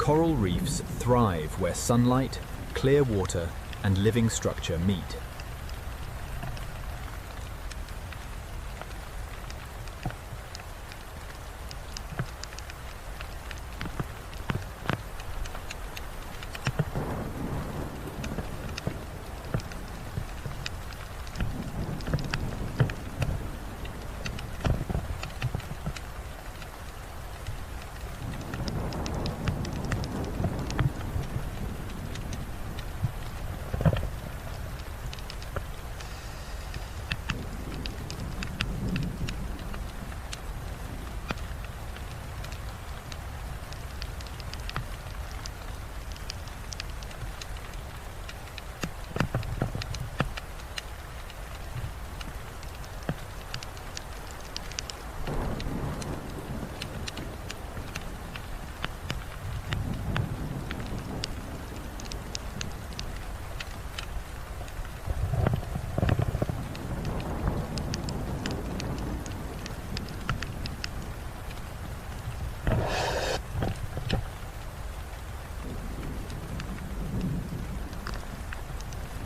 Coral reefs thrive where sunlight, clear water, and living structure meet.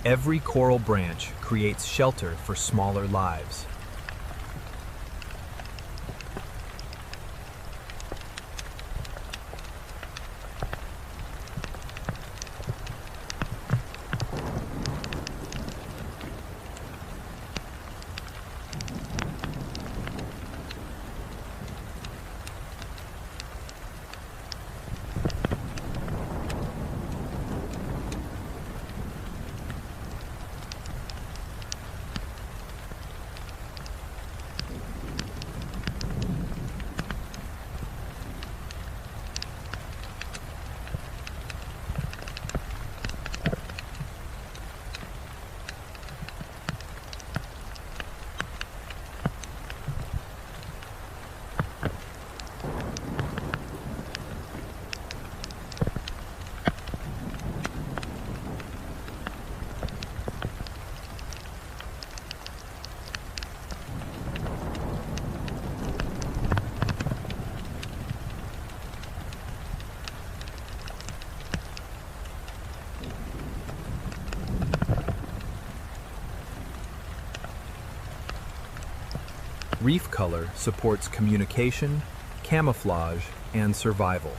Every coral branch creates shelter for smaller lives. Reef color supports communication, camouflage, and survival.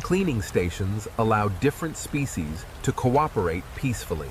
Cleaning stations allow different species to cooperate peacefully.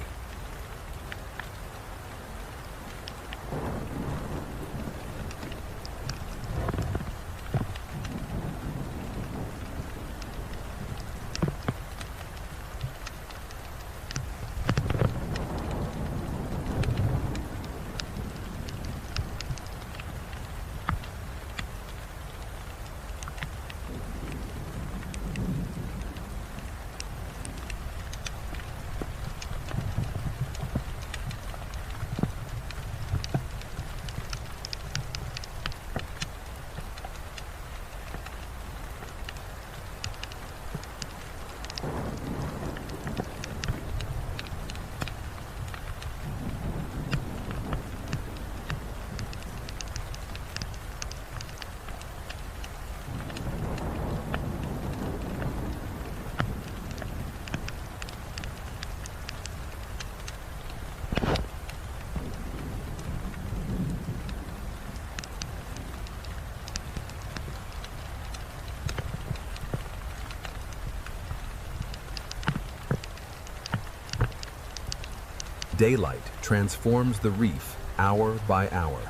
Daylight transforms the reef hour by hour.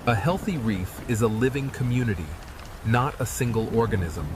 A healthy reef is a living community, not a single organism.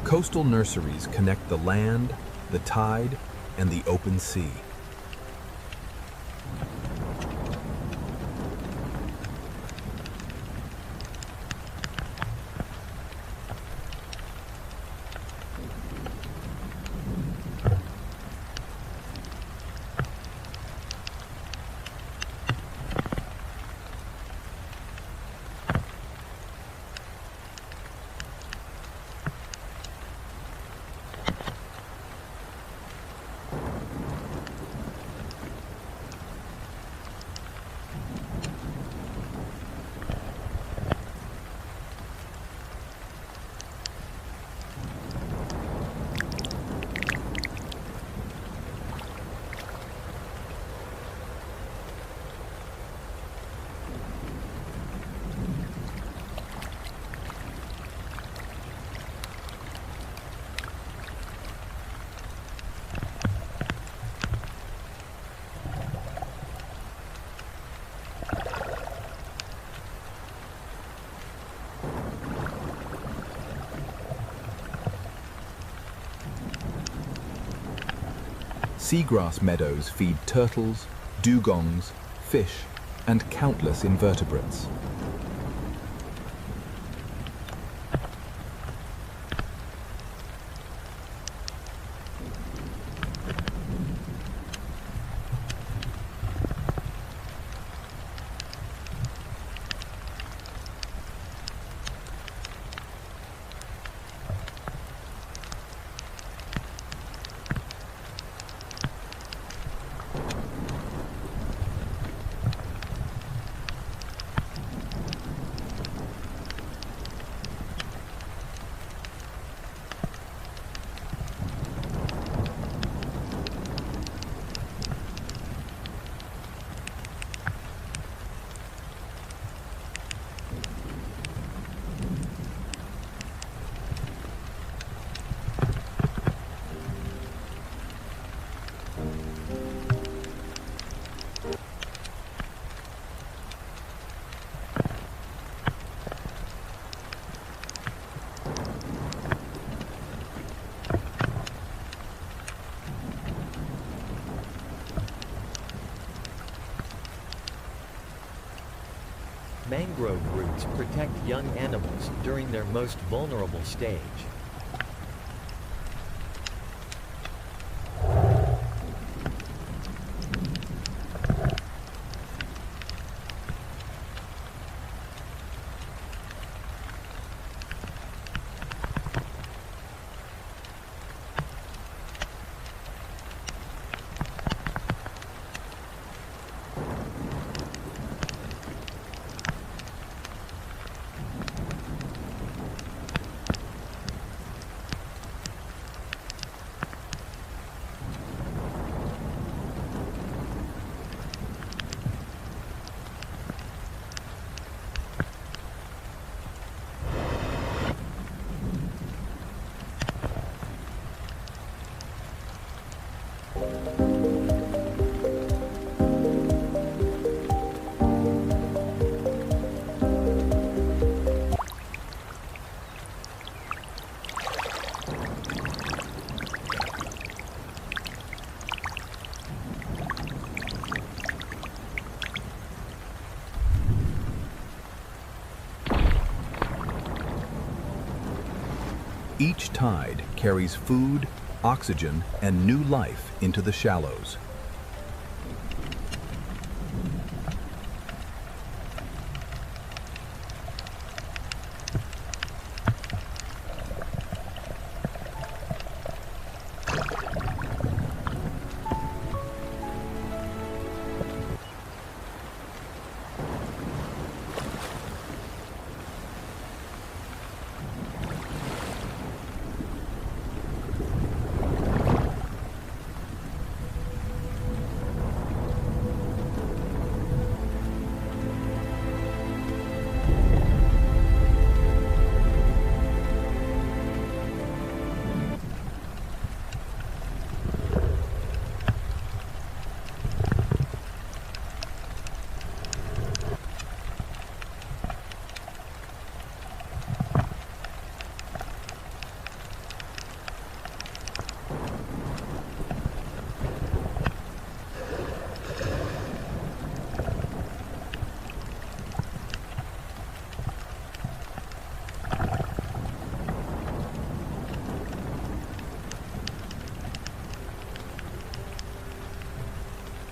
Coastal nurseries connect the land, the tide, and the open sea. Seagrass meadows feed turtles, dugongs, fish, and countless invertebrates. mangrove roots protect young animals during their most vulnerable stage. Each tide carries food, oxygen, and new life into the shallows.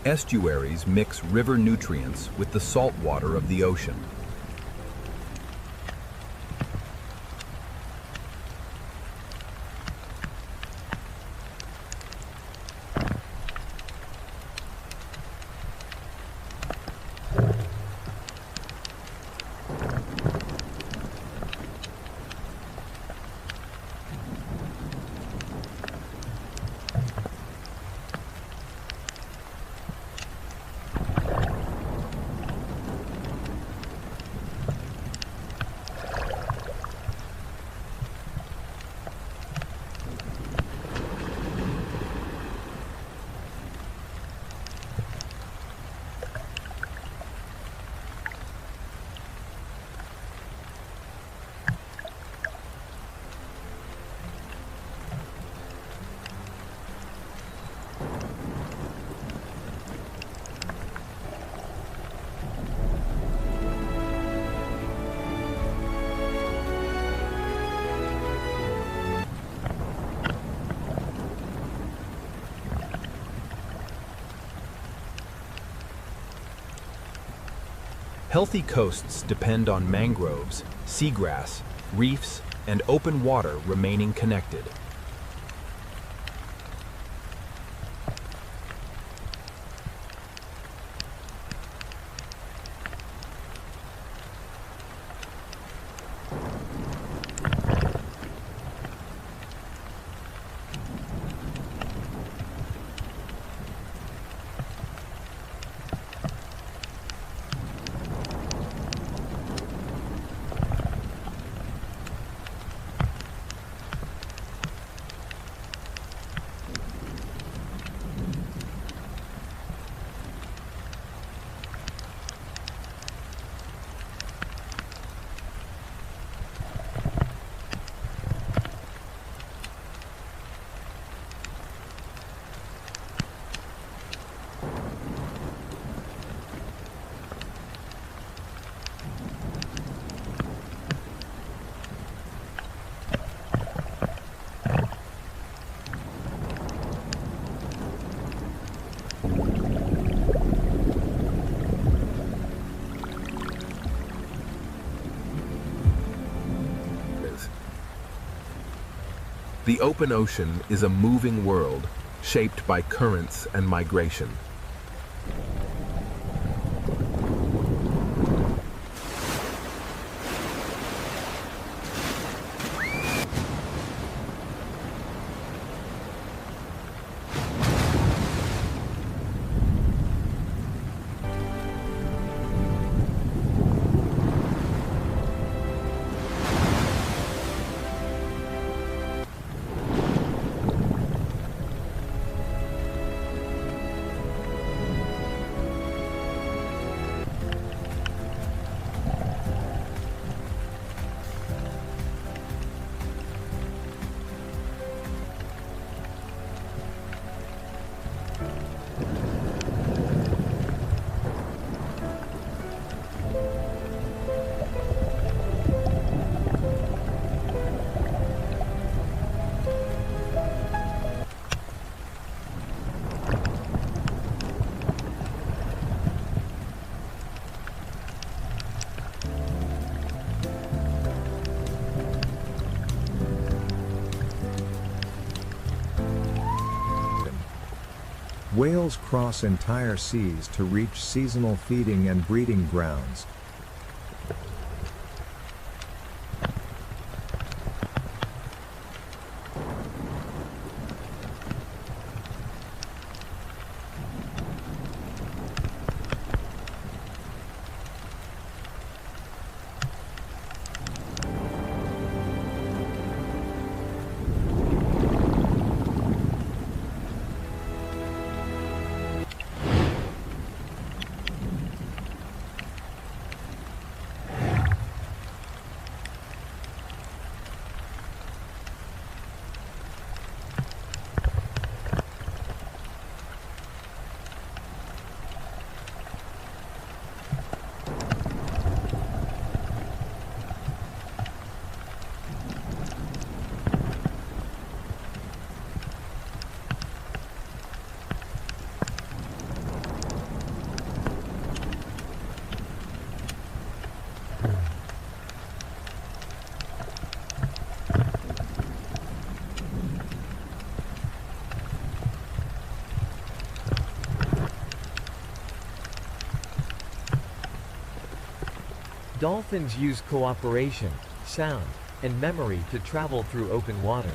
Estuaries mix river nutrients with the salt water of the ocean. Healthy coasts depend on mangroves, seagrass, reefs, and open water remaining connected. The open ocean is a moving world shaped by currents and migration. Whales cross entire seas to reach seasonal feeding and breeding grounds. Dolphins use cooperation, sound, and memory to travel through open water.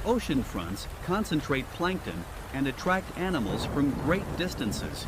Ocean fronts concentrate plankton and attract animals from great distances.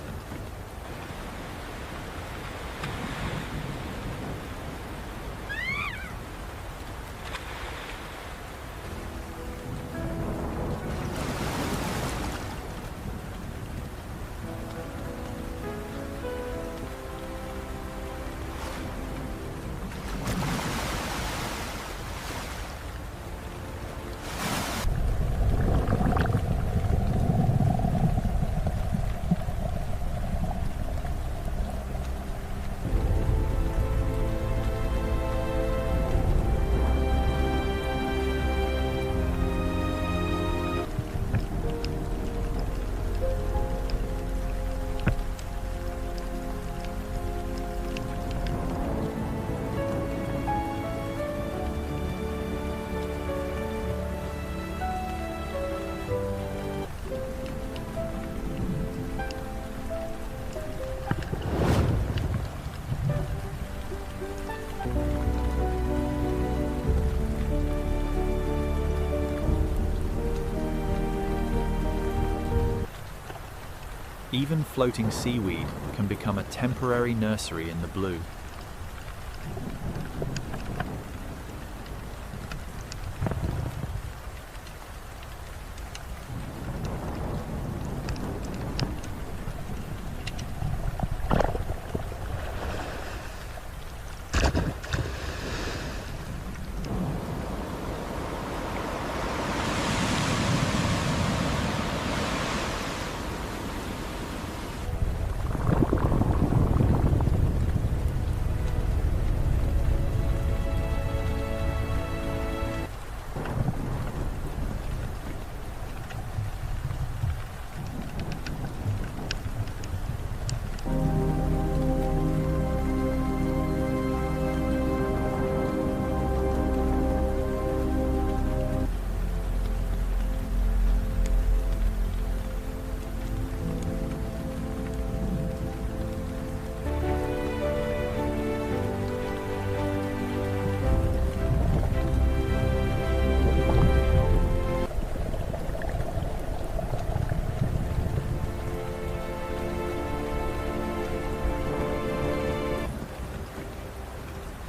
Even floating seaweed can become a temporary nursery in the blue.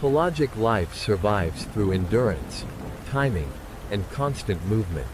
Pelagic life survives through endurance, timing, and constant movement.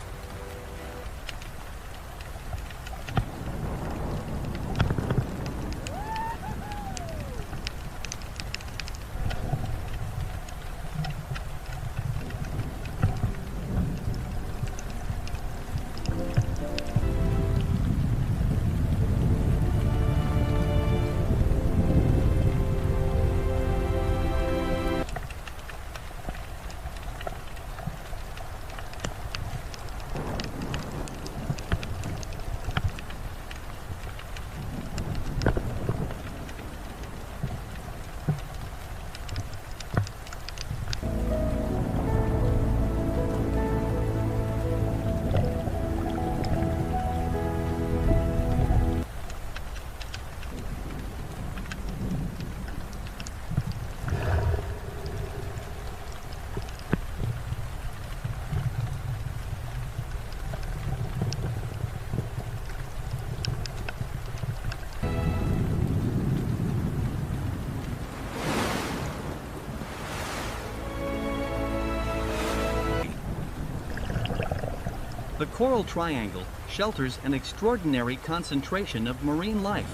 The Coral Triangle shelters an extraordinary concentration of marine life.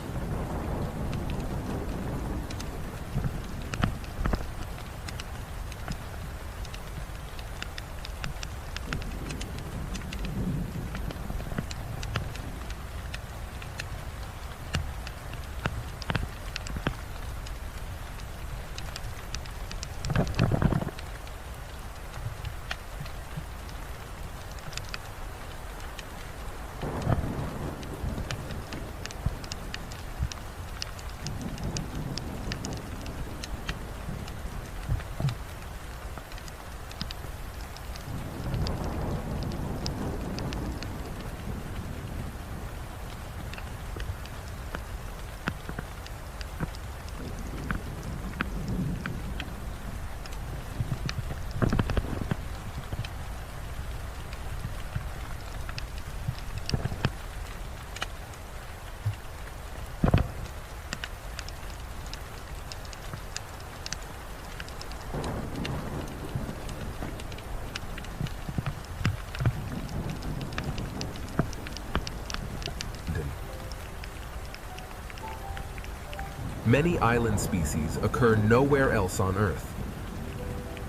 Many island species occur nowhere else on Earth.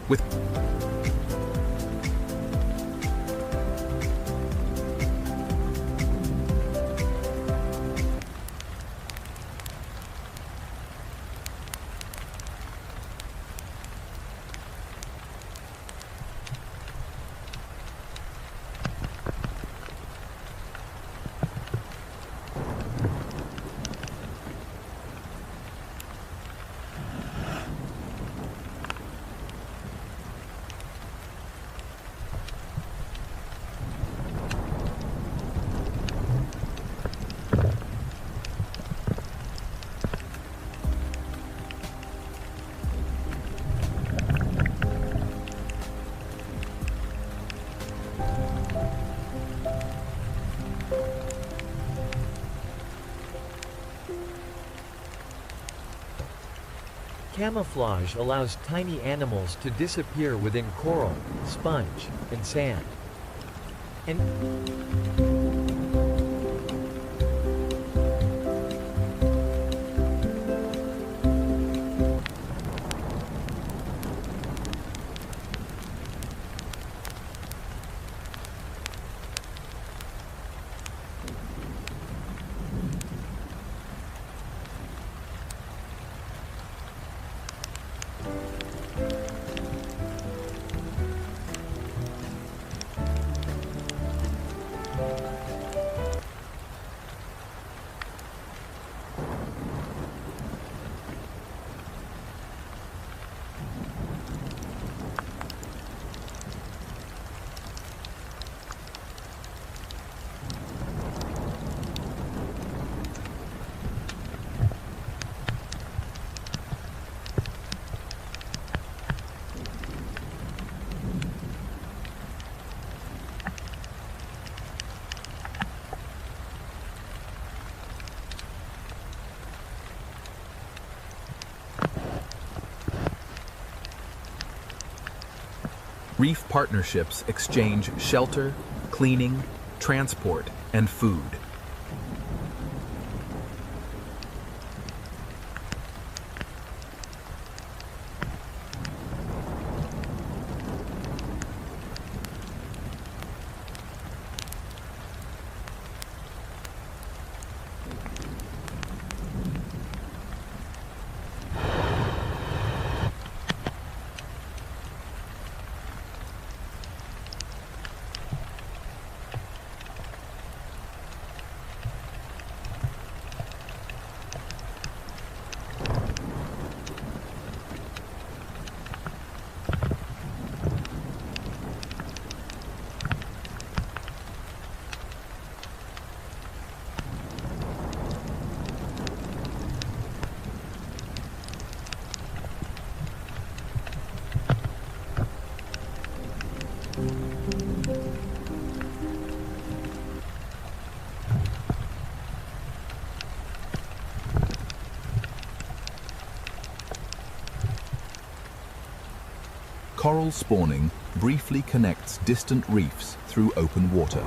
With Camouflage allows tiny animals to disappear within coral, sponge, and sand. And Reef partnerships exchange shelter, cleaning, transport, and food. Coral spawning briefly connects distant reefs through open water.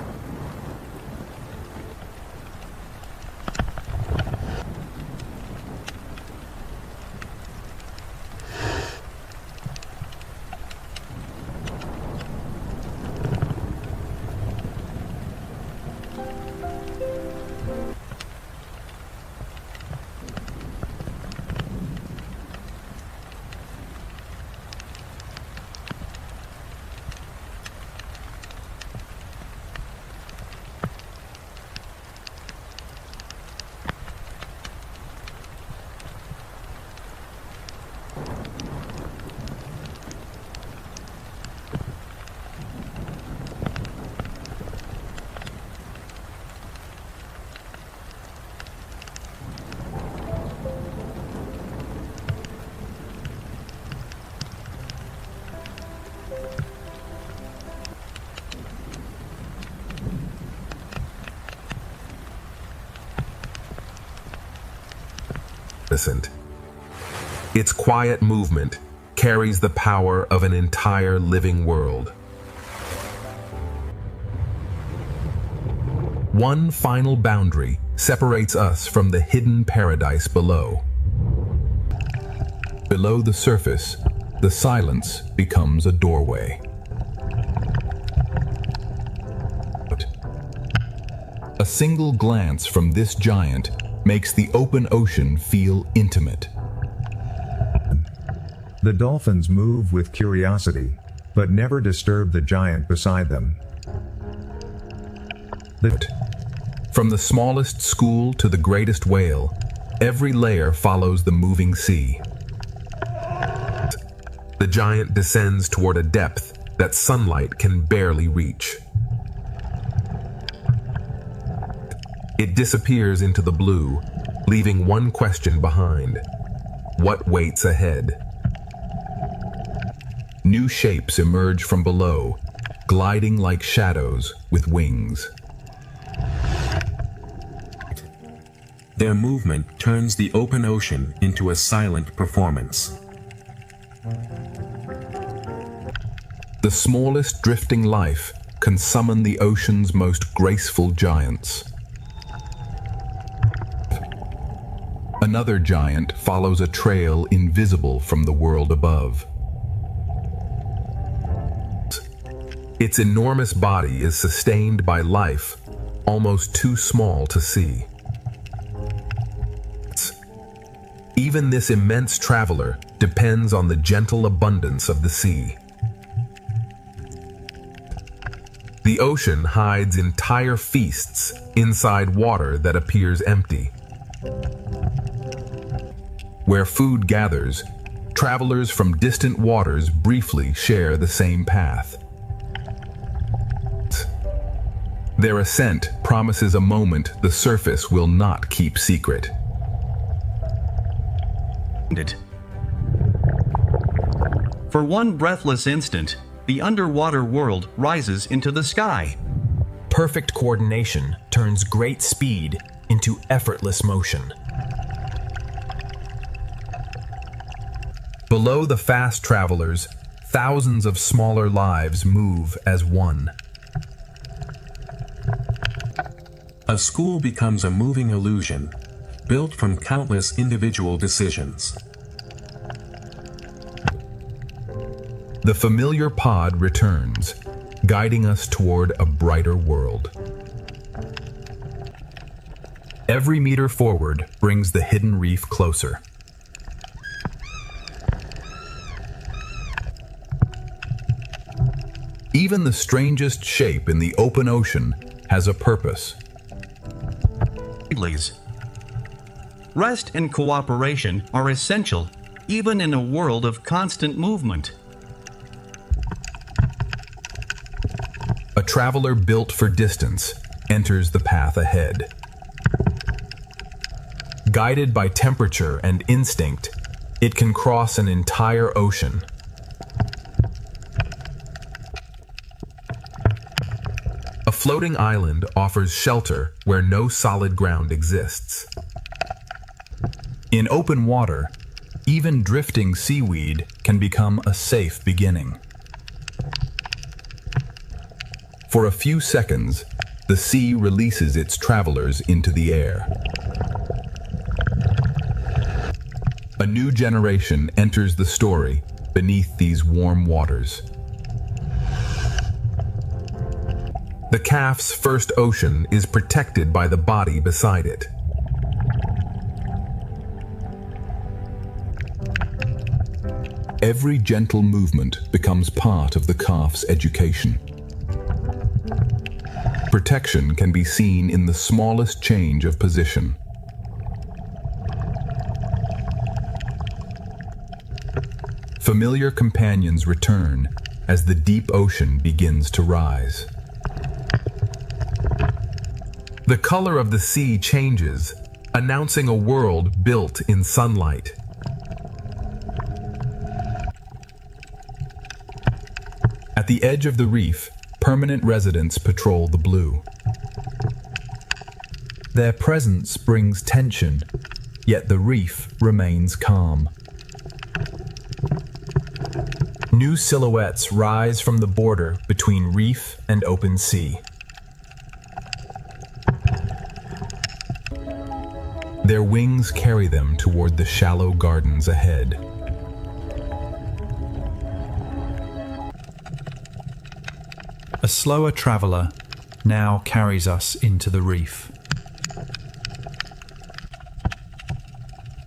Its quiet movement carries the power of an entire living world. One final boundary separates us from the hidden paradise below. Below the surface, the silence becomes a doorway. A single glance from this giant makes the open ocean feel intimate. The dolphins move with curiosity, but never disturb the giant beside them. From the smallest school to the greatest whale, every layer follows the moving sea. The giant descends toward a depth that sunlight can barely reach. It disappears into the blue, leaving one question behind. What waits ahead? New shapes emerge from below, gliding like shadows with wings. Their movement turns the open ocean into a silent performance. The smallest drifting life can summon the ocean's most graceful giants. Another giant follows a trail invisible from the world above. Its enormous body is sustained by life almost too small to see. Even this immense traveler depends on the gentle abundance of the sea. The ocean hides entire feasts inside water that appears empty. Where food gathers, travelers from distant waters briefly share the same path. Their ascent promises a moment the surface will not keep secret. For one breathless instant, the underwater world rises into the sky. Perfect coordination turns great speed into effortless motion. Below the fast travelers, thousands of smaller lives move as one. A school becomes a moving illusion, built from countless individual decisions. The familiar pod returns, guiding us toward a brighter world. Every meter forward brings the hidden reef closer. Even the strangest shape in the open ocean has a purpose. Rest and cooperation are essential, even in a world of constant movement. A traveler built for distance enters the path ahead. Guided by temperature and instinct, it can cross an entire ocean. A floating island offers shelter where no solid ground exists. In open water, even drifting seaweed can become a safe beginning. For a few seconds, the sea releases its travelers into the air. A new generation enters the story beneath these warm waters. The calf's first ocean is protected by the body beside it. Every gentle movement becomes part of the calf's education. Protection can be seen in the smallest change of position. Familiar companions return as the deep ocean begins to rise. The color of the sea changes, announcing a world built in sunlight. At the edge of the reef, permanent residents patrol the blue. Their presence brings tension, yet the reef remains calm. New silhouettes rise from the border between reef and open sea. Their wings carry them toward the shallow gardens ahead. A slower traveler now carries us into the reef.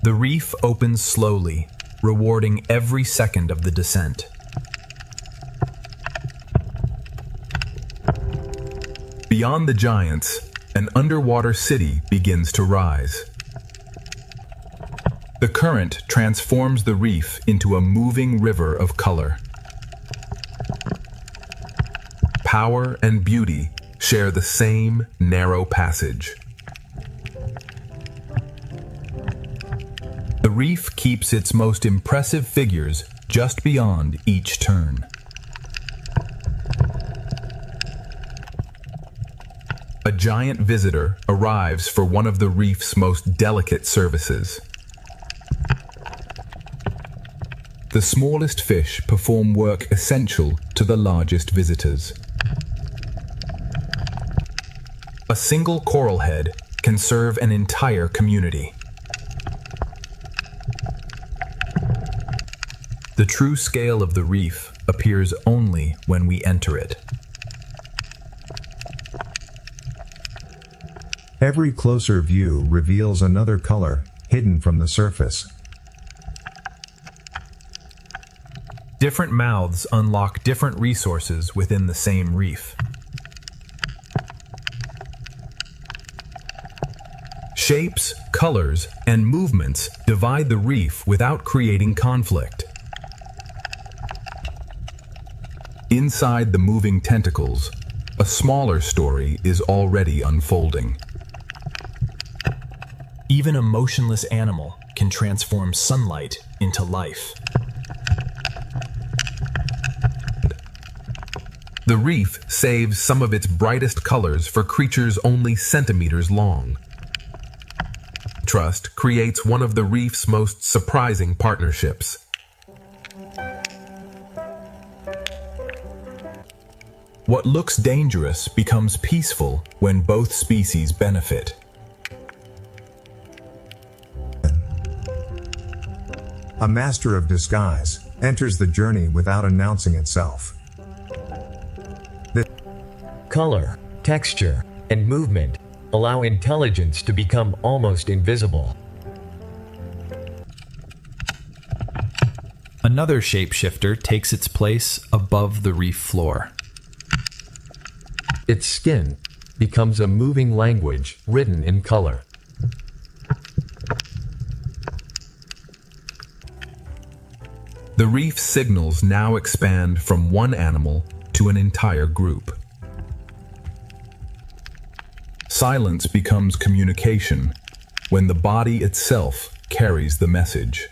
The reef opens slowly, rewarding every second of the descent. Beyond the giants, an underwater city begins to rise. The current transforms the reef into a moving river of color. Power and beauty share the same narrow passage. The reef keeps its most impressive figures just beyond each turn. A giant visitor arrives for one of the reef's most delicate services. The smallest fish perform work essential to the largest visitors. A single coral head can serve an entire community. The true scale of the reef appears only when we enter it. Every closer view reveals another color, hidden from the surface. Different mouths unlock different resources within the same reef. Shapes, colors, and movements divide the reef without creating conflict. Inside the moving tentacles, a smaller story is already unfolding. Even a motionless animal can transform sunlight into life. The reef saves some of its brightest colors for creatures only centimeters long. Trust creates one of the reef's most surprising partnerships. What looks dangerous becomes peaceful when both species benefit. A master of disguise enters the journey without announcing itself. Color, texture, and movement allow intelligence to become almost invisible. Another shapeshifter takes its place above the reef floor. Its skin becomes a moving language written in color. The reef signals now expand from one animal to an entire group. Silence becomes communication when the body itself carries the message.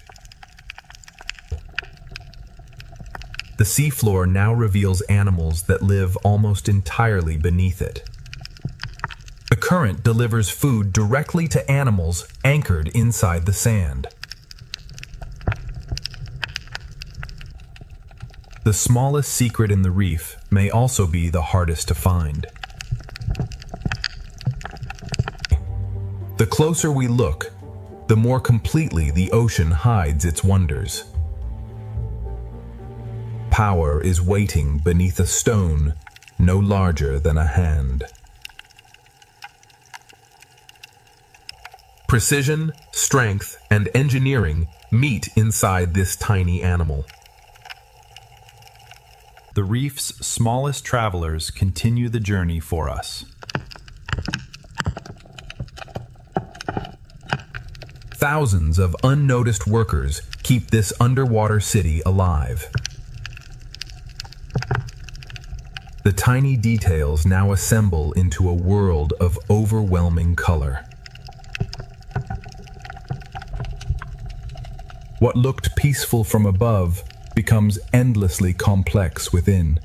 The seafloor now reveals animals that live almost entirely beneath it. The current delivers food directly to animals anchored inside the sand. The smallest secret in the reef may also be the hardest to find. The closer we look, the more completely the ocean hides its wonders. Power is waiting beneath a stone no larger than a hand. Precision, strength, and engineering meet inside this tiny animal. The reef's smallest travelers continue the journey for us. Thousands of unnoticed workers keep this underwater city alive. The tiny details now assemble into a world of overwhelming color. What looked peaceful from above becomes endlessly complex within.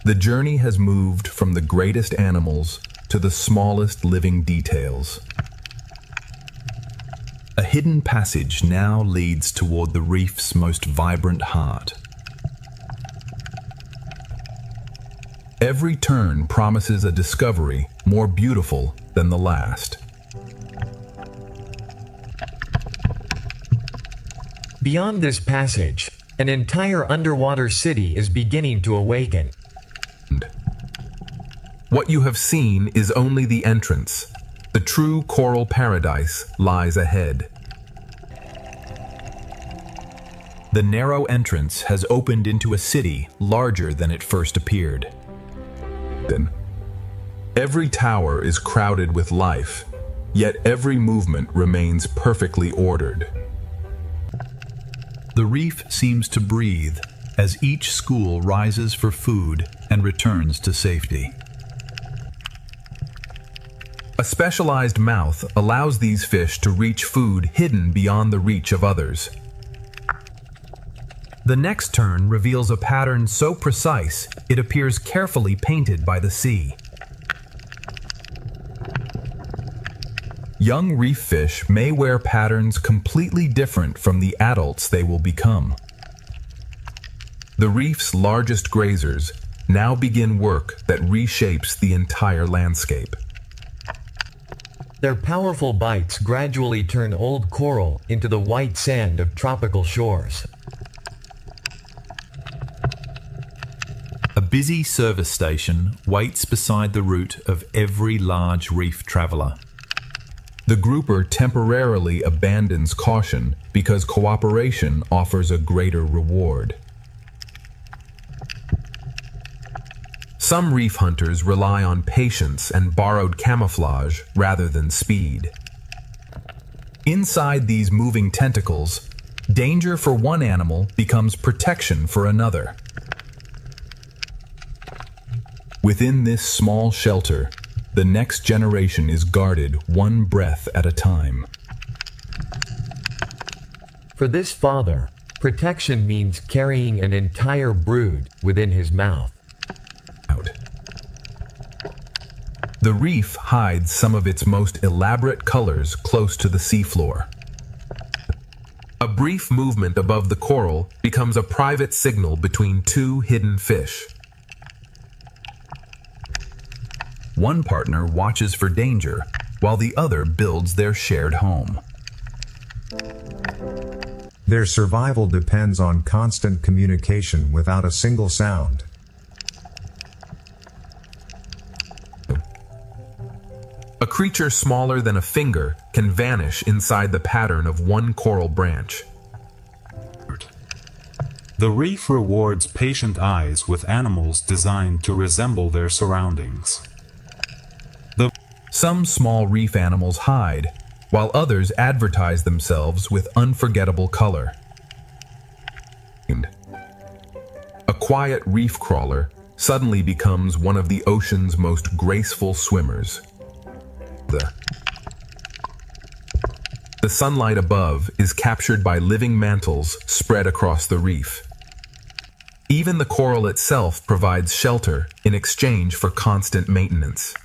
The journey has moved from the greatest animals to the smallest living details. A hidden passage now leads toward the reef's most vibrant heart. Every turn promises a discovery more beautiful than the last. Beyond this passage, an entire underwater city is beginning to awaken. What you have seen is only the entrance. The true coral paradise lies ahead. The narrow entrance has opened into a city larger than it first appeared. Every tower is crowded with life, yet every movement remains perfectly ordered. The reef seems to breathe as each school rises for food and returns to safety. A specialized mouth allows these fish to reach food hidden beyond the reach of others. The next turn reveals a pattern so precise it appears carefully painted by the sea. Young reef fish may wear patterns completely different from the adults they will become. The reef's largest grazers now begin work that reshapes the entire landscape. Their powerful bites gradually turn old coral into the white sand of tropical shores. A busy service station waits beside the route of every large reef traveler. The grouper temporarily abandons caution because cooperation offers a greater reward. Some reef hunters rely on patience and borrowed camouflage rather than speed. Inside these moving tentacles, danger for one animal becomes protection for another. Within this small shelter, the next generation is guarded one breath at a time. For this father, protection means carrying an entire brood within his mouth. The reef hides some of its most elaborate colors close to the seafloor. A brief movement above the coral becomes a private signal between two hidden fish. One partner watches for danger, while the other builds their shared home. Their survival depends on constant communication without a single sound. A creature smaller than a finger can vanish inside the pattern of one coral branch. The reef rewards patient eyes with animals designed to resemble their surroundings. Some small reef animals hide, while others advertise themselves with unforgettable color. A quiet reef crawler suddenly becomes one of the ocean's most graceful swimmers. The sunlight above is captured by living mantles spread across the reef. Even the coral itself provides shelter in exchange for constant maintenance.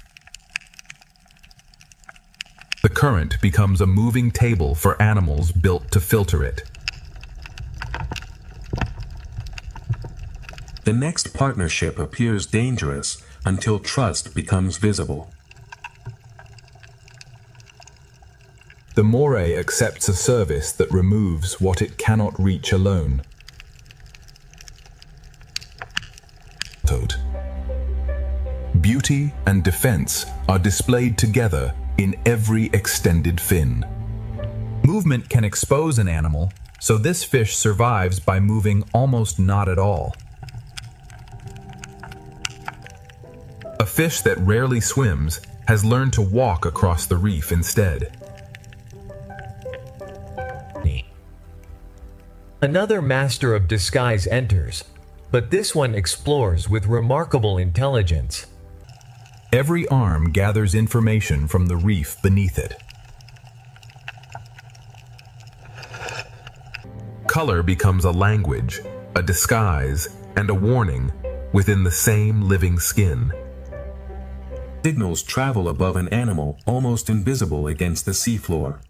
The current becomes a moving table for animals built to filter it. The next partnership appears dangerous until trust becomes visible. The moray accepts a service that removes what it cannot reach alone. Beauty and defense are displayed together in every extended fin. Movement can expose an animal, so this fish survives by moving almost not at all. A fish that rarely swims has learned to walk across the reef instead. Another master of disguise enters, but this one explores with remarkable intelligence. Every arm gathers information from the reef beneath it. Color becomes a language, a disguise, and a warning within the same living skin. Signals travel above an animal almost invisible against the seafloor.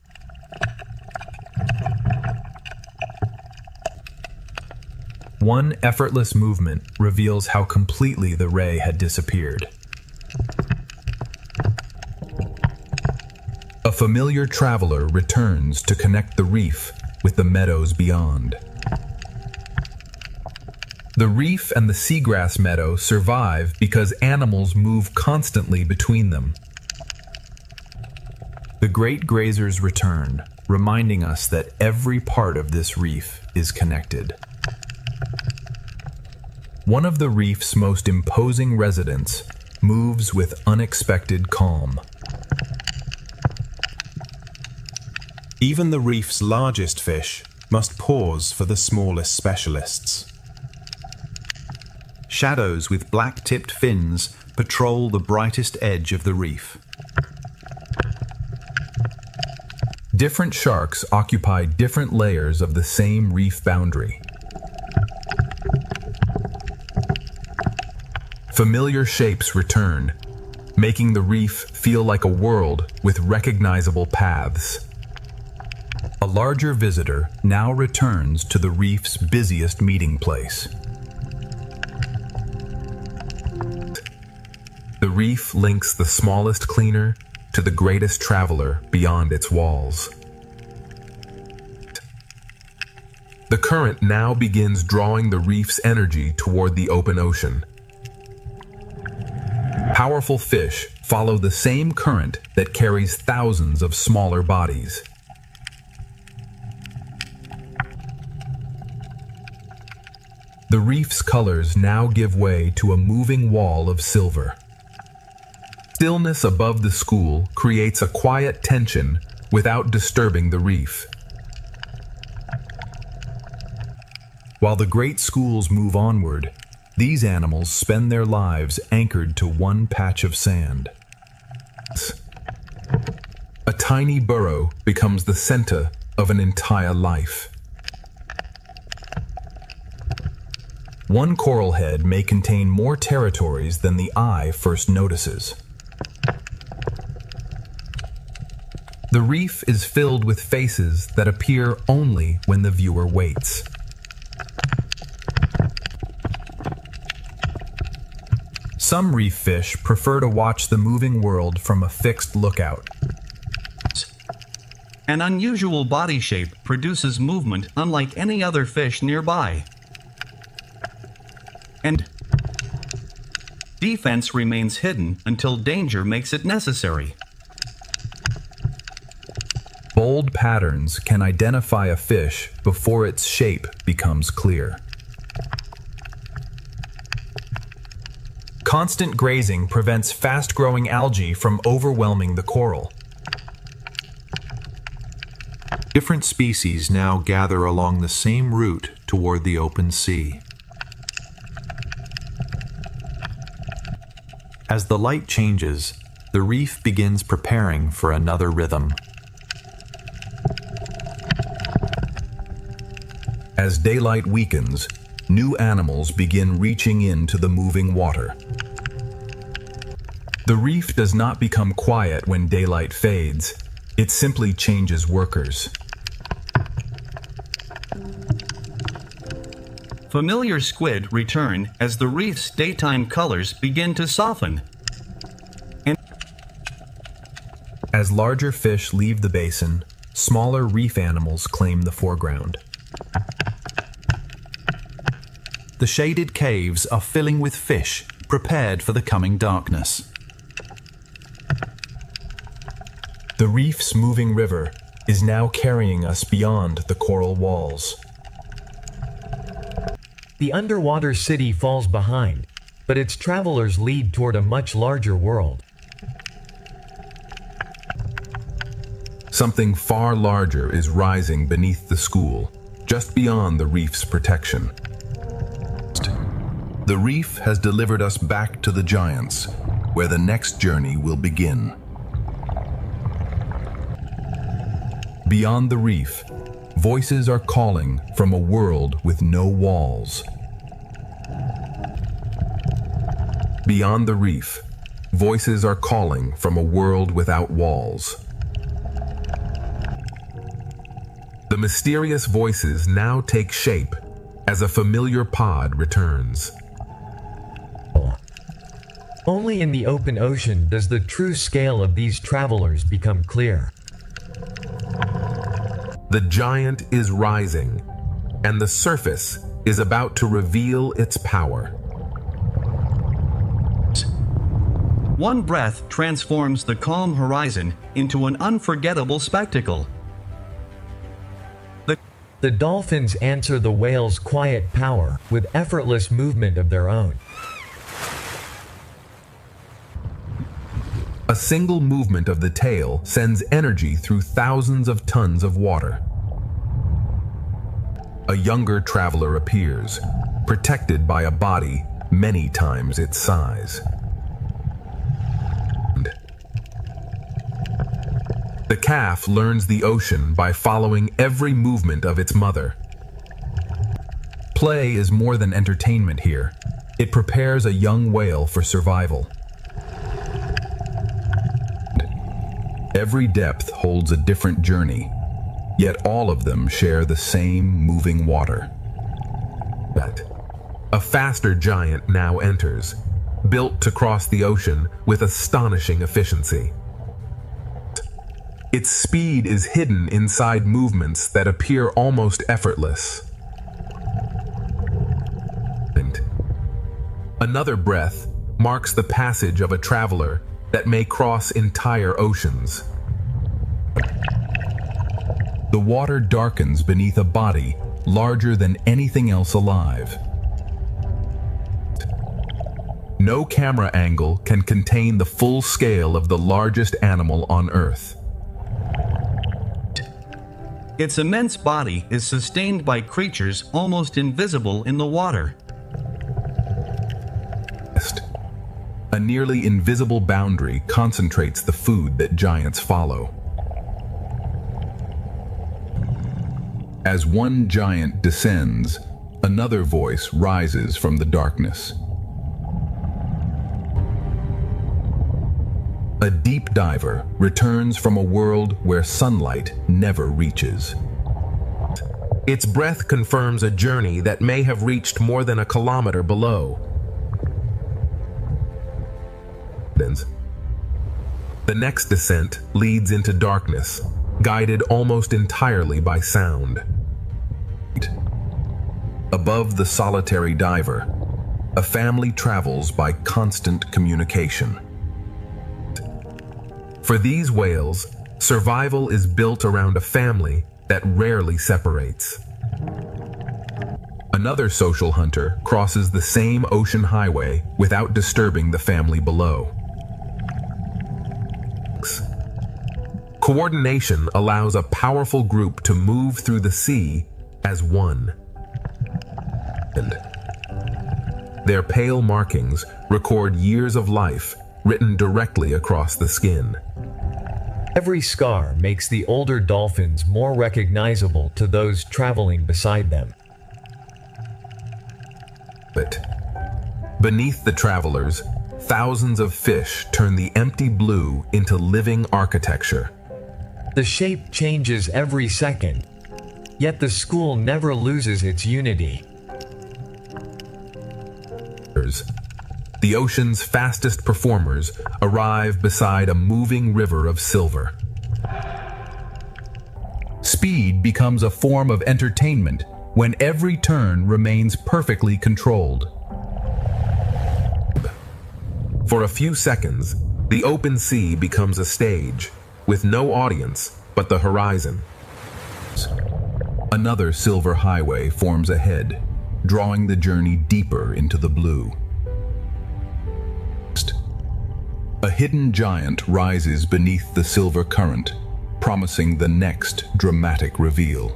One effortless movement reveals how completely the ray had disappeared. A familiar traveler returns to connect the reef with the meadows beyond. The reef and the seagrass meadow survive because animals move constantly between them. The great grazers return, reminding us that every part of this reef is connected. One of the reef's most imposing residents moves with unexpected calm. Even the reef's largest fish must pause for the smallest specialists. Shadows with black-tipped fins patrol the brightest edge of the reef. Different sharks occupy different layers of the same reef boundary. Familiar shapes return, making the reef feel like a world with recognizable paths. A larger visitor now returns to the reef's busiest meeting place. The reef links the smallest cleaner to the greatest traveler beyond its walls. The current now begins drawing the reef's energy toward the open ocean. Powerful fish follow the same current that carries thousands of smaller bodies. The reef's colors now give way to a moving wall of silver. Stillness above the school creates a quiet tension without disturbing the reef. While the great schools move onward, these animals spend their lives anchored to one patch of sand. A tiny burrow becomes the center of an entire life. One coral head may contain more territories than the eye first notices. The reef is filled with faces that appear only when the viewer waits. Some reef fish prefer to watch the moving world from a fixed lookout. An unusual body shape produces movement unlike any other fish nearby. And defense remains hidden until danger makes it necessary. Bold patterns can identify a fish before its shape becomes clear. Constant grazing prevents fast-growing algae from overwhelming the coral. Different species now gather along the same route toward the open sea. As the light changes, the reef begins preparing for another rhythm. As daylight weakens, new animals begin reaching into the moving water. The reef does not become quiet when daylight fades, it simply changes workers. Familiar squid return as the reef's daytime colors begin to soften. And as larger fish leave the basin, smaller reef animals claim the foreground. The shaded caves are filling with fish, prepared for the coming darkness. The reef's moving river is now carrying us beyond the coral walls. The underwater city falls behind, but its travelers lead toward a much larger world. Something far larger is rising beneath the school, just beyond the reef's protection. The reef has delivered us back to the giants, where the next journey will begin. Beyond the reef, voices are calling from a world with no walls. Beyond the reef, voices are calling from a world without walls. The mysterious voices now take shape as a familiar pod returns. Only in the open ocean does the true scale of these travelers become clear. The giant is rising, and the surface is about to reveal its power. one breath transforms the calm horizon into an unforgettable spectacle. The dolphins answer the whale's quiet power with effortless movement of their own. A single movement of the tail sends energy through thousands of tons of water. A younger traveler appears, protected by a body many times its size. The calf learns the ocean by following every movement of its mother. Play is more than entertainment here. It prepares a young whale for survival. Every depth holds a different journey, yet all of them share the same moving water. A faster giant now enters, built to cross the ocean with astonishing efficiency. Its speed is hidden inside movements that appear almost effortless. Another breath marks the passage of a traveler that may cross entire oceans. The water darkens beneath a body larger than anything else alive. No camera angle can contain the full scale of the largest animal on Earth. Its immense body is sustained by creatures almost invisible in the water. A nearly invisible boundary concentrates the food that giants follow. As one giant descends, another voice rises from the darkness. A deep diver returns from a world where sunlight never reaches. Its breath confirms a journey that may have reached more than a kilometer below. The next descent leads into darkness, guided almost entirely by sound. Above the solitary diver, a family travels by constant communication. For these whales, survival is built around a family that rarely separates. Another social hunter crosses the same ocean highway without disturbing the family below. Coordination allows a powerful group to move through the sea as one. Their pale markings record years of life written directly across the skin. Every scar makes the older dolphins more recognizable to those traveling beside them. But beneath the travelers, thousands of fish turn the empty blue into living architecture. The shape changes every second, yet the school never loses its unity. The ocean's fastest performers arrive beside a moving river of silver. Speed becomes a form of entertainment when every turn remains perfectly controlled. For a few seconds, the open sea becomes a stage, with no audience but the horizon. Another silver highway forms ahead, drawing the journey deeper into the blue. A hidden giant rises beneath the silver current, promising the next dramatic reveal.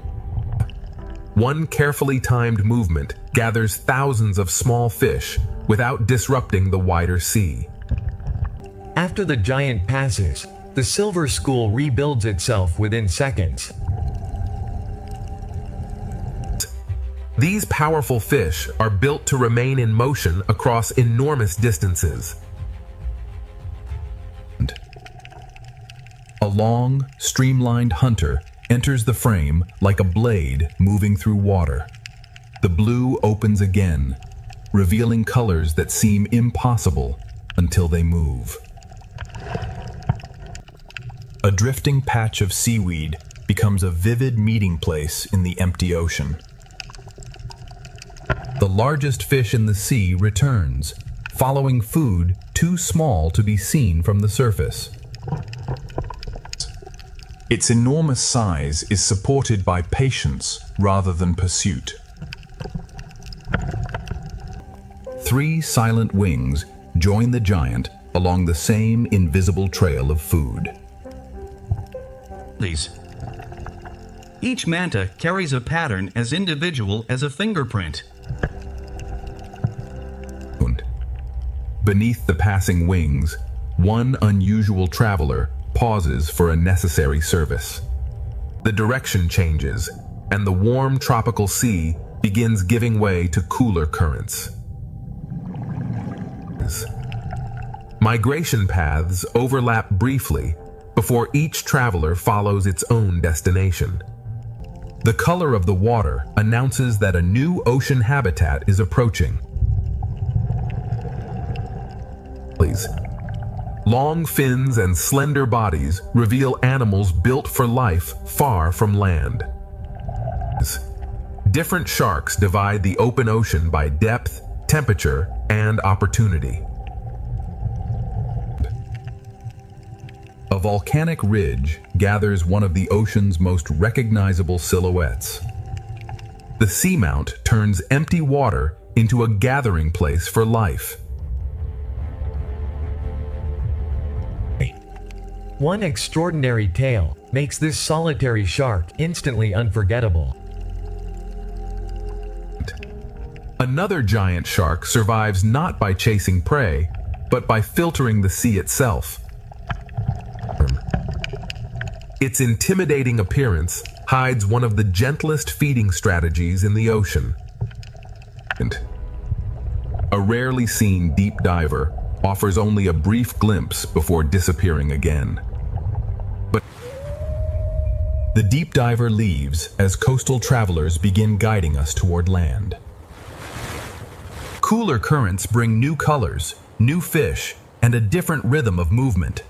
One carefully timed movement gathers thousands of small fish without disrupting the wider sea. After the giant passes, the silver school rebuilds itself within seconds. These powerful fish are built to remain in motion across enormous distances. A long, streamlined hunter enters the frame like a blade moving through water. The blue opens again, revealing colors that seem impossible until they move. A drifting patch of seaweed becomes a vivid meeting place in the empty ocean. The largest fish in the sea returns, following food too small to be seen from the surface. Its enormous size is supported by patience rather than pursuit. 3 silent wings join the giant along the same invisible trail of food. Each manta carries a pattern as individual as a fingerprint. Beneath the passing wings, one unusual traveler pauses for a necessary service. The direction changes, and the warm tropical sea begins giving way to cooler currents. Migration paths overlap briefly before each traveler follows its own destination. The color of the water announces that a new ocean habitat is approaching. Long fins and slender bodies reveal animals built for life far from land. Different sharks divide the open ocean by depth, temperature, and opportunity. A volcanic ridge gathers one of the ocean's most recognizable silhouettes. The seamount turns empty water into a gathering place for life. One extraordinary tale makes this solitary shark instantly unforgettable. Another giant shark survives not by chasing prey, but by filtering the sea itself. Its intimidating appearance hides one of the gentlest feeding strategies in the ocean. A rarely seen deep diver offers only a brief glimpse before disappearing again. But the deep diver leaves as coastal travelers begin guiding us toward land. Cooler currents bring new colors, new fish, and a different rhythm of movement.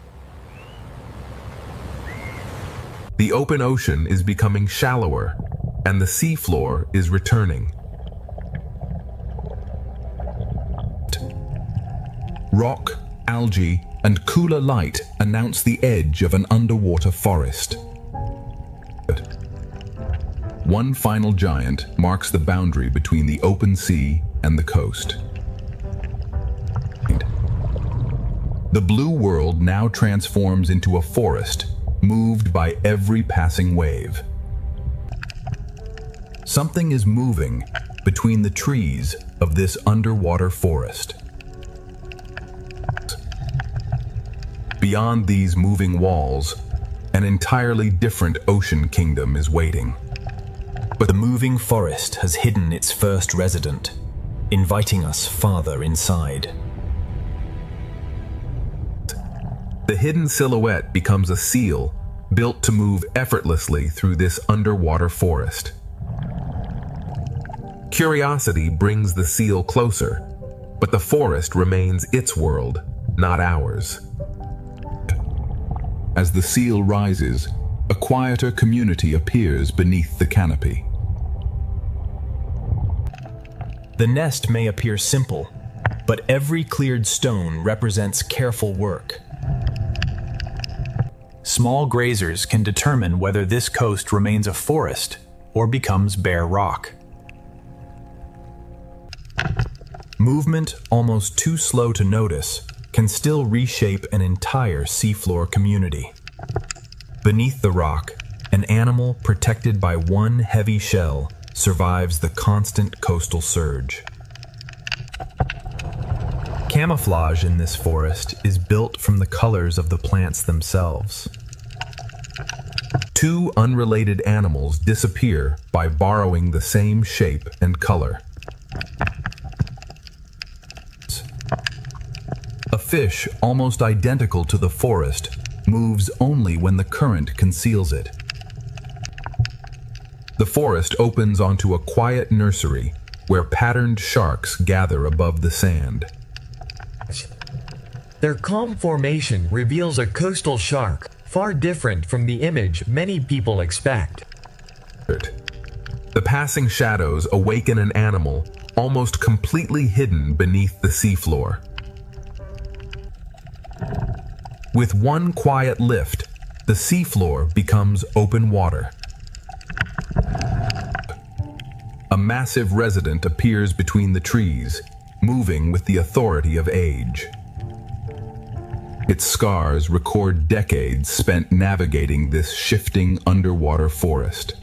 The open ocean is becoming shallower, and the seafloor is returning. Rock, algae, and cooler light announce the edge of an underwater forest. One final giant marks the boundary between the open sea and the coast. The blue world now transforms into a forest, moved by every passing wave. Something is moving between the trees of this underwater forest. Beyond these moving walls, an entirely different ocean kingdom is waiting. But the moving forest has hidden its first resident, inviting us farther inside. The hidden silhouette becomes a seal built to move effortlessly through this underwater forest. Curiosity brings the seal closer, but the forest remains its world, not ours. As the seal rises, a quieter community appears beneath the canopy. The nest may appear simple, but every cleared stone represents careful work. Small grazers can determine whether this coast remains a forest or becomes bare rock. Movement almost too slow to notice can still reshape an entire seafloor community. Beneath the rock, an animal protected by one heavy shell survives the constant coastal surge. Camouflage in this forest is built from the colors of the plants themselves. Two unrelated animals disappear by borrowing the same shape and color. A fish almost identical to the forest moves only when the current conceals it. The forest opens onto a quiet nursery where patterned sharks gather above the sand. Their calm formation reveals a coastal shark, far different from the image many people expect. The passing shadows awaken an animal almost completely hidden beneath the seafloor. With one quiet lift, the seafloor becomes open water. A massive resident appears between the trees, moving with the authority of age. Its scars record decades spent navigating this shifting underwater forest.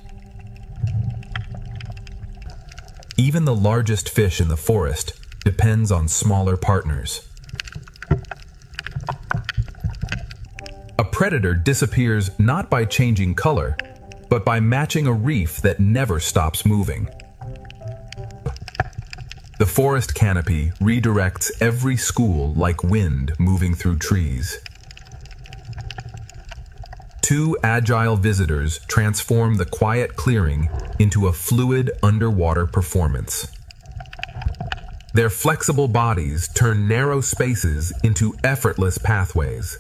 Even the largest fish in the forest depends on smaller partners. A predator disappears not by changing color, but by matching a reef that never stops moving. The forest canopy redirects every school like wind moving through trees. Two agile visitors transform the quiet clearing into a fluid underwater performance. Their flexible bodies turn narrow spaces into effortless pathways.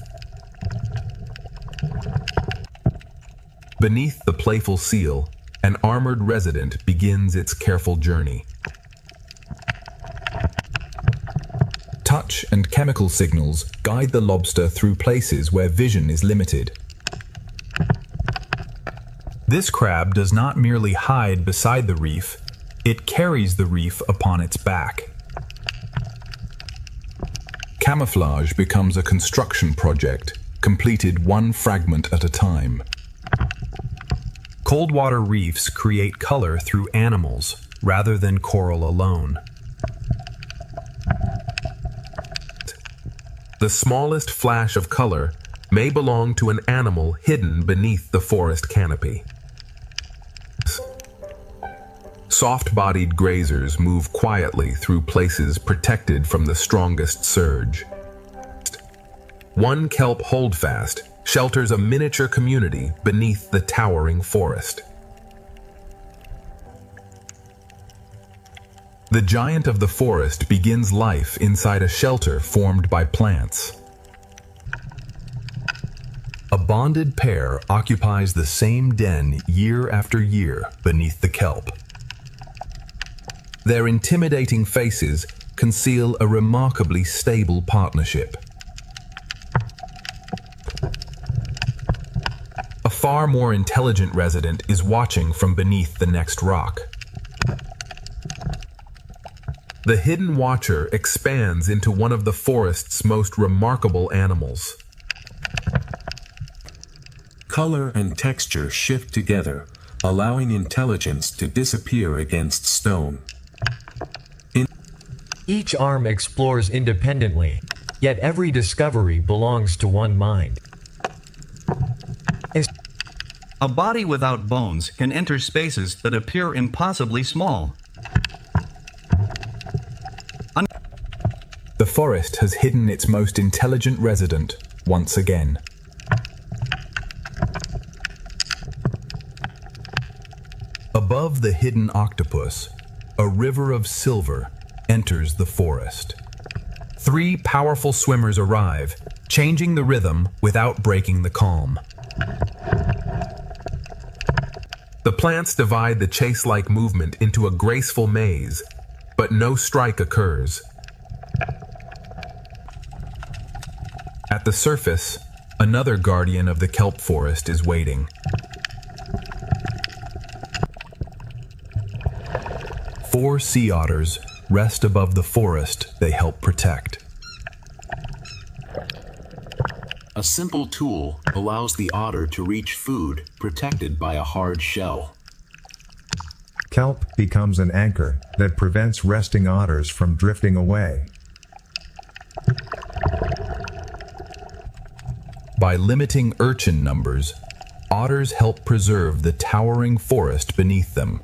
Beneath the playful seal, an armored resident begins its careful journey. Touch and chemical signals guide the lobster through places where vision is limited. This crab does not merely hide beside the reef, it carries the reef upon its back. Camouflage becomes a construction project, completed one fragment at a time. Cold-water reefs create color through animals rather than coral alone. The smallest flash of color may belong to an animal hidden beneath the forest canopy. Soft-bodied grazers move quietly through places protected from the strongest surge. One kelp holdfast shelters a miniature community beneath the towering forest. The giant of the forest begins life inside a shelter formed by plants. A bonded pair occupies the same den year after year beneath the kelp. Their intimidating faces conceal a remarkably stable partnership. A far more intelligent resident is watching from beneath the next rock. The hidden watcher expands into one of the forest's most remarkable animals. Color and texture shift together, allowing intelligence to disappear against stone. Each arm explores independently, yet every discovery belongs to one mind. A body without bones can enter spaces that appear impossibly small. The forest has hidden its most intelligent resident once again. Above the hidden octopus, a river of silver enters the forest. Three powerful swimmers arrive, changing the rhythm without breaking the calm. The plants divide the chase-like movement into a graceful maze, but no strike occurs. At the surface, another guardian of the kelp forest is waiting. Four sea otters rest above the forest they help protect. A simple tool allows the otter to reach food protected by a hard shell. Kelp becomes an anchor that prevents resting otters from drifting away. By limiting urchin numbers, otters help preserve the towering forest beneath them.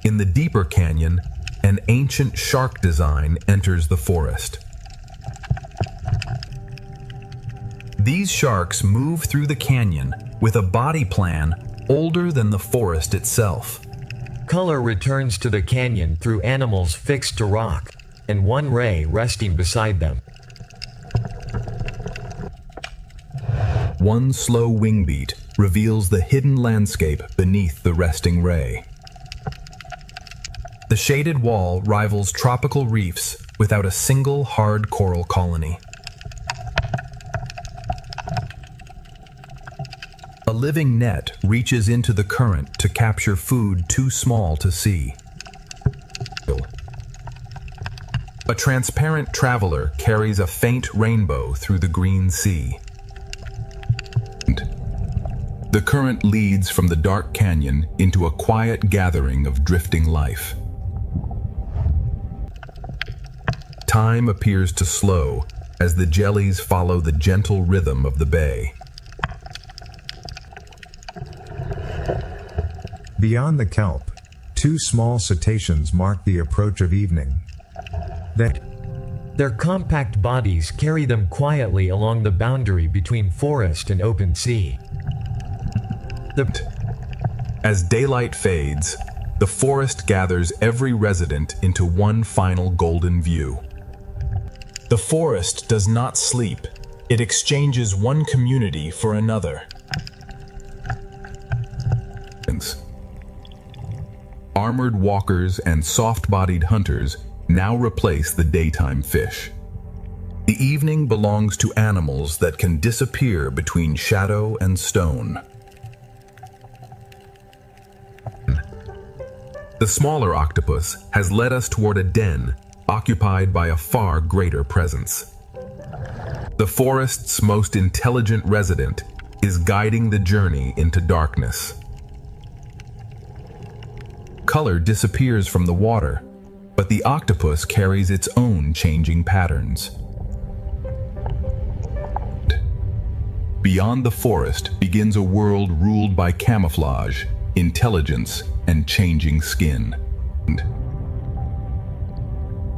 In the deeper canyon, an ancient shark design enters the forest. These sharks move through the canyon with a body plan older than the forest itself. Color returns to the canyon through animals fixed to rock, and one ray resting beside them. One slow wing beat reveals the hidden landscape beneath the resting ray. The shaded wall rivals tropical reefs without a single hard coral colony. A living net reaches into the current to capture food too small to see. A transparent traveler carries a faint rainbow through the green sea. The current leads from the dark canyon into a quiet gathering of drifting life. Time appears to slow as the jellies follow the gentle rhythm of the bay. Beyond the kelp, Two small cetaceans mark the approach of evening. Their compact bodies carry them quietly along the boundary between forest and open sea. As daylight fades, the forest gathers every resident into one final golden view. The forest does not sleep. It exchanges one community for another. Armored walkers and soft-bodied hunters now replace the daytime fish. The evening belongs to animals that can disappear between shadow and stone. The smaller octopus has led us toward a den occupied by a far greater presence. The forest's most intelligent resident is guiding the journey into darkness. Color disappears from the water, but the octopus carries its own changing patterns. Beyond the forest begins a world ruled by camouflage, intelligence, and changing skin.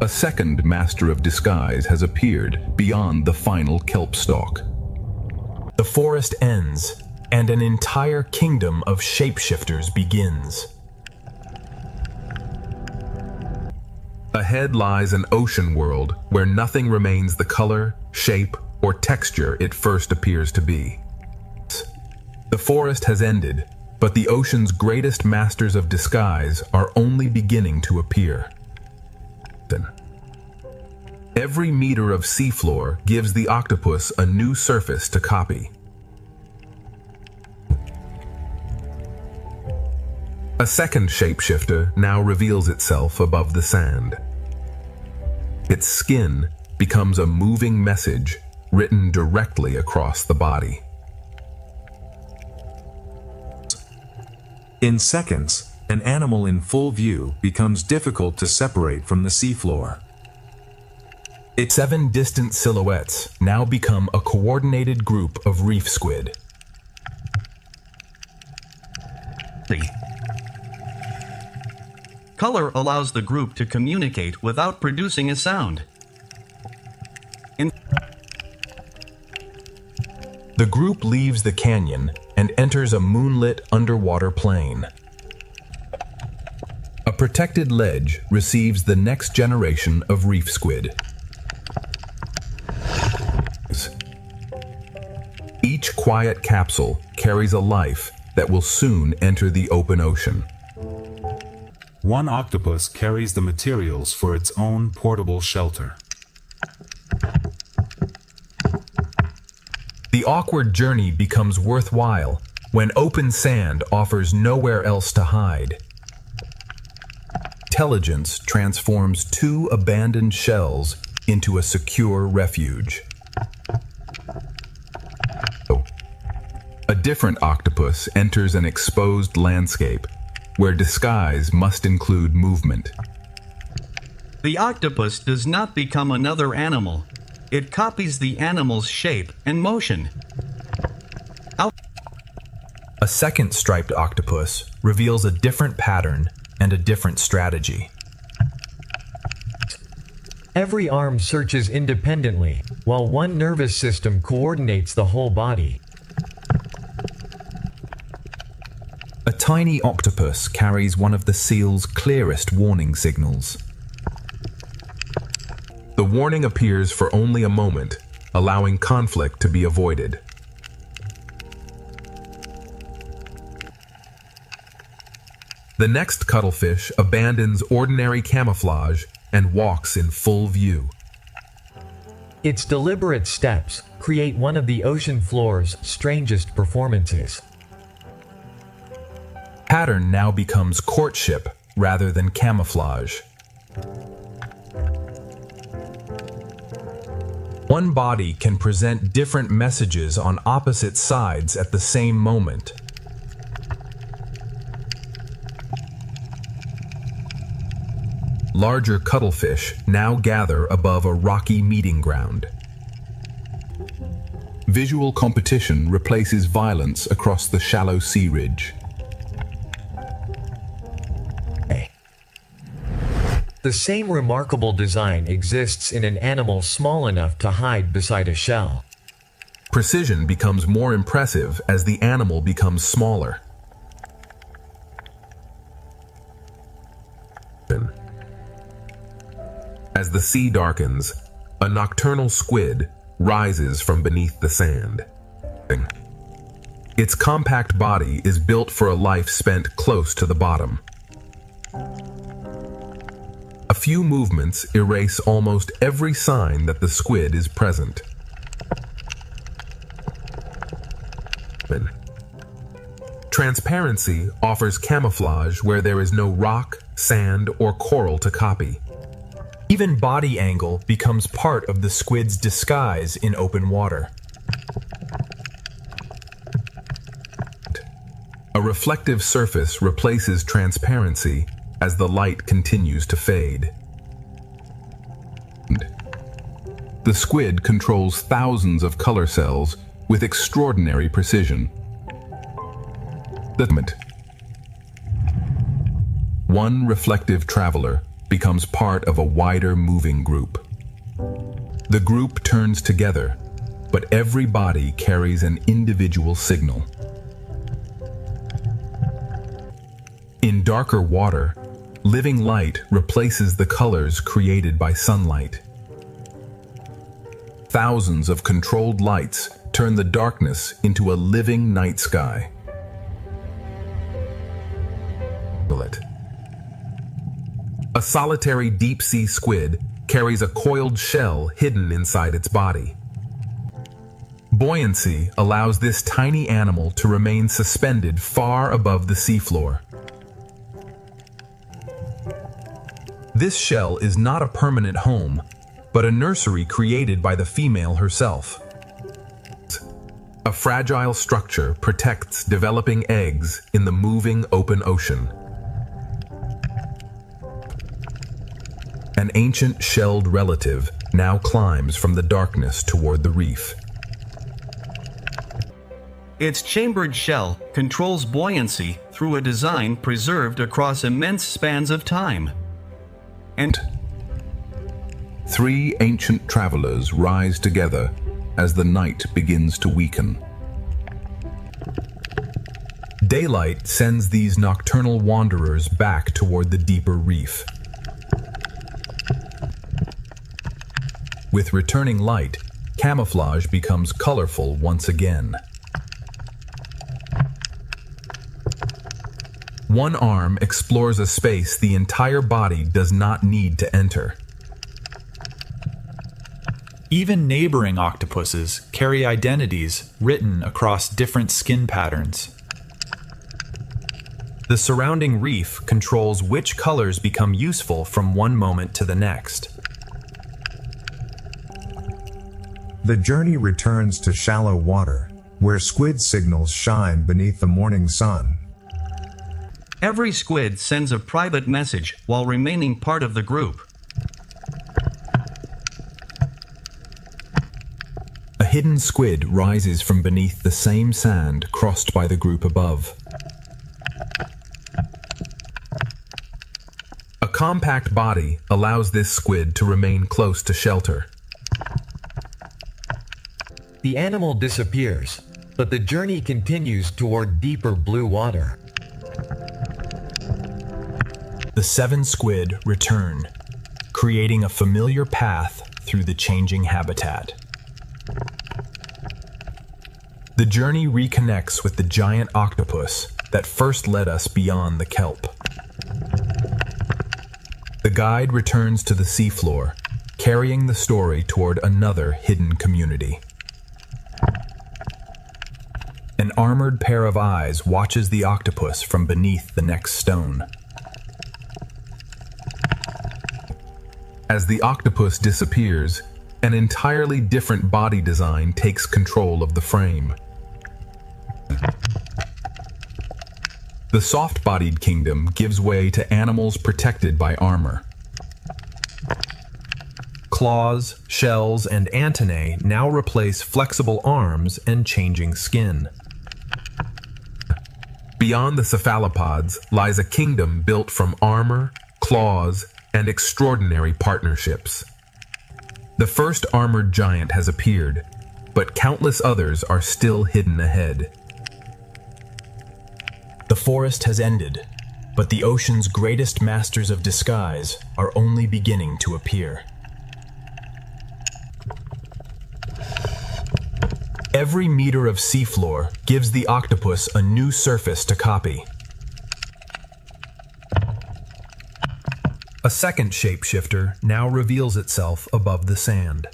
A second master of disguise has appeared beyond the final kelp stalk. The forest ends, and an entire kingdom of shapeshifters begins. Ahead lies an ocean world where nothing remains the color, shape, or texture it first appears to be. The forest has ended, but the ocean's greatest masters of disguise are only beginning to appear. Every meter of seafloor gives the octopus a new surface to copy. A second shapeshifter now reveals itself above the sand. Its skin becomes a moving message written directly across the body. In seconds, an animal in full view becomes difficult to separate from the seafloor. Its 7 distant silhouettes now become a coordinated group of reef squid. Color allows the group to communicate without producing a sound. The group leaves the canyon and enters a moonlit underwater plain. A protected ledge receives the next generation of reef squid. Each quiet capsule carries a life that will soon enter the open ocean. One octopus carries the materials for its own portable shelter. The awkward journey becomes worthwhile when open sand offers nowhere else to hide. Intelligence transforms 2 abandoned shells into a secure refuge. A different octopus enters an exposed landscape where disguise must include movement. The octopus does not become another animal. It copies the animal's shape and motion. A second striped octopus reveals a different pattern and a different strategy. Every arm searches independently, while one nervous system coordinates the whole body. A tiny octopus carries one of the seal's clearest warning signals. The warning appears for only a moment, allowing conflict to be avoided. The next cuttlefish abandons ordinary camouflage and walks in full view. Its deliberate steps create one of the ocean floor's strangest performances. Pattern now becomes courtship rather than camouflage. One body can present different messages on opposite sides at the same moment. Larger cuttlefish now gather above a rocky meeting ground. Visual competition replaces violence across the shallow sea ridge. The same remarkable design exists in an animal small enough to hide beside a shell. Precision becomes more impressive as the animal becomes smaller. As the sea darkens, a nocturnal squid rises from beneath the sand. Its compact body is built for a life spent close to the bottom. A few movements erase almost every sign that the squid is present. Transparency offers camouflage where there is no rock, sand, or coral to copy. Even body angle becomes part of the squid's disguise in open water. A reflective surface replaces transparency as the light continues to fade. The squid controls thousands of color cells with extraordinary precision. One reflective traveler becomes part of a wider moving group. The group turns together, but every body carries an individual signal. In darker water, living light replaces the colors created by sunlight. Thousands of controlled lights turn the darkness into a living night sky. A solitary deep-sea squid carries a coiled shell hidden inside its body. Buoyancy allows this tiny animal to remain suspended far above the seafloor. This shell is not a permanent home, but a nursery created by the female herself. A fragile structure protects developing eggs in the moving open ocean. An ancient shelled relative now climbs from the darkness toward the reef. Its chambered shell controls buoyancy through a design preserved across immense spans of time. And three ancient travelers rise together as the night begins to weaken. Daylight sends these nocturnal wanderers back toward the deeper reef. With returning light, camouflage becomes colorful once again. One arm explores a space the entire body does not need to enter. Even neighboring octopuses carry identities written across different skin patterns. The surrounding reef controls which colors become useful from one moment to the next. The journey returns to shallow water, where squid signals shine beneath the morning sun. every squid sends a private message while remaining part of the group. A hidden squid rises from beneath the same sand crossed by the group above. A compact body allows this squid to remain close to shelter. The animal disappears, but the journey continues toward deeper blue water. The 7 squid return, creating a familiar path through the changing habitat. The journey reconnects with the giant octopus that first led us beyond the kelp. The guide returns to the seafloor, carrying the story toward another hidden community. An armored pair of eyes watches the octopus from beneath the next stone. As the octopus disappears, an entirely different body design takes control of the frame. The soft-bodied kingdom gives way to animals protected by armor. Claws, shells, and antennae now replace flexible arms and changing skin. Beyond the cephalopods lies a kingdom built from armor, claws, and extraordinary partnerships. The first armored giant has appeared, but countless others are still hidden ahead. The forest has ended, but the ocean's greatest masters of disguise are only beginning to appear. Every meter of seafloor gives the octopus a new surface to copy. A second shapeshifter now reveals itself above the sand.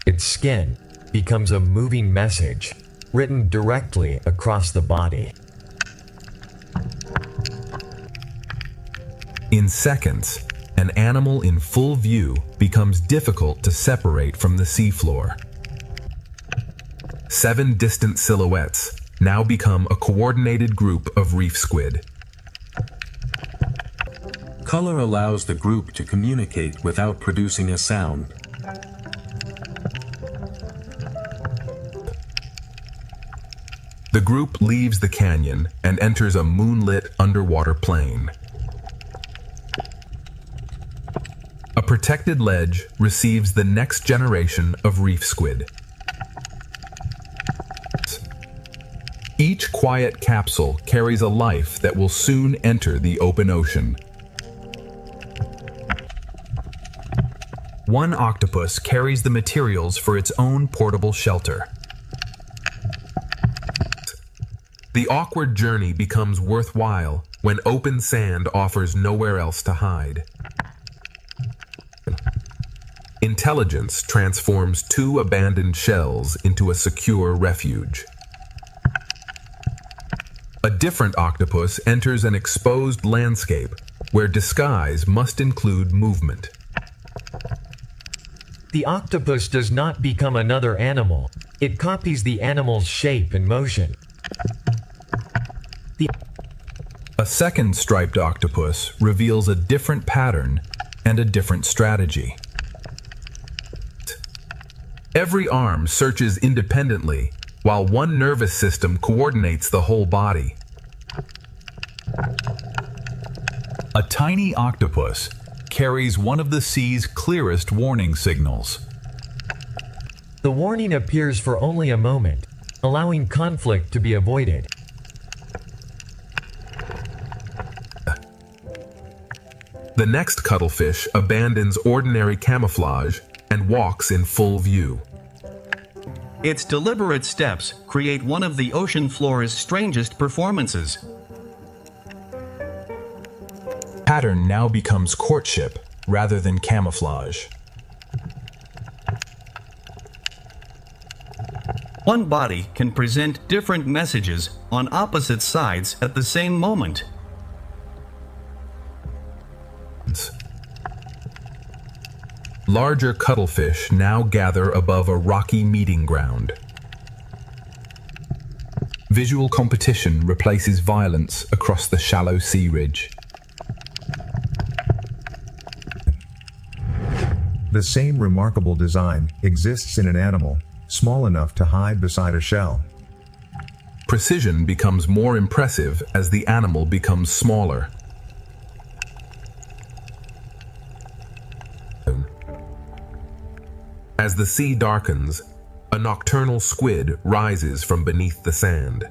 Its skin becomes a moving message, written directly across the body. In seconds, an animal in full view becomes difficult to separate from the seafloor. 7 distant silhouettes now become a coordinated group of reef squid. Color allows the group to communicate without producing a sound. The group leaves the canyon and enters a moonlit underwater plain. A protected ledge receives the next generation of reef squid. Each quiet capsule carries a life that will soon enter the open ocean. One octopus carries the materials for its own portable shelter. The awkward journey becomes worthwhile when open sand offers nowhere else to hide. Intelligence transforms 2 abandoned shells into a secure refuge. A different octopus enters an exposed landscape where disguise must include movement. The octopus does not become another animal. It copies the animal's shape and motion. A second striped octopus reveals a different pattern and a different strategy. Every arm searches independently, while one nervous system coordinates the whole body. A tiny octopus carries one of the sea's clearest warning signals. The warning appears for only a moment, allowing conflict to be avoided. The next cuttlefish abandons ordinary camouflage and walks in full view. Its deliberate steps create one of the ocean floor's strangest performances. Pattern now becomes courtship rather than camouflage. One body can present different messages on opposite sides at the same moment. Larger cuttlefish now gather above a rocky meeting ground. Visual competition replaces violence across the shallow sea ridge. The same remarkable design exists in an animal, small enough to hide beside a shell. Precision becomes more impressive as the animal becomes smaller. As the sea darkens, a nocturnal squid rises from beneath the sand.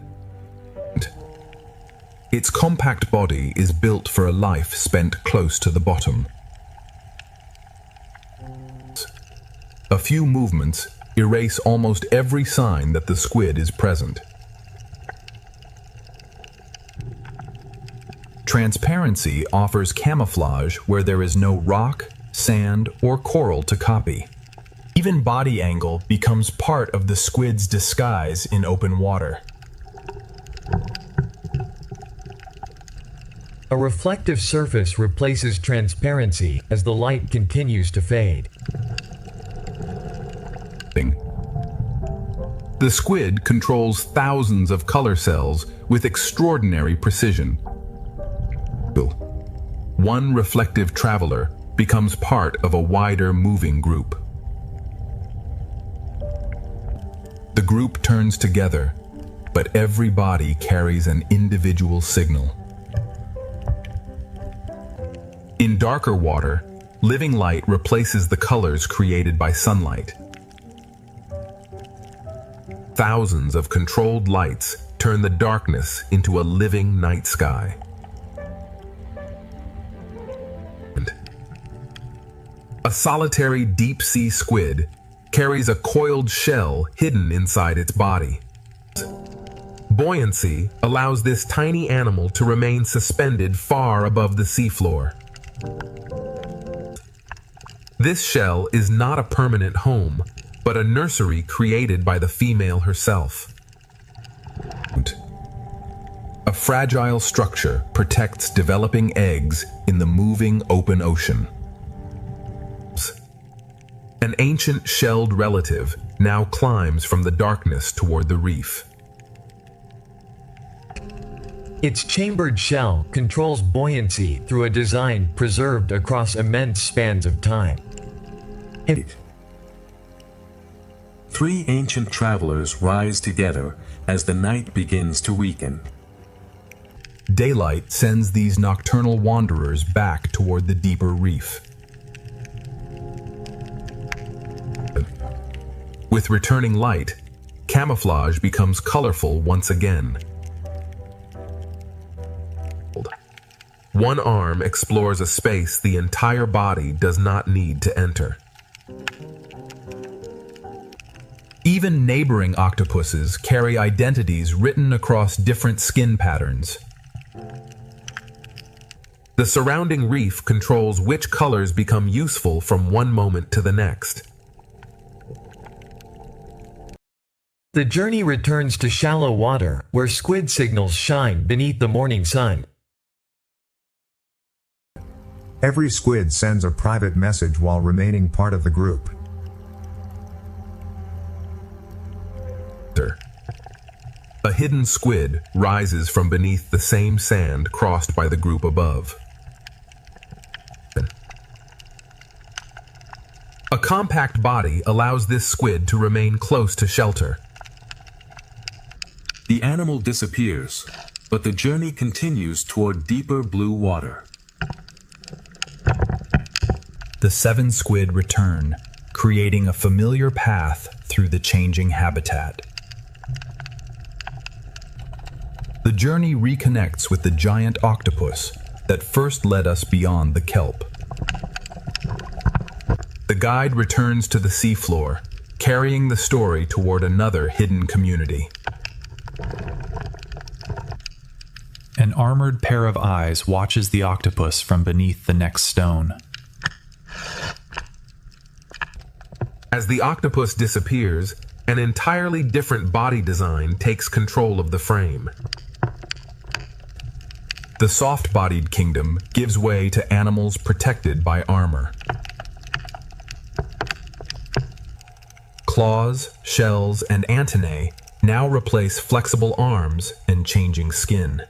Its compact body is built for a life spent close to the bottom. A few movements erase almost every sign that the squid is present. Transparency offers camouflage where there is no rock, sand, or coral to copy. Even body angle becomes part of the squid's disguise in open water. A reflective surface replaces transparency as the light continues to fade. The squid controls thousands of color cells with extraordinary precision. One reflective traveler becomes part of a wider moving group. The group turns together, but every body carries an individual signal. In darker water, living light replaces the colors created by sunlight. Thousands of controlled lights turn the darkness into a living night sky. A solitary deep-sea squid carries a coiled shell hidden inside its body. Buoyancy allows this tiny animal to remain suspended far above the seafloor. This shell is not a permanent home, but a nursery created by the female herself. A fragile structure protects developing eggs in the moving open ocean. An ancient shelled relative now climbs from the darkness toward the reef. Its chambered shell controls buoyancy through a design preserved across immense spans of time. Three ancient travelers rise together as the night begins to weaken. Daylight sends these nocturnal wanderers back toward the deeper reef. With returning light, camouflage becomes colorful once again. One arm explores a space the entire body does not need to enter. Even neighboring octopuses carry identities written across different skin patterns. The surrounding reef controls which colors become useful from one moment to the next. The journey returns to shallow water, where squid signals shine beneath the morning sun. Every squid sends a private message while remaining part of the group. A hidden squid rises from beneath the same sand crossed by the group above. A compact body allows this squid to remain close to shelter. The animal disappears, but the journey continues toward deeper blue water. The 7 squid return, creating a familiar path through the changing habitat. The journey reconnects with the giant octopus that first led us beyond the kelp. The guide returns to the seafloor, carrying the story toward another hidden community. An armored pair of eyes watches the octopus from beneath the next stone. As the octopus disappears, an entirely different body design takes control of the frame. The soft-bodied kingdom gives way to animals protected by armor. Claws, shells, and antennae now replace flexible arms and changing skin.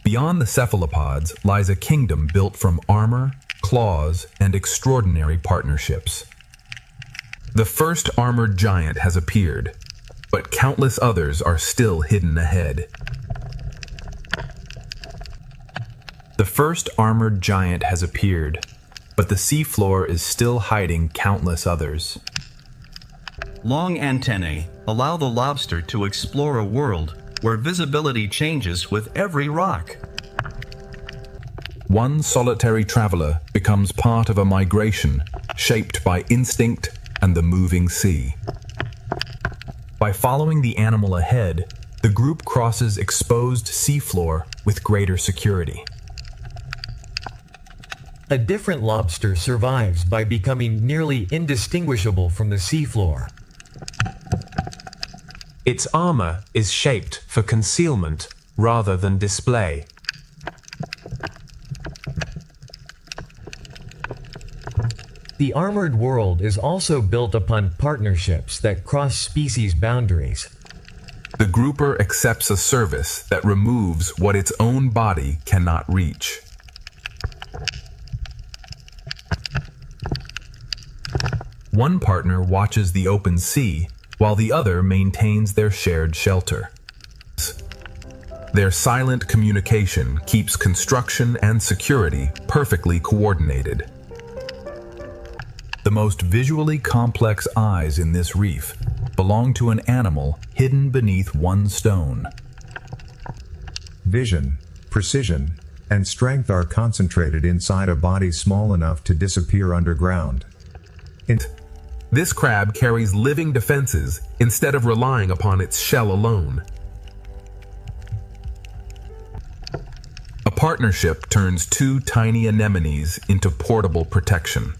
Beyond the cephalopods lies a kingdom built from armor, claws, and extraordinary partnerships. The first armored giant has appeared, but countless others are still hidden ahead. The first armored giant has appeared, but the seafloor is still hiding countless others. Long antennae allow the lobster to explore a world where visibility changes with every rock. One solitary traveler becomes part of a migration shaped by instinct and the moving sea. By following the animal ahead, the group crosses exposed seafloor with greater security. A different lobster survives by becoming nearly indistinguishable from the seafloor. Its armor is shaped for concealment rather than display. The armored world is also built upon partnerships that cross species boundaries. The grouper accepts a service that removes what its own body cannot reach. One partner watches the open sea, while the other maintains their shared shelter. Their silent communication keeps construction and security perfectly coordinated. The most visually complex eyes in this reef belong to an animal hidden beneath one stone. Vision, precision, and strength are concentrated inside a body small enough to disappear underground. This crab carries living defenses instead of relying upon its shell alone. A partnership turns two tiny anemones into portable protection.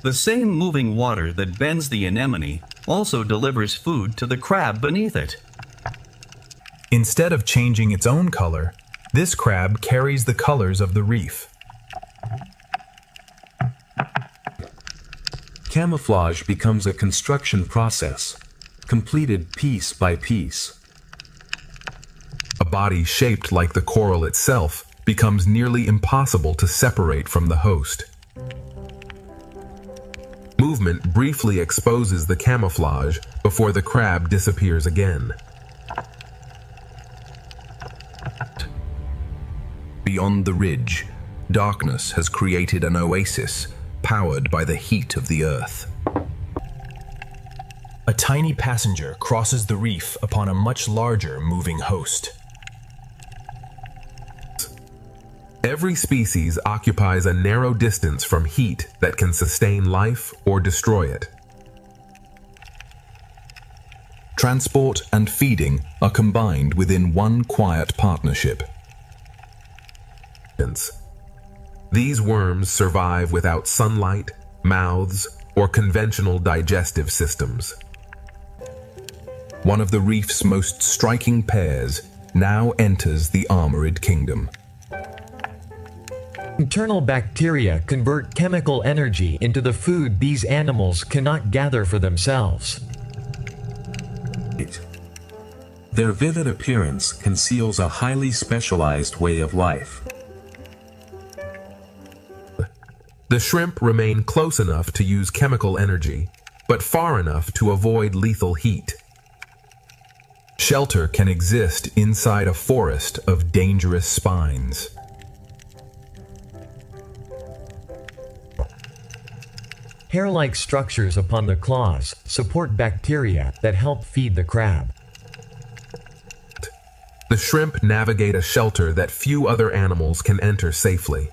The same moving water that bends the anemone also delivers food to the crab beneath it. Instead of changing its own color, this crab carries the colors of the reef. Camouflage becomes a construction process, completed piece by piece. A body shaped like the coral itself becomes nearly impossible to separate from the host. Movement briefly exposes the camouflage before the crab disappears again. Beyond the ridge, darkness has created an oasis powered by the heat of the earth. A tiny passenger crosses the reef upon a much larger moving host. Every species occupies a narrow distance from heat that can sustain life or destroy it. Transport and feeding are combined within one quiet partnership. These worms survive without sunlight, mouths, or conventional digestive systems. One of the reef's most striking pairs now enters the armored kingdom. Internal bacteria convert chemical energy into the food these animals cannot gather for themselves. Their vivid appearance conceals a highly specialized way of life. The shrimp remain close enough to use chemical energy, but far enough to avoid lethal heat. Shelter can exist inside a forest of dangerous spines. Hair-like structures upon the claws support bacteria that help feed the crab. The shrimp navigate a shelter that few other animals can enter safely.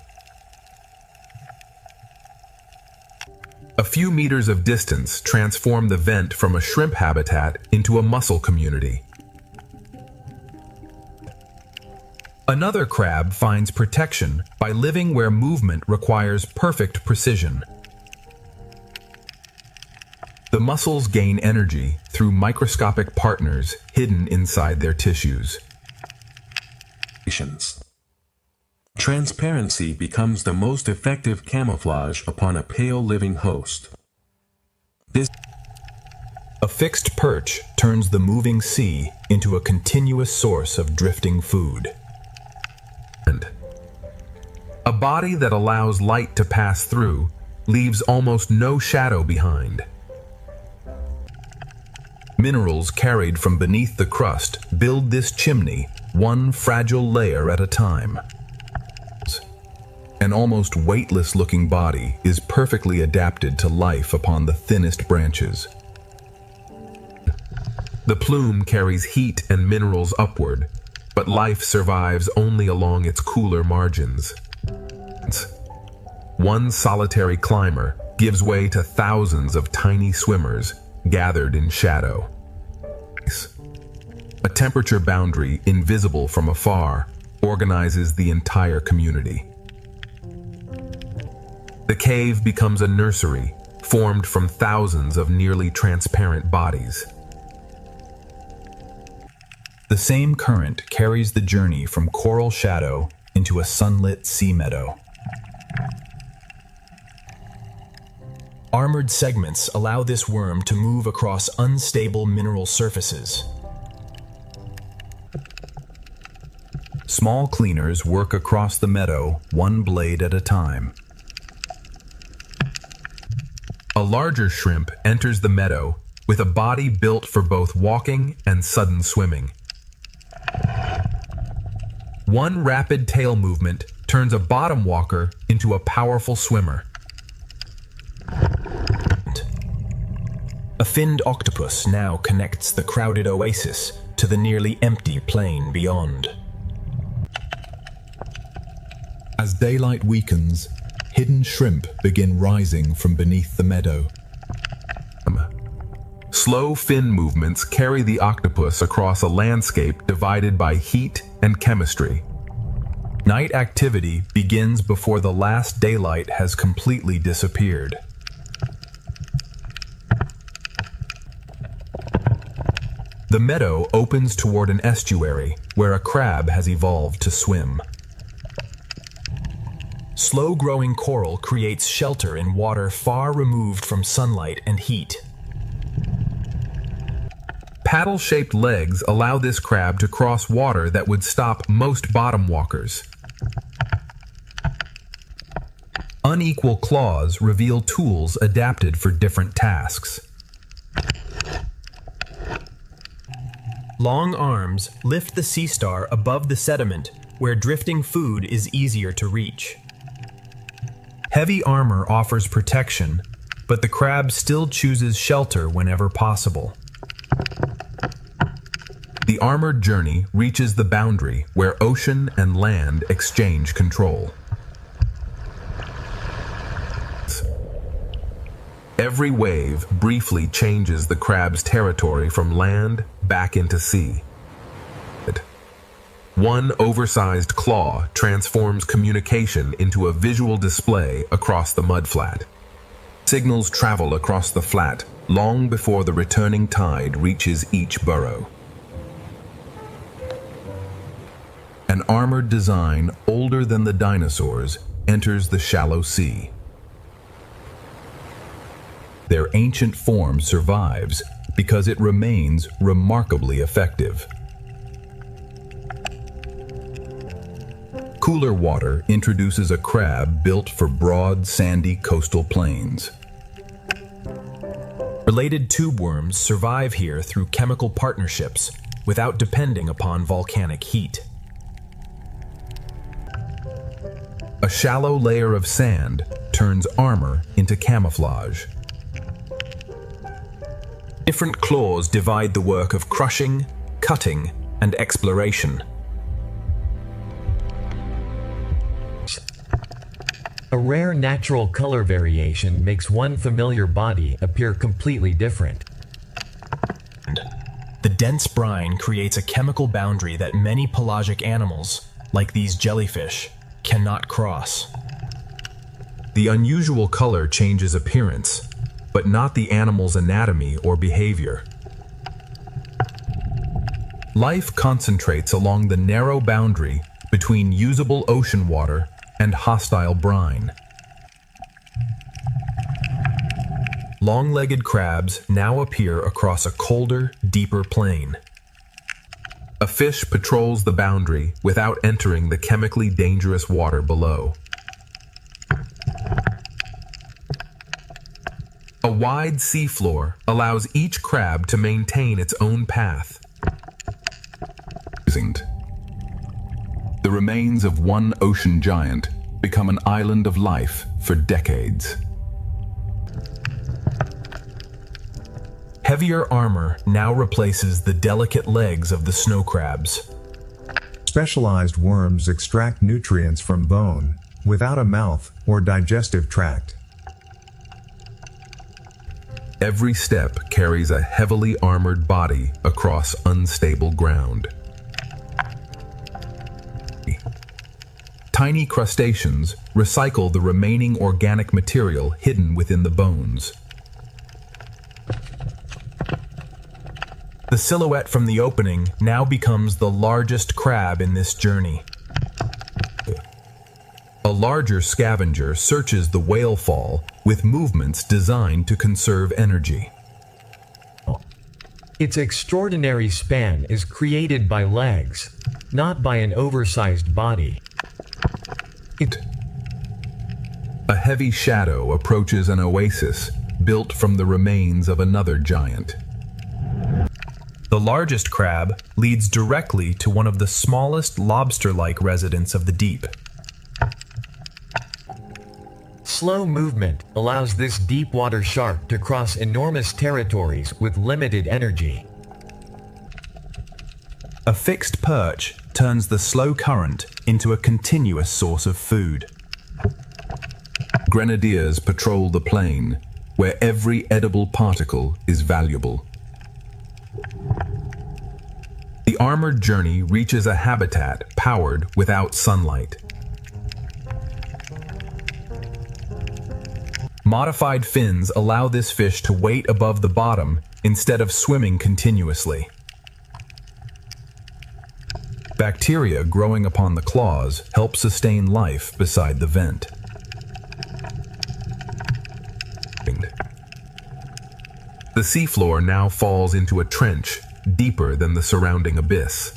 A few meters of distance transform the vent from a shrimp habitat into a mussel community. Another crab finds protection by living where movement requires perfect precision. The mussels gain energy through microscopic partners hidden inside their tissues. Transparency becomes the most effective camouflage upon a pale living host. A fixed perch turns the moving sea into a continuous source of drifting food. A body that allows light to pass through leaves almost no shadow behind. Minerals carried from beneath the crust build this chimney one fragile layer at a time. An almost weightless-looking body is perfectly adapted to life upon the thinnest branches. The plume carries heat and minerals upward, but life survives only along its cooler margins. One solitary climber gives way to thousands of tiny swimmers gathered in shadow. A temperature boundary invisible from afar organizes the entire community. The cave becomes a nursery formed from thousands of nearly transparent bodies. The same current carries the journey from coral shadow into a sunlit sea meadow. Armored segments allow this worm to move across unstable mineral surfaces. Small cleaners work across the meadow, one blade at a time. A larger shrimp enters the meadow with a body built for both walking and sudden swimming. One rapid tail movement turns a bottom walker into a powerful swimmer. A finned octopus now connects the crowded oasis to the nearly empty plain beyond. As daylight weakens, hidden shrimp begin rising from beneath the meadow. Slow fin movements carry the octopus across a landscape divided by heat and chemistry. Night activity begins before the last daylight has completely disappeared. The meadow opens toward an estuary where a crab has evolved to swim. Slow-growing coral creates shelter in water far removed from sunlight and heat. Paddle-shaped legs allow this crab to cross water that would stop most bottom walkers. Unequal claws reveal tools adapted for different tasks. Long arms lift the sea star above the sediment where drifting food is easier to reach. Heavy armor offers protection, but the crab still chooses shelter whenever possible. The armored journey reaches the boundary where ocean and land exchange control. Every wave briefly changes the crab's territory from land back into sea. One oversized claw transforms communication into a visual display across the mudflat. Signals travel across the flat long before the returning tide reaches each burrow. An armored design older than the dinosaurs enters the shallow sea. Their ancient form survives because it remains remarkably effective. Cooler water introduces a crab built for broad, sandy coastal plains. Related tube worms survive here through chemical partnerships without depending upon volcanic heat. A shallow layer of sand turns armor into camouflage. Different claws divide the work of crushing, cutting, and exploration. A rare natural color variation makes one familiar body appear completely different. The dense brine creates a chemical boundary that many pelagic animals, like these jellyfish, cannot cross. The unusual color changes appearance, but not the animal's anatomy or behavior. Life concentrates along the narrow boundary between usable ocean water and hostile brine. Long-legged crabs now appear across a colder, deeper plain. A fish patrols the boundary without entering the chemically dangerous water below. A wide seafloor allows each crab to maintain its own path. The remains of one ocean giant become an island of life for decades. Heavier armor now replaces the delicate legs of the snow crabs. Specialized worms extract nutrients from bone, without a mouth or digestive tract. Every step carries a heavily armored body across unstable ground. Tiny crustaceans recycle the remaining organic material hidden within the bones. The silhouette from the opening now becomes the largest crab in this journey. A larger scavenger searches the whale fall with movements designed to conserve energy. Its extraordinary span is created by legs, not by an oversized body. A heavy shadow approaches an oasis built from the remains of another giant. The largest crab leads directly to one of the smallest lobster-like residents of the deep. Slow movement allows this deep water shark to cross enormous territories with limited energy. A fixed perch turns the slow current into a continuous source of food. Grenadiers patrol the plain, where every edible particle is valuable. The armored journey reaches a habitat powered without sunlight. Modified fins allow this fish to wait above the bottom instead of swimming continuously. Bacteria growing upon the claws help sustain life beside the vent. The seafloor now falls into a trench deeper than the surrounding abyss.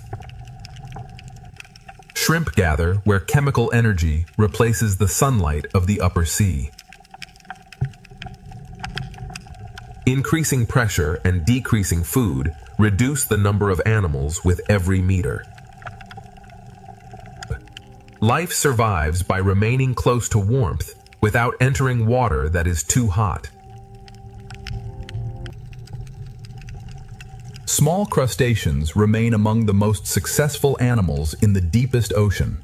Shrimp gather where chemical energy replaces the sunlight of the upper sea. Increasing pressure and decreasing food reduce the number of animals with every meter. Life survives by remaining close to warmth without entering water that is too hot. Small crustaceans remain among the most successful animals in the deepest ocean.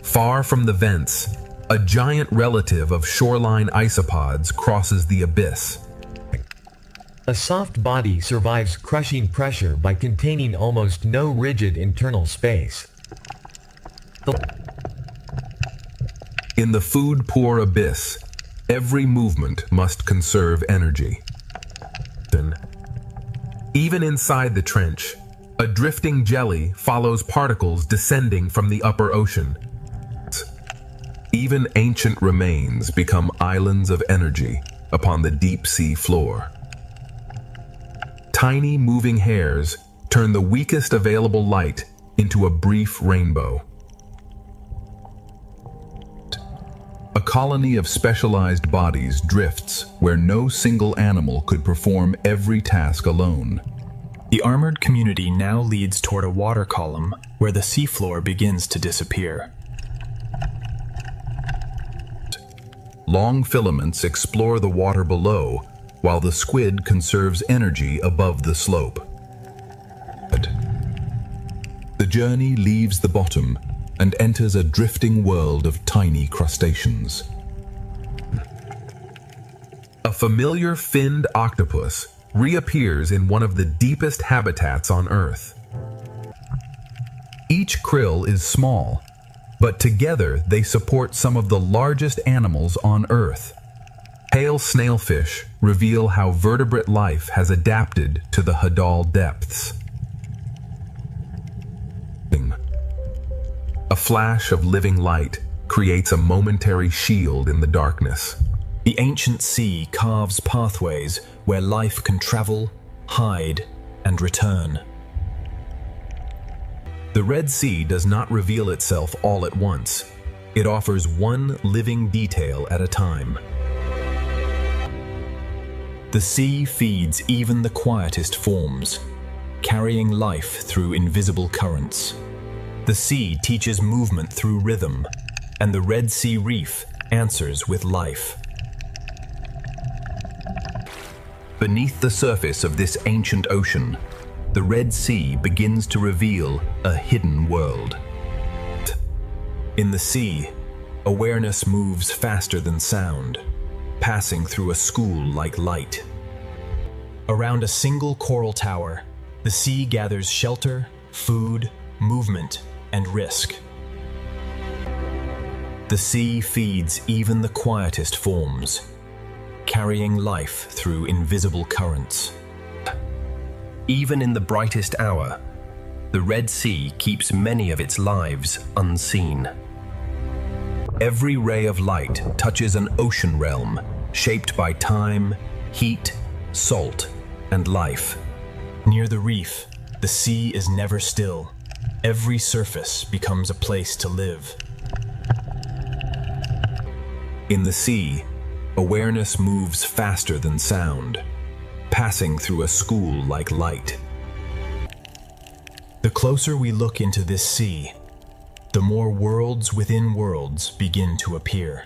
Far from the vents, a giant relative of shoreline isopods crosses the abyss. A soft body survives crushing pressure by containing almost no rigid internal space. In the food-poor abyss, every movement must conserve energy. Even inside the trench, a drifting jelly follows particles descending from the upper ocean. Even ancient remains become islands of energy upon the deep sea floor. Tiny moving hairs turn the weakest available light into a brief rainbow. A colony of specialized bodies drifts where no single animal could perform every task alone. The armored community now leads toward a water column where the seafloor begins to disappear. Long filaments explore the water below, while the squid conserves energy above the slope. The journey leaves the bottom and enters a drifting world of tiny crustaceans. A familiar finned octopus reappears in one of the deepest habitats on Earth. Each krill is small, but together they support some of the largest animals on Earth. Pale snailfish reveal how vertebrate life has adapted to the Hadal depths. A flash of living light creates a momentary shield in the darkness. The ancient sea carves pathways where life can travel, hide, and return. The Red Sea does not reveal itself all at once. It offers one living detail at a time. The sea feeds even the quietest forms, carrying life through invisible currents. The sea teaches movement through rhythm, and the Red Sea Reef answers with life. Beneath the surface of this ancient ocean, the Red Sea begins to reveal a hidden world. In the sea, awareness moves faster than sound, passing through a school like light. Around a single coral tower, the sea gathers shelter, food, movement, and risk. The sea feeds even the quietest forms, carrying life through invisible currents. Even in the brightest hour, the Red Sea keeps many of its lives unseen. Every ray of light touches an ocean realm shaped by time, heat, salt, and life. Near the reef, the sea is never still. Every surface becomes a place to live. In the sea, awareness moves faster than sound, passing through a school like light. The closer we look into this sea, the more worlds within worlds begin to appear.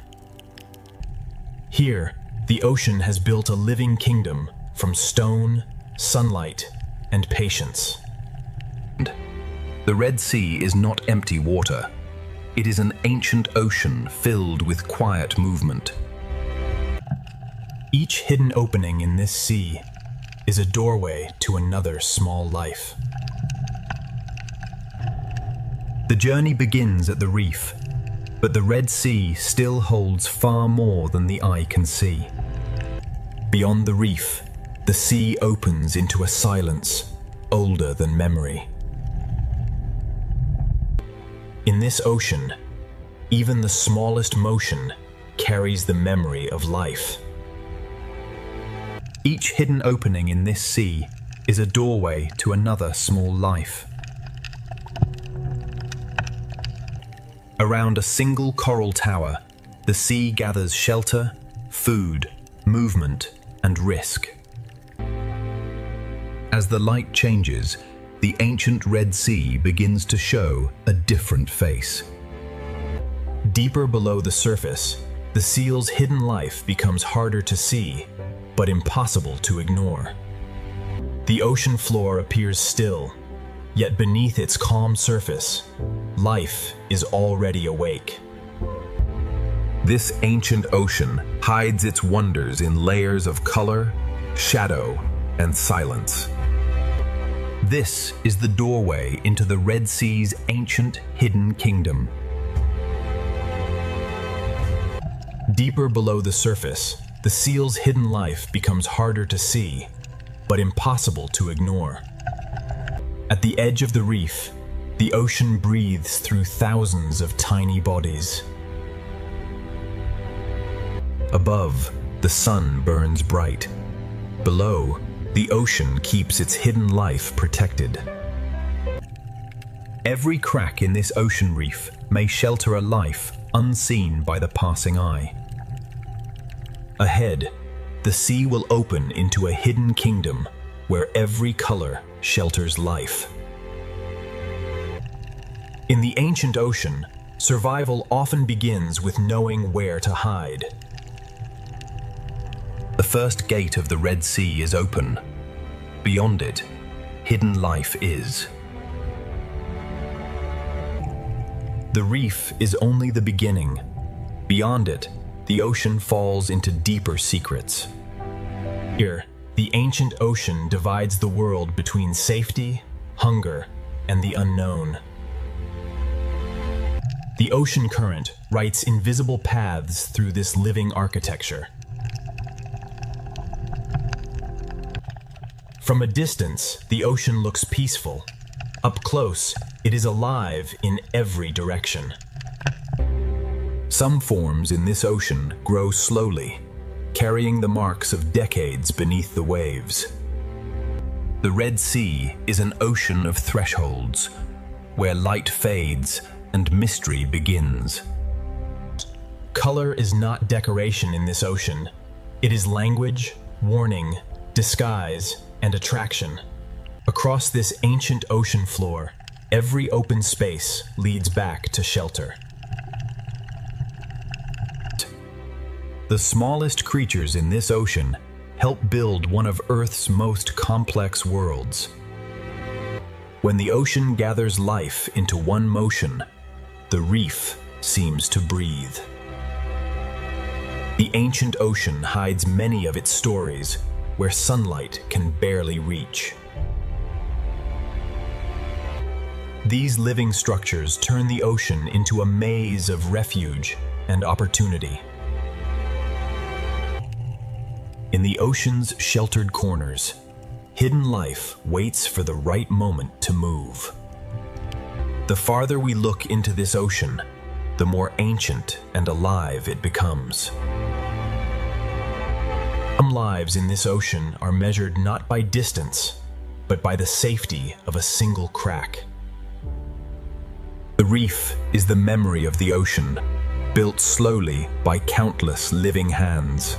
Here, the ocean has built a living kingdom from stone, sunlight, and patience. The Red Sea is not empty water. It is an ancient ocean filled with quiet movement. Each hidden opening in this sea is a doorway to another small life. The journey begins at the reef, but the Red Sea still holds far more than the eye can see. Beyond the reef, the sea opens into a silence older than memory. In this ocean, even the smallest motion carries the memory of life. Each hidden opening in this sea is a doorway to another small life. Around a single coral tower, the sea gathers shelter, food, movement, and risk. As the light changes, the ancient Red Sea begins to show a different face. Deeper below the surface, the seal's hidden life becomes harder to see, but impossible to ignore. The ocean floor appears still, yet beneath its calm surface, life is already awake. This ancient ocean hides its wonders in layers of color, shadow, and silence. This is the doorway into the Red Sea's ancient hidden kingdom. Deeper below the surface, the seal's hidden life becomes harder to see, but impossible to ignore. At the edge of the reef, the ocean breathes through thousands of tiny bodies. Above, the sun burns bright. Below, the ocean keeps its hidden life protected. Every crack in this ocean reef may shelter a life unseen by the passing eye. Ahead, the sea will open into a hidden kingdom where every color shelters life. In the ancient ocean, survival often begins with knowing where to hide. The first gate of the Red Sea is open. Beyond it, hidden life is. The reef is only the beginning. Beyond it, the ocean falls into deeper secrets. Here, the ancient ocean divides the world between safety, hunger, and the unknown. The ocean current writes invisible paths through this living architecture. From a distance, the ocean looks peaceful. Up close, it is alive in every direction. Some forms in this ocean grow slowly, carrying the marks of decades beneath the waves. The Red Sea is an ocean of thresholds, where light fades and mystery begins. Color is not decoration in this ocean. It is language, warning, disguise, and attraction. Across this ancient ocean floor, every open space leads back to shelter. The smallest creatures in this ocean help build one of Earth's most complex worlds. When the ocean gathers life into one motion, the reef seems to breathe. The ancient ocean hides many of its stories where sunlight can barely reach. These living structures turn the ocean into a maze of refuge and opportunity. In the ocean's sheltered corners, hidden life waits for the right moment to move. The farther we look into this ocean, the more ancient and alive it becomes. Some lives in this ocean are measured not by distance, but by the safety of a single crack. The reef is the memory of the ocean, built slowly by countless living hands.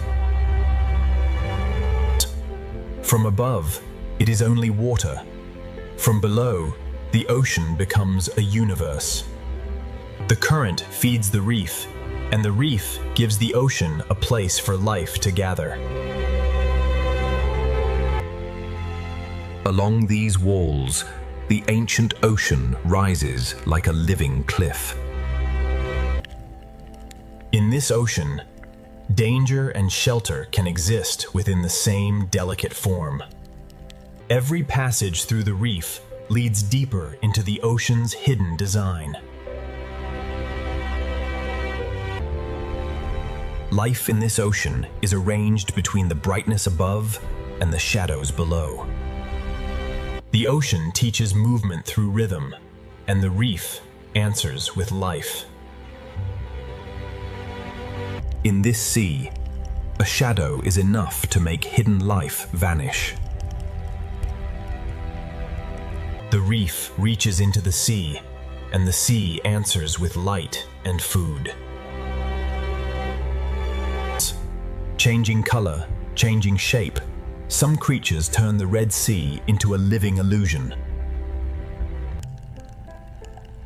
From above, it is only water. From below, the ocean becomes a universe. The current feeds the reef, and the reef gives the ocean a place for life to gather. Along these walls, the ancient ocean rises like a living cliff. In this ocean, danger and shelter can exist within the same delicate form. Every passage through the reef leads deeper into the ocean's hidden design. Life in this ocean is arranged between the brightness above and the shadows below. The ocean teaches movement through rhythm, and the reef answers with life. In this sea, a shadow is enough to make hidden life vanish. The reef reaches into the sea, and the sea answers with light and food. Changing color, changing shape, some creatures turn the Red Sea into a living illusion.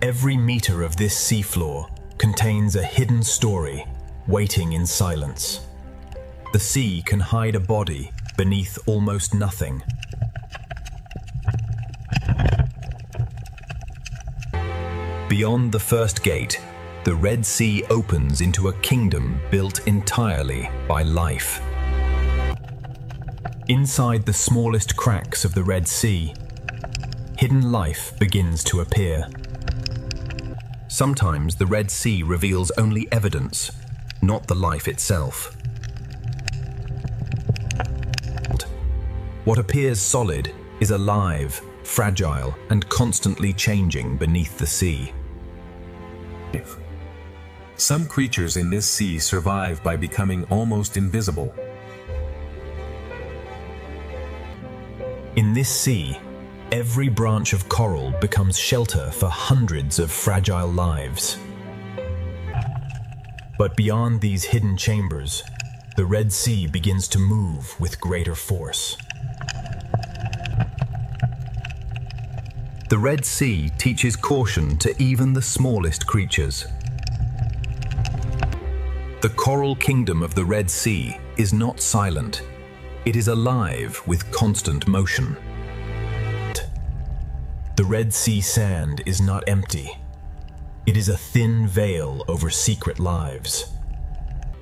Every meter of this seafloor contains a hidden story waiting in silence. The sea can hide a body beneath almost nothing. Beyond the first gate, the Red Sea opens into a kingdom built entirely by life. Inside the smallest cracks of the Red Sea, hidden life begins to appear. Sometimes the Red Sea reveals only evidence, not the life itself. What appears solid is alive, fragile, and constantly changing beneath the sea. Some creatures in this sea survive by becoming almost invisible. In this sea, every branch of coral becomes shelter for hundreds of fragile lives. But beyond these hidden chambers, the Red Sea begins to move with greater force. The Red Sea teaches caution to even the smallest creatures. The coral kingdom of the Red Sea is not silent. It is alive with constant motion. The Red Sea sand is not empty. It is a thin veil over secret lives.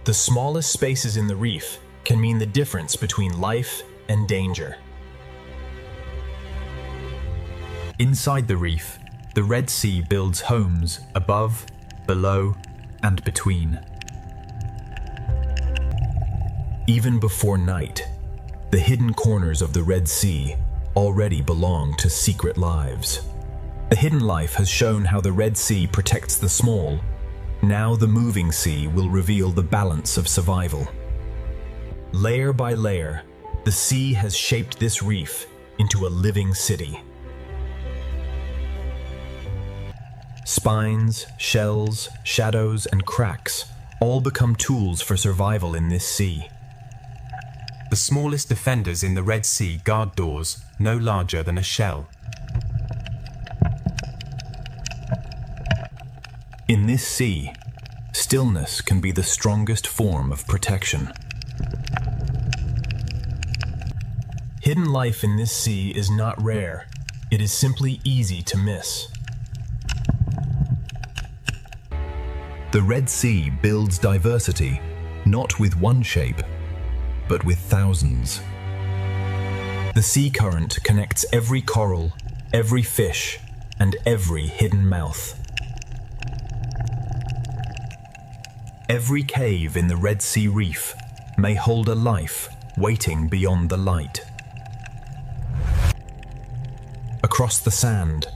The smallest spaces in the reef can mean the difference between life and danger. Inside the reef, the Red Sea builds homes above, below, and between. Even before night, the hidden corners of the Red Sea already belong to secret lives. The hidden life has shown how the Red Sea protects the small. Now the moving sea will reveal the balance of survival. Layer by layer, the sea has shaped this reef into a living city. Spines, shells, shadows, and cracks all become tools for survival in this sea. The smallest defenders in the Red Sea guard doors no larger than a shell. In this sea, stillness can be the strongest form of protection. Hidden life in this sea is not rare. It is simply easy to miss. The Red Sea builds diversity, not with one shape, but with thousands. The sea current connects every coral, every fish, and every hidden mouth. Every cave in the Red Sea reef may hold a life waiting beyond the light. Across the sand,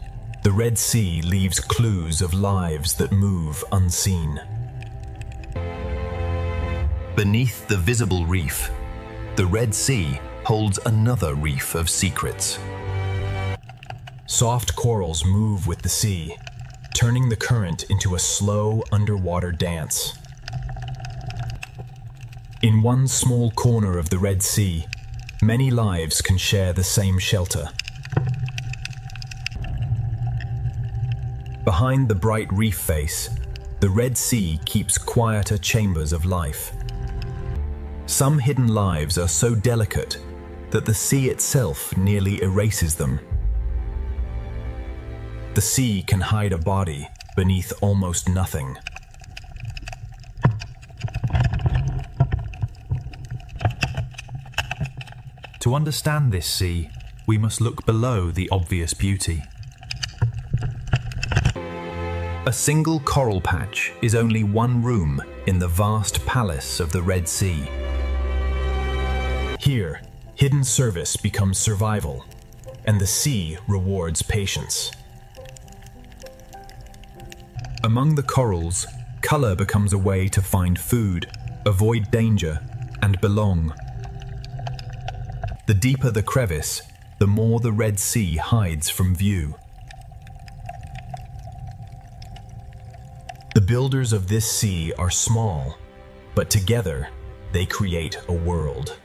the Red Sea leaves clues of lives that move unseen. Beneath the visible reef, the Red Sea holds another reef of secrets. Soft corals move with the sea, turning the current into a slow underwater dance. In one small corner of the Red Sea, many lives can share the same shelter. Behind the bright reef face, the Red Sea keeps quieter chambers of life. Some hidden lives are so delicate that the sea itself nearly erases them. The sea can hide a body beneath almost nothing. To understand this sea, we must look below the obvious beauty. A single coral patch is only one room in the vast palace of the Red Sea. Here, hidden service becomes survival, and the sea rewards patience. Among the corals, color becomes a way to find food, avoid danger, and belong. The deeper the crevice, the more the Red Sea hides from view. The builders of this sea are small, but together they create a world.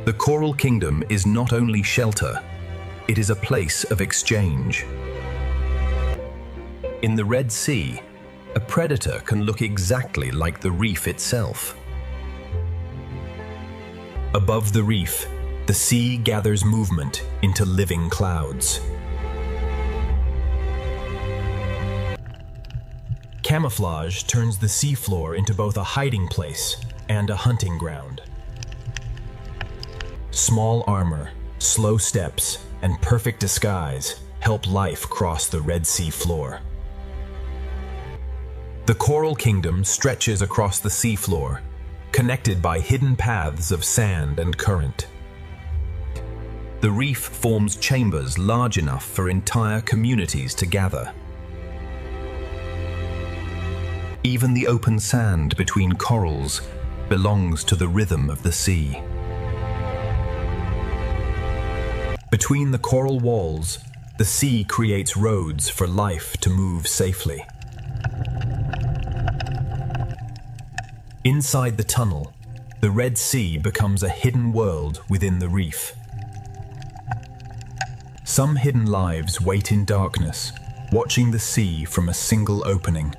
The Coral Kingdom is not only shelter, it is a place of exchange. In the Red Sea, a predator can look exactly like the reef itself. Above the reef, the sea gathers movement into living clouds. Camouflage turns the seafloor into both a hiding place and a hunting ground. Small armor, slow steps, and perfect disguise help life cross the Red Sea floor. The Coral Kingdom stretches across the seafloor, connected by hidden paths of sand and current. The reef forms chambers large enough for entire communities to gather. Even the open sand between corals belongs to the rhythm of the sea. Between the coral walls, the sea creates roads for life to move safely. Inside the tunnel, the Red Sea becomes a hidden world within the reef. Some hidden lives wait in darkness, watching the sea from a single opening.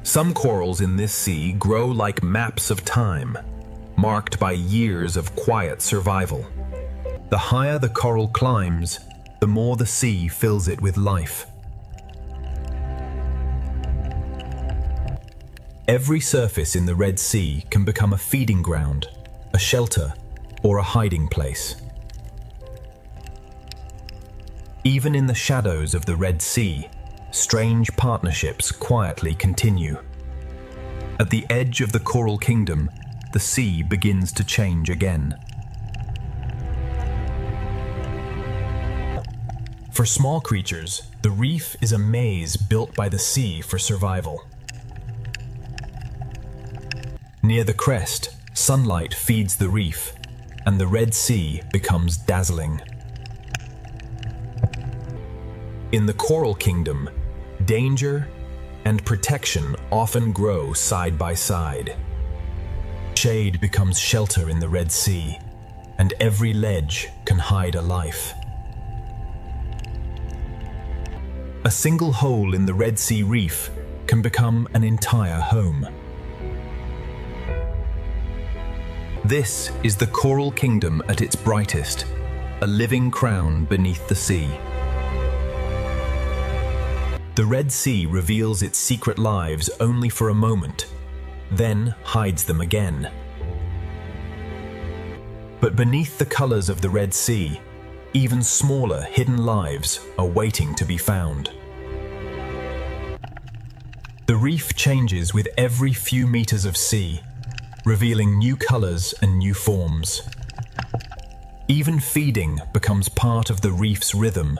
Some corals in this sea grow like maps of time, marked by years of quiet survival. The higher the coral climbs, the more the sea fills it with life. Every surface in the Red Sea can become a feeding ground, a shelter, or a hiding place. Even in the shadows of the Red Sea, strange partnerships quietly continue. At the edge of the Coral Kingdom, the sea begins to change again. For small creatures, the reef is a maze built by the sea for survival. Near the crest, sunlight feeds the reef, and the Red Sea becomes dazzling. In the Coral Kingdom, danger and protection often grow side by side. Shade becomes shelter in the Red Sea, and every ledge can hide a life. A single hole in the Red Sea reef can become an entire home. This is the Coral Kingdom at its brightest, a living crown beneath the sea. The Red Sea reveals its secret lives only for a moment, then hides them again. But beneath the colors of the Red Sea, even smaller hidden lives are waiting to be found. The reef changes with every few meters of sea, revealing new colors and new forms. Even feeding becomes part of the reef's rhythm,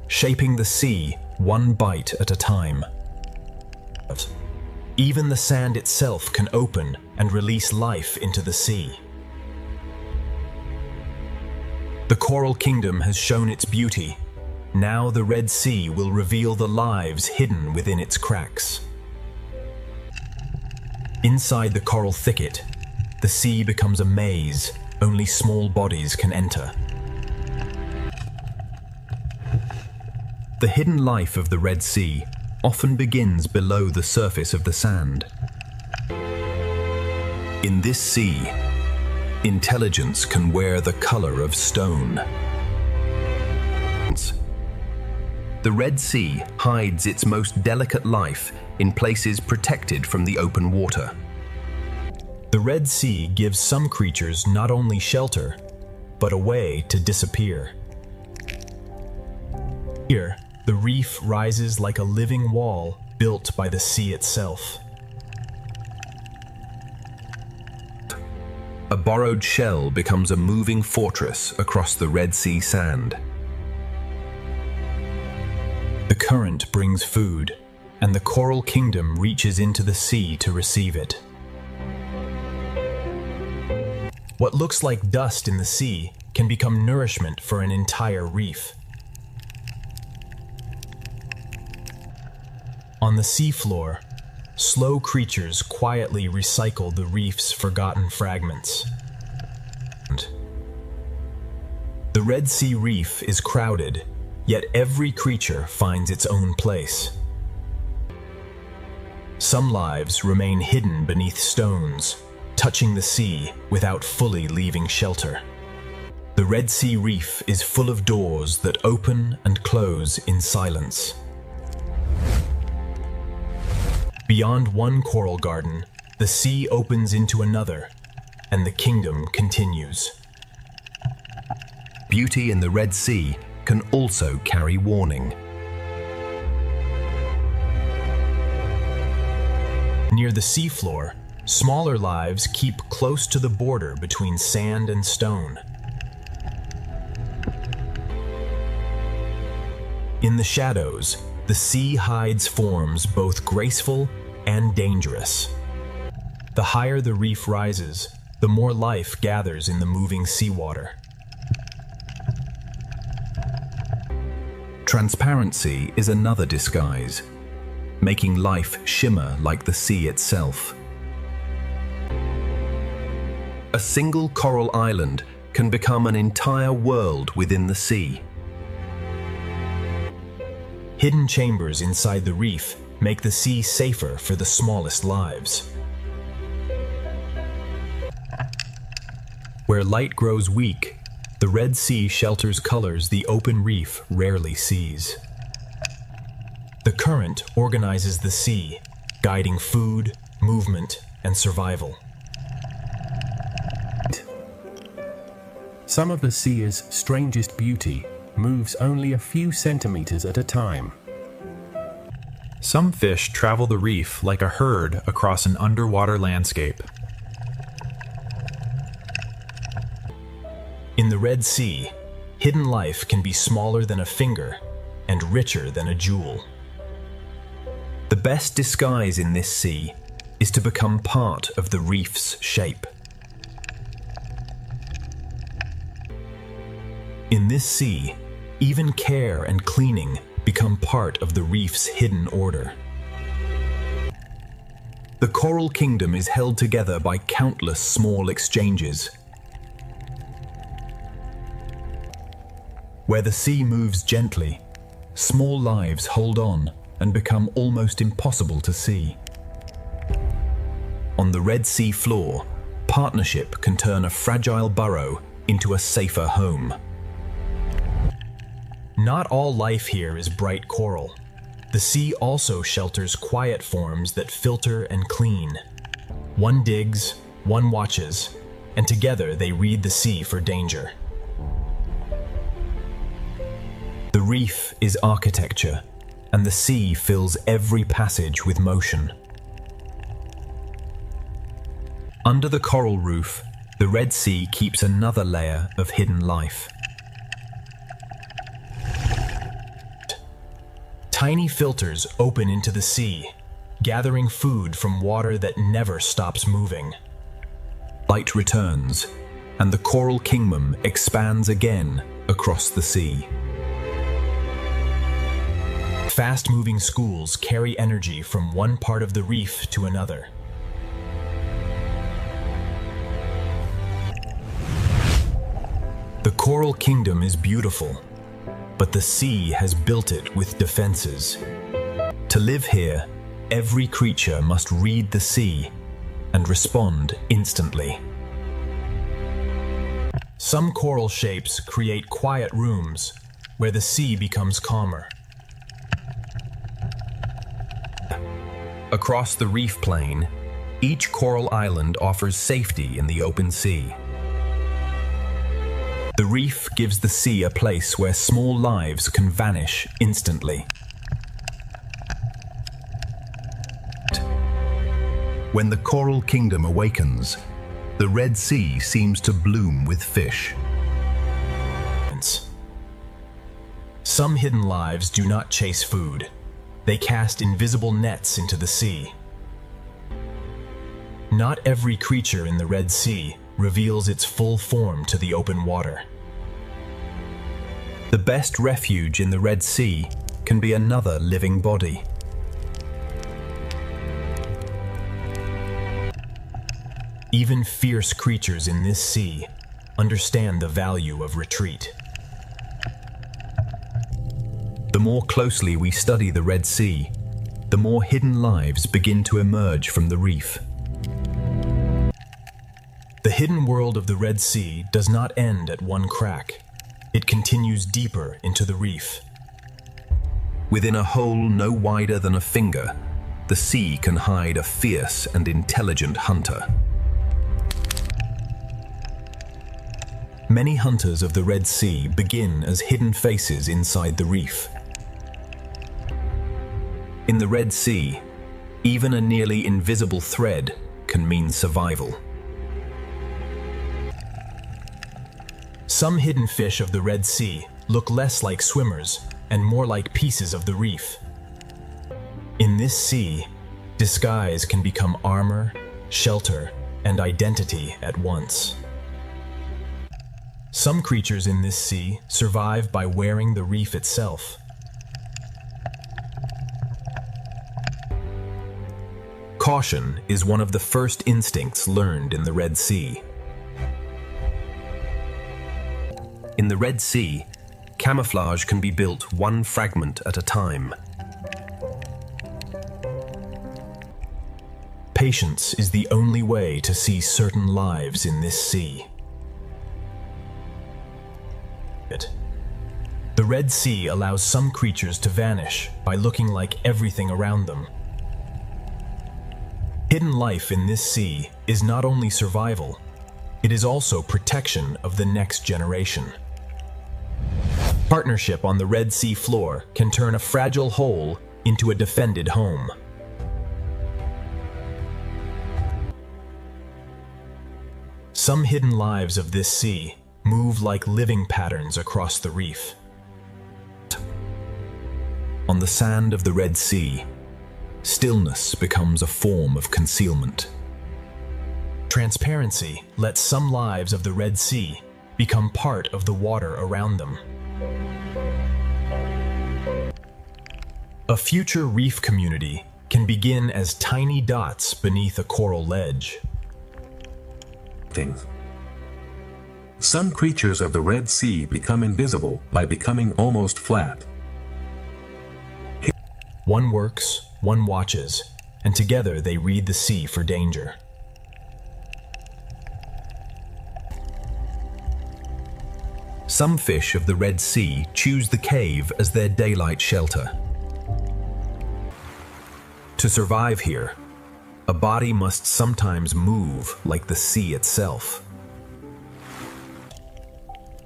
shaping the sea one bite at a time. Even the sand itself can open and release life into the sea. The Coral Kingdom has shown its beauty. Now the Red Sea will reveal the lives hidden within its cracks. Inside the coral thicket, the sea becomes a maze only small bodies can enter. The hidden life of the Red Sea often begins below the surface of the sand. In this sea, intelligence can wear the color of stone. The Red Sea hides its most delicate life in places protected from the open water. The Red Sea gives some creatures not only shelter, but a way to disappear. Here, the reef rises like a living wall built by the sea itself. A borrowed shell becomes a moving fortress across the Red Sea sand. The current brings food, and the coral kingdom reaches into the sea to receive it. What looks like dust in the sea can become nourishment for an entire reef. On the seafloor, slow creatures quietly recycle the reef's forgotten fragments. The Red Sea reef is crowded, yet every creature finds its own place. Some lives remain hidden beneath stones, touching the sea without fully leaving shelter. The Red Sea reef is full of doors that open and close in silence. Beyond one coral garden, the sea opens into another, and the kingdom continues. Beauty in the Red Sea can also carry warning. Near the seafloor, smaller lives keep close to the border between sand and stone. In the shadows, the sea hides forms both graceful and dangerous. The higher the reef rises, the more life gathers in the moving seawater. Transparency is another disguise, making life shimmer like the sea itself. A single coral island can become an entire world within the sea. Hidden chambers inside the reef make the sea safer for the smallest lives. Where light grows weak, the Red Sea shelters colors the open reef rarely sees. The current organizes the sea, guiding food, movement, and survival. Some of the sea's strangest beauty moves only a few centimeters at a time. Some fish travel the reef like a herd across an underwater landscape. In the Red Sea, hidden life can be smaller than a finger and richer than a jewel. The best disguise in this sea is to become part of the reef's shape. In this sea, even care and cleaning become part of the reef's hidden order. The coral kingdom is held together by countless small exchanges. Where the sea moves gently, small lives hold on and become almost impossible to see. On the Red Sea floor, partnership can turn a fragile burrow into a safer home. Not all life here is bright coral. The sea also shelters quiet forms that filter and clean. One digs, one watches, and together they read the sea for danger. The reef is architecture, and the sea fills every passage with motion. Under the coral roof, the Red Sea keeps another layer of hidden life. Tiny filters open into the sea, gathering food from water that never stops moving. Light returns, and the coral kingdom expands again across the sea. fast-moving schools carry energy from one part of the reef to another. The coral kingdom is beautiful, but the sea has built it with defenses. To live here, every creature must read the sea and respond instantly. Some coral shapes create quiet rooms where the sea becomes calmer. Across the reef plain, each coral island offers safety in the open sea. The reef gives the sea a place where small lives can vanish instantly. When the coral kingdom awakens, the Red Sea seems to bloom with fish. Some hidden lives do not chase food. They cast invisible nets into the sea. Not every creature in the Red Sea reveals its full form to the open water. The best refuge in the Red Sea can be another living body. Even fierce creatures in this sea understand the value of retreat. The more closely we study the Red Sea, the more hidden lives begin to emerge from the reef. The hidden world of the Red Sea does not end at one crack. It continues deeper into the reef. Within a hole no wider than a finger, the sea can hide a fierce and intelligent hunter. Many hunters of the Red Sea begin as hidden faces inside the reef. In the Red Sea, even a nearly invisible thread can mean survival. Some hidden fish of the Red Sea look less like swimmers and more like pieces of the reef. In this sea, disguise can become armor, shelter, and identity at once. Some creatures in this sea survive by wearing the reef itself. Caution is one of the first instincts learned in the Red Sea. In the Red Sea, camouflage can be built one fragment at a time. Patience is the only way to see certain lives in this sea. The Red Sea allows some creatures to vanish by looking like everything around them. Hidden life in this sea is not only survival, it is also protection of the next generation. Partnership on the Red Sea floor can turn a fragile hole into a defended home. Some hidden lives of this sea move like living patterns across the reef. On the sand of the Red Sea, stillness becomes a form of concealment. Transparency lets some lives of the Red Sea become part of the water around them. A future reef community can begin as tiny dots beneath a coral ledge. Some creatures of the Red Sea become invisible by becoming almost flat. One works, one watches, and together they read the sea for danger. Some fish of the Red Sea choose the cave as their daylight shelter. To survive here, a body must sometimes move like the sea itself.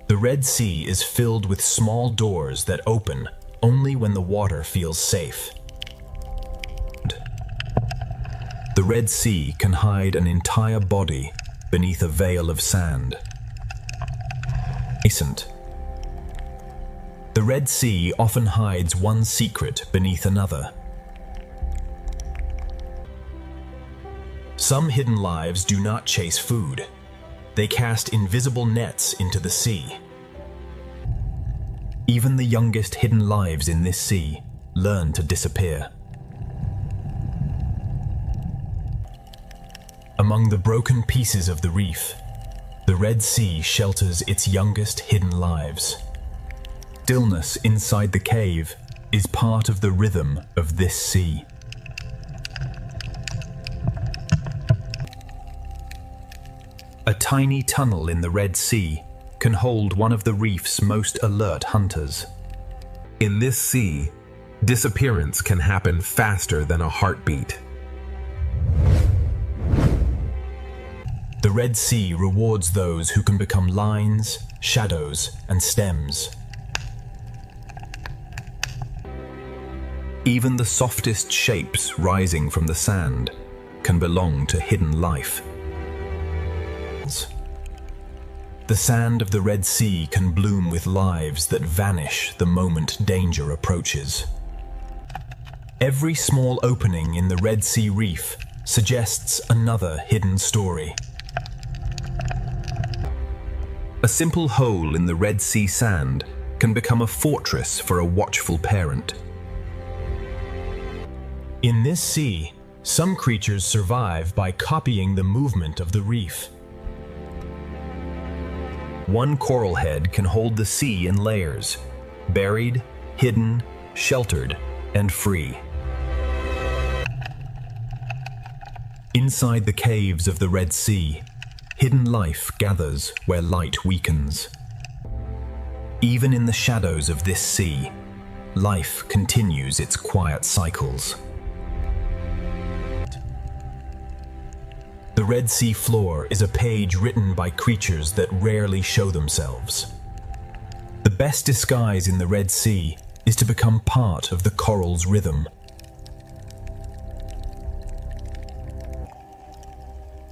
The Red Sea is filled with small doors that open only when the water feels safe. The Red Sea can hide an entire body beneath a veil of sand. The Red Sea often hides one secret beneath another. Some hidden lives do not chase food. They cast invisible nets into the sea. Even the youngest hidden lives in this sea learn to disappear. Among the broken pieces of the reef, the Red Sea shelters its youngest hidden lives. Stillness inside the cave is part of the rhythm of this sea. A tiny tunnel in the Red Sea can hold one of the reef's most alert hunters. In this sea, disappearance can happen faster than a heartbeat. The Red Sea rewards those who can become lines, shadows, and stems. Even the softest shapes rising from the sand can belong to hidden life. The sand of the Red Sea can bloom with lives that vanish the moment danger approaches. Every small opening in the Red Sea reef suggests another hidden story. A simple hole in the Red Sea sand can become a fortress for a watchful parent. In this sea, some creatures survive by copying the movement of the reef. One coral head can hold the sea in layers, buried, hidden, sheltered, and free. Inside the caves of the Red Sea, hidden life gathers where light weakens. Even in the shadows of this sea, life continues its quiet cycles. The Red Sea floor is a page written by creatures that rarely show themselves. The best disguise in the Red Sea is to become part of the coral's rhythm.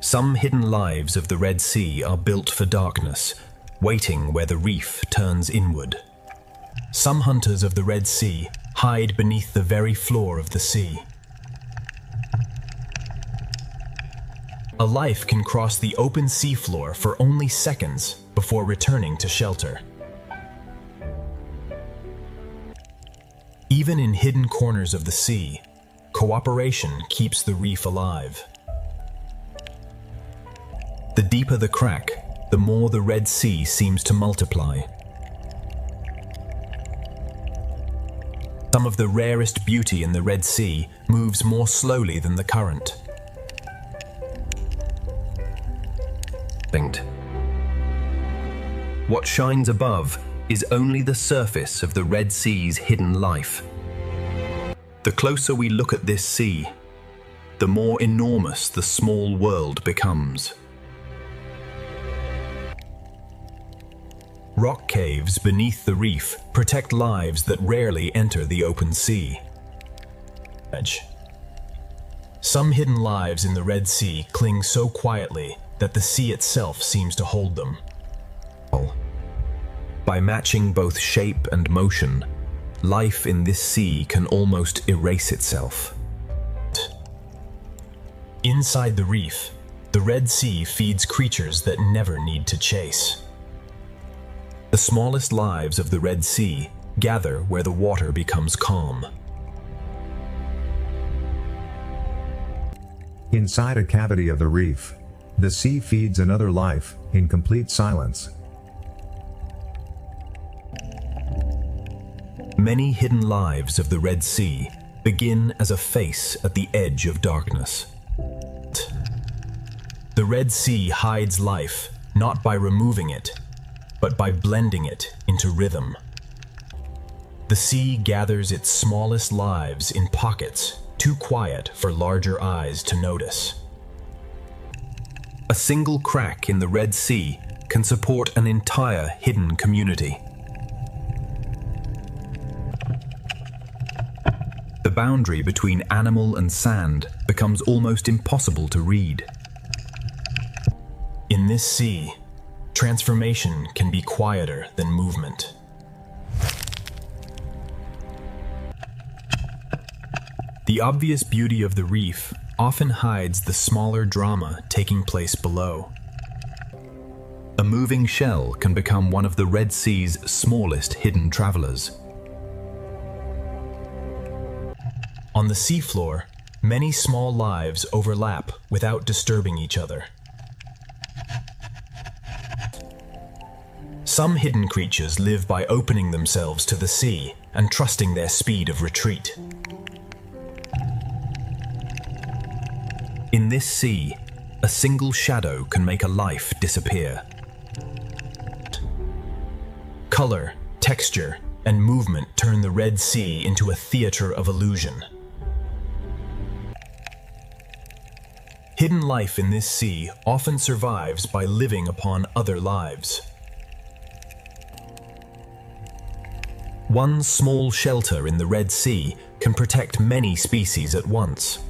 Some hidden lives of the Red Sea are built for darkness, waiting where the reef turns inward. Some hunters of the Red Sea hide beneath the very floor of the sea. A life can cross the open seafloor for only seconds before returning to shelter. Even in hidden corners of the sea, cooperation keeps the reef alive. The deeper the crack, the more the Red Sea seems to multiply. Some of the rarest beauty in the Red Sea moves more slowly than the current. What shines above is only the surface of the Red Sea's hidden life. The closer we look at this sea, the more enormous the small world becomes. Rock caves beneath the reef protect lives that rarely enter the open sea. Some hidden lives in the Red Sea cling so quietly that the sea itself seems to hold them. By matching both shape and motion, life in this sea can almost erase itself. Inside the reef, the Red Sea feeds creatures that never need to chase. The smallest lives of the Red Sea gather where the water becomes calm. Inside a cavity of the reef, the sea feeds another life in complete silence. Many hidden lives of the Red Sea begin as a face at the edge of darkness. The Red Sea hides life not by removing it, but by blending it into rhythm. The sea gathers its smallest lives in pockets too quiet for larger eyes to notice. A single crack in the Red Sea can support an entire hidden community. The boundary between animal and sand becomes almost impossible to read. In this sea, transformation can be quieter than movement. The obvious beauty of the reef often hides the smaller drama taking place below. A moving shell can become one of the Red Sea's smallest hidden travelers. On the seafloor, many small lives overlap without disturbing each other. Some hidden creatures live by opening themselves to the sea and trusting their speed of retreat. In this sea, a single shadow can make a life disappear. Color, texture, and movement turn the Red Sea into a theater of illusion. Hidden life in this sea often survives by living upon other lives. One small shelter in the Red Sea can protect many species at once.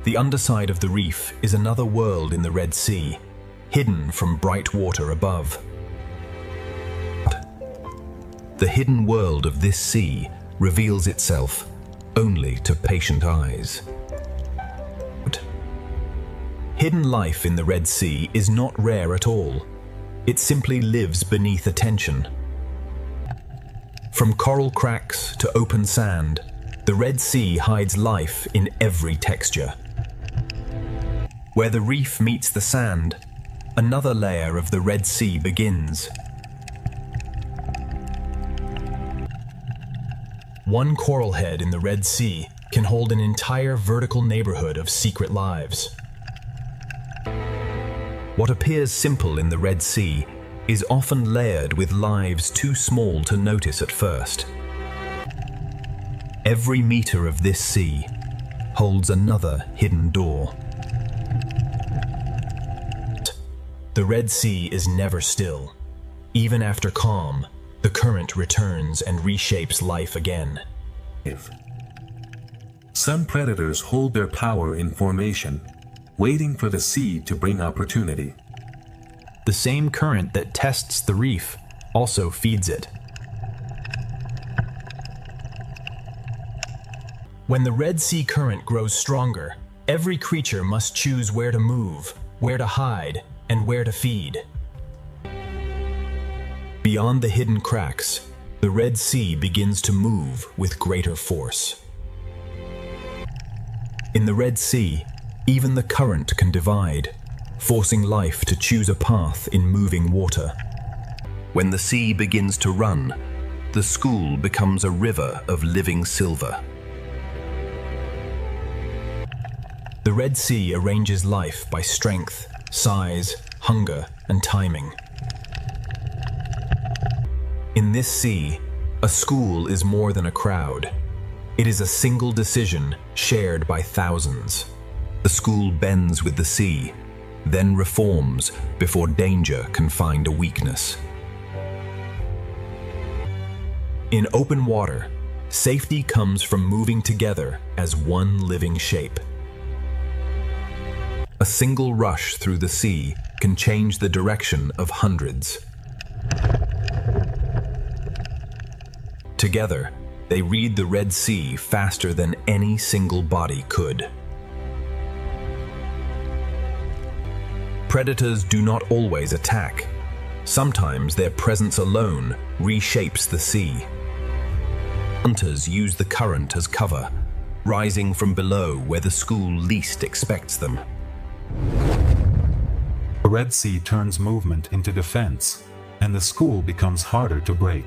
The underside of the reef is another world in the Red Sea, hidden from bright water above. The hidden world of this sea reveals itself only to patient eyes. Hidden life in the Red Sea is not rare at all. It simply lives beneath attention. From coral cracks to open sand, the Red Sea hides life in every texture. Where the reef meets the sand, another layer of the Red Sea begins. One coral head in the Red Sea can hold an entire vertical neighborhood of secret lives. What appears simple in the Red Sea is often layered with lives too small to notice at first. Every meter of this sea holds another hidden door. The Red Sea is never still. Even after calm, the current returns and reshapes life again. Some predators hold their power in formation, waiting for the sea to bring opportunity. The same current that tests the reef also feeds it. When the Red Sea current grows stronger, every creature must choose where to move, where to hide, and where to feed. Beyond the hidden cracks, the Red Sea begins to move with greater force. In the Red Sea, even the current can divide, forcing life to choose a path in moving water. When the sea begins to run, the school becomes a river of living silver. The Red Sea arranges life by strength, size, hunger, and timing. In this sea, a school is more than a crowd. It is a single decision shared by thousands. The school bends with the sea, then reforms before danger can find a weakness. In open water, safety comes from moving together as one living shape. A single rush through the sea can change the direction of hundreds. Together, they read the Red Sea faster than any single body could. Predators do not always attack. Sometimes their presence alone reshapes the sea. Hunters use the current as cover, rising from below where the school least expects them. The Red Sea turns movement into defense, and the school becomes harder to break.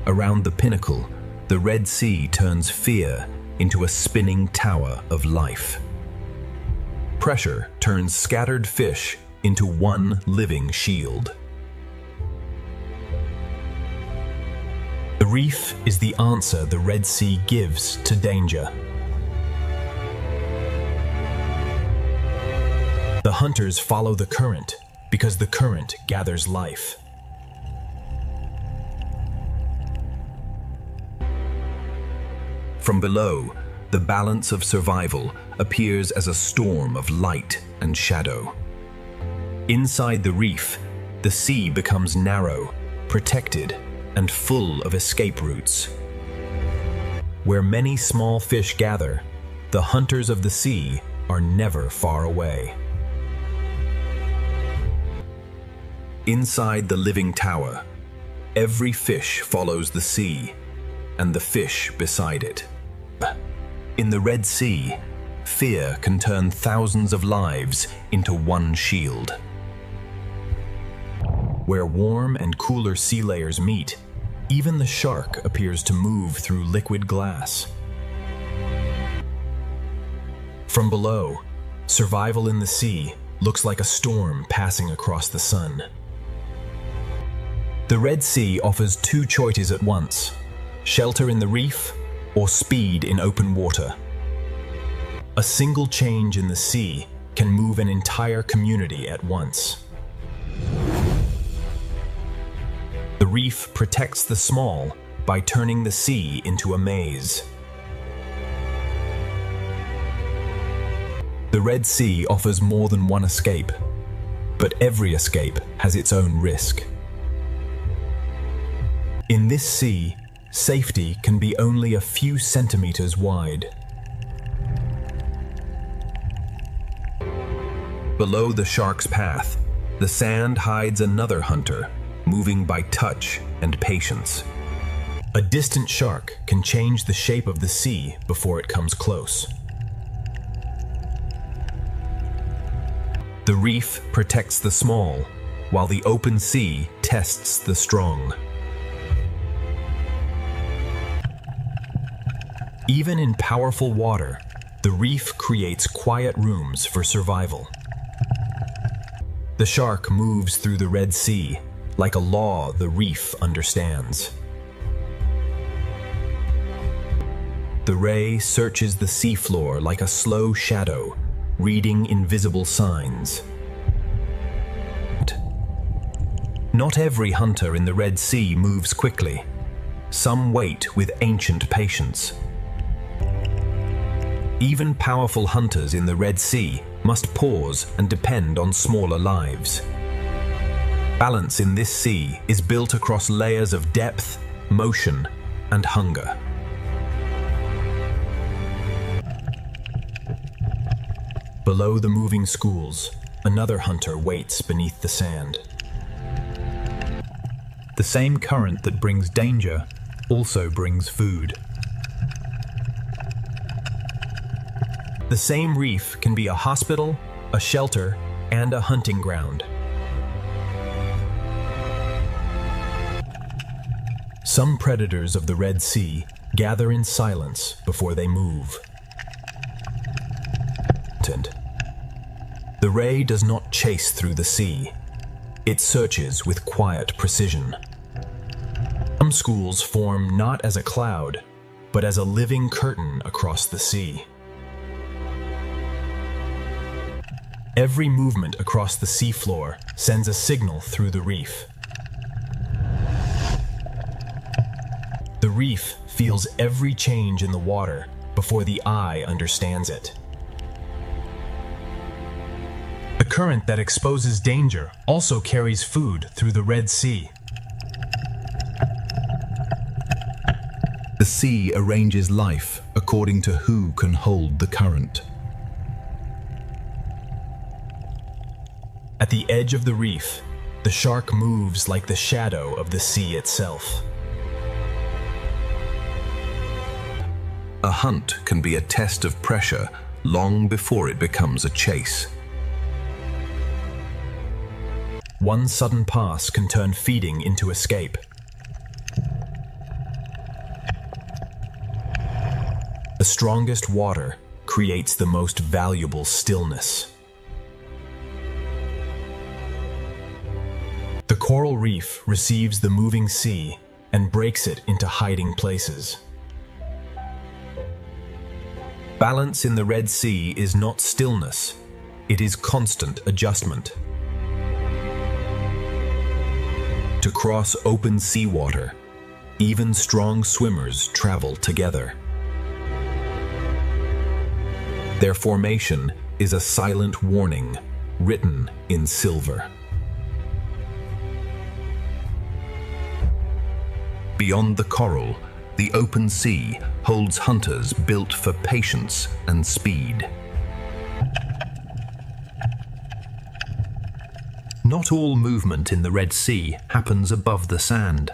Around the pinnacle, the Red Sea turns fear into a spinning tower of life. Pressure turns scattered fish into one living shield. The reef is the answer the Red Sea gives to danger. The hunters follow the current because the current gathers life. From below, the balance of survival appears as a storm of light and shadow. Inside the reef, the sea becomes narrow, protected, and full of escape routes. Where many small fish gather, the hunters of the sea are never far away. Inside the living tower, every fish follows the sea, and the fish beside it. In the Red Sea, fear can turn thousands of lives into one shield. Where warm and cooler sea layers meet, even the shark appears to move through liquid glass. From below, survival in the sea looks like a storm passing across the sun. The Red Sea offers two choices at once: shelter in the reef or speed in open water. A single change in the sea can move an entire community at once. The reef protects the small by turning the sea into a maze. The Red Sea offers more than one escape, but every escape has its own risk. In this sea, safety can be only a few centimeters wide. Below the shark's path, the sand hides another hunter, moving by touch and patience. A distant shark can change the shape of the sea before it comes close. The reef protects the small, while the open sea tests the strong. Even in powerful water, the reef creates quiet rooms for survival. The shark moves through the Red Sea like a law the reef understands. The ray searches the seafloor like a slow shadow, reading invisible signs. Not every hunter in the Red Sea moves quickly. Some wait with ancient patience. Even powerful hunters in the Red Sea must pause and depend on smaller lives. Balance in this sea is built across layers of depth, motion, and hunger. Below the moving schools, another hunter waits beneath the sand. The same current that brings danger also brings food. The same reef can be a hospital, a shelter, and a hunting ground. Some predators of the Red Sea gather in silence before they move. The ray does not chase through the sea. It searches with quiet precision. Some schools form not as a cloud, but as a living curtain across the sea. Every movement across the seafloor sends a signal through the reef. The reef feels every change in the water before the eye understands it. The current that exposes danger also carries food through the Red Sea. The sea arranges life according to who can hold the current. At the edge of the reef, the shark moves like the shadow of the sea itself. A hunt can be a test of pressure long before it becomes a chase. One sudden pass can turn feeding into escape. The strongest water creates the most valuable stillness. The coral reef receives the moving sea and breaks it into hiding places. Balance in the Red Sea is not stillness, it is constant adjustment. To cross open seawater, even strong swimmers travel together. Their formation is a silent warning written in silver. Beyond the coral, the open sea holds hunters built for patience and speed. Not all movement in the Red Sea happens above the sand.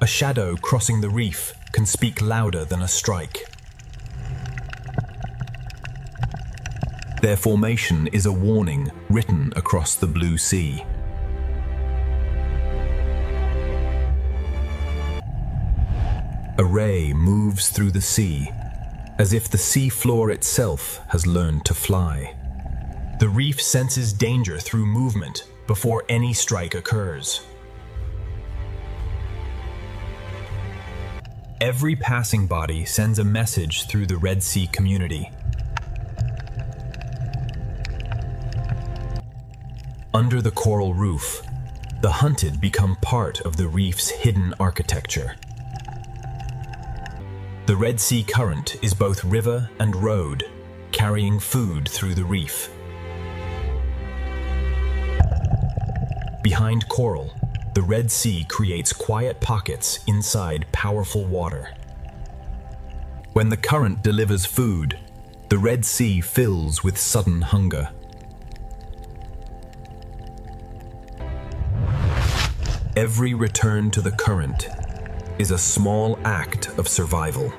shadow crossing the reef can speak louder than a strike. Their formation is a warning written across the blue sea. A ray moves through the sea, as if the sea floor itself has learned to fly. The reef senses danger through movement before any strike occurs. Every passing body sends a message through the Red Sea community. Under the coral roof, the hunted become part of the reef's hidden architecture. The Red Sea current is both river and road, carrying food through the reef. Behind coral, the Red Sea creates quiet pockets inside powerful water. When the current delivers food, the Red Sea fills with sudden hunger. Every return to the current is a small act of survival.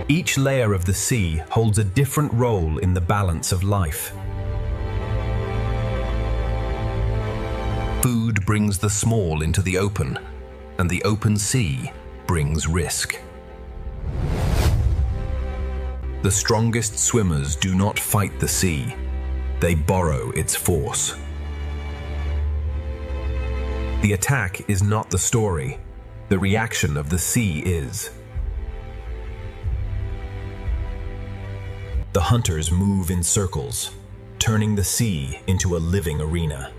Each layer of the sea holds a different role in the balance of life. Food brings the small into the open, and the open sea brings risk. The strongest swimmers do not fight the sea, they borrow its force. The attack is not the story, the reaction of the sea is. The hunters move in circles, turning the sea into a living arena.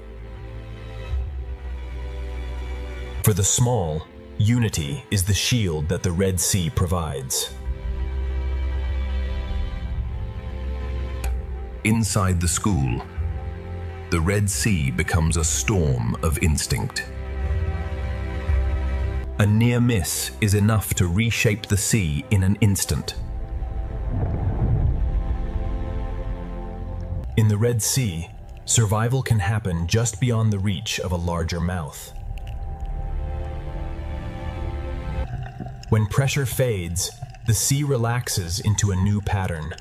For the small, unity is the shield that the Red Sea provides. Inside the school, the Red Sea becomes a storm of instinct. A near miss is enough to reshape the sea in an instant. In the Red Sea, survival can happen just beyond the reach of a larger mouth. When pressure fades, the sea relaxes into a new pattern.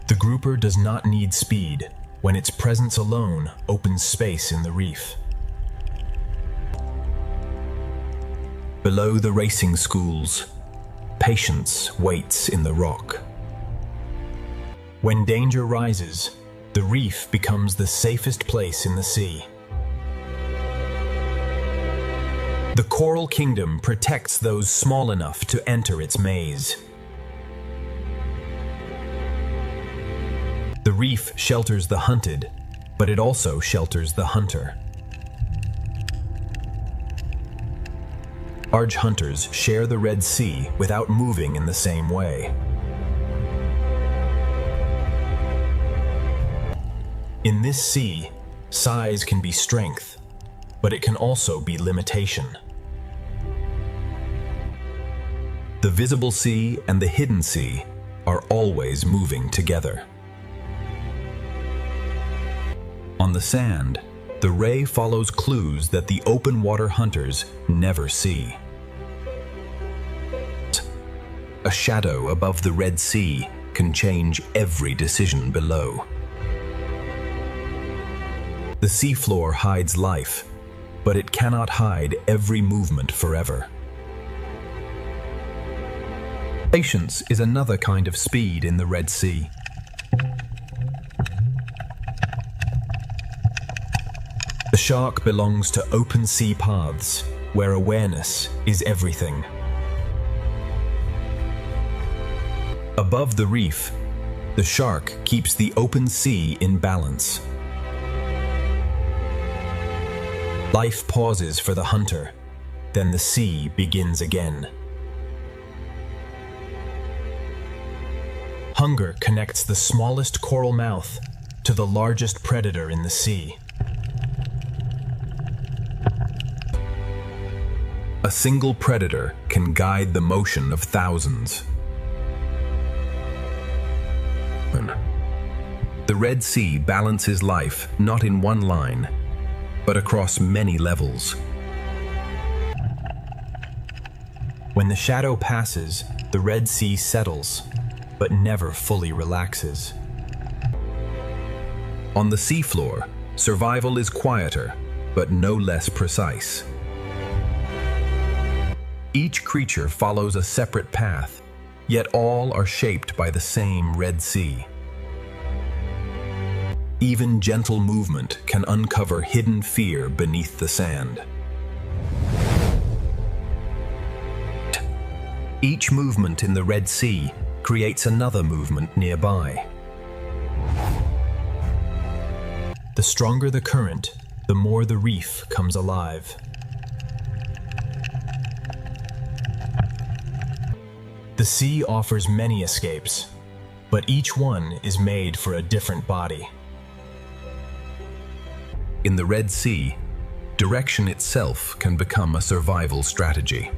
The grouper does not need speed when its presence alone opens space in the reef. Below the racing schools, patience waits in the rock. When danger rises, the reef becomes the safest place in the sea. The coral kingdom protects those small enough to enter its maze. The reef shelters the hunted, but it also shelters the hunter. Large hunters share the Red Sea without moving in the same way. In this sea, size can be strength, but it can also be limitation. The visible sea and the hidden sea are always moving together. On the sand, the ray follows clues that the open water hunters never see. A shadow above the Red Sea can change every decision below. The seafloor hides life, but it cannot hide every movement forever. Patience is another kind of speed in the Red Sea. The shark belongs to open sea paths, where awareness is everything. Above the reef, the shark keeps the open sea in balance. Life pauses for the hunter, then the sea begins again. Hunger connects the smallest coral mouth to the largest predator in the sea. A single predator can guide the motion of thousands. The Red Sea balances life not in one line, but across many levels. When the shadow passes, the Red Sea settles, but never fully relaxes. On the seafloor, survival is quieter, but no less precise. Each creature follows a separate path, yet all are shaped by the same Red Sea. Even gentle movement can uncover hidden fear beneath the sand. Each movement in the Red Sea creates another movement nearby. The stronger the current, the more the reef comes alive. The sea offers many escapes, but each one is made for a different body. In the Red Sea, direction itself can become a survival strategy.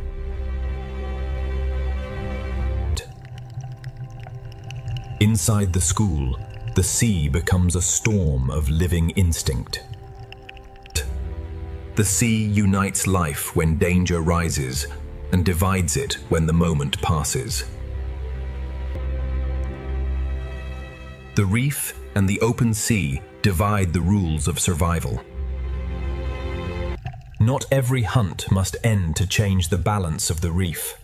Inside the school, the sea becomes a storm of living instinct. The sea unites life when danger rises and divides it when the moment passes. The reef and the open sea divide the rules of survival. Not every hunt must end to change the balance of the reef.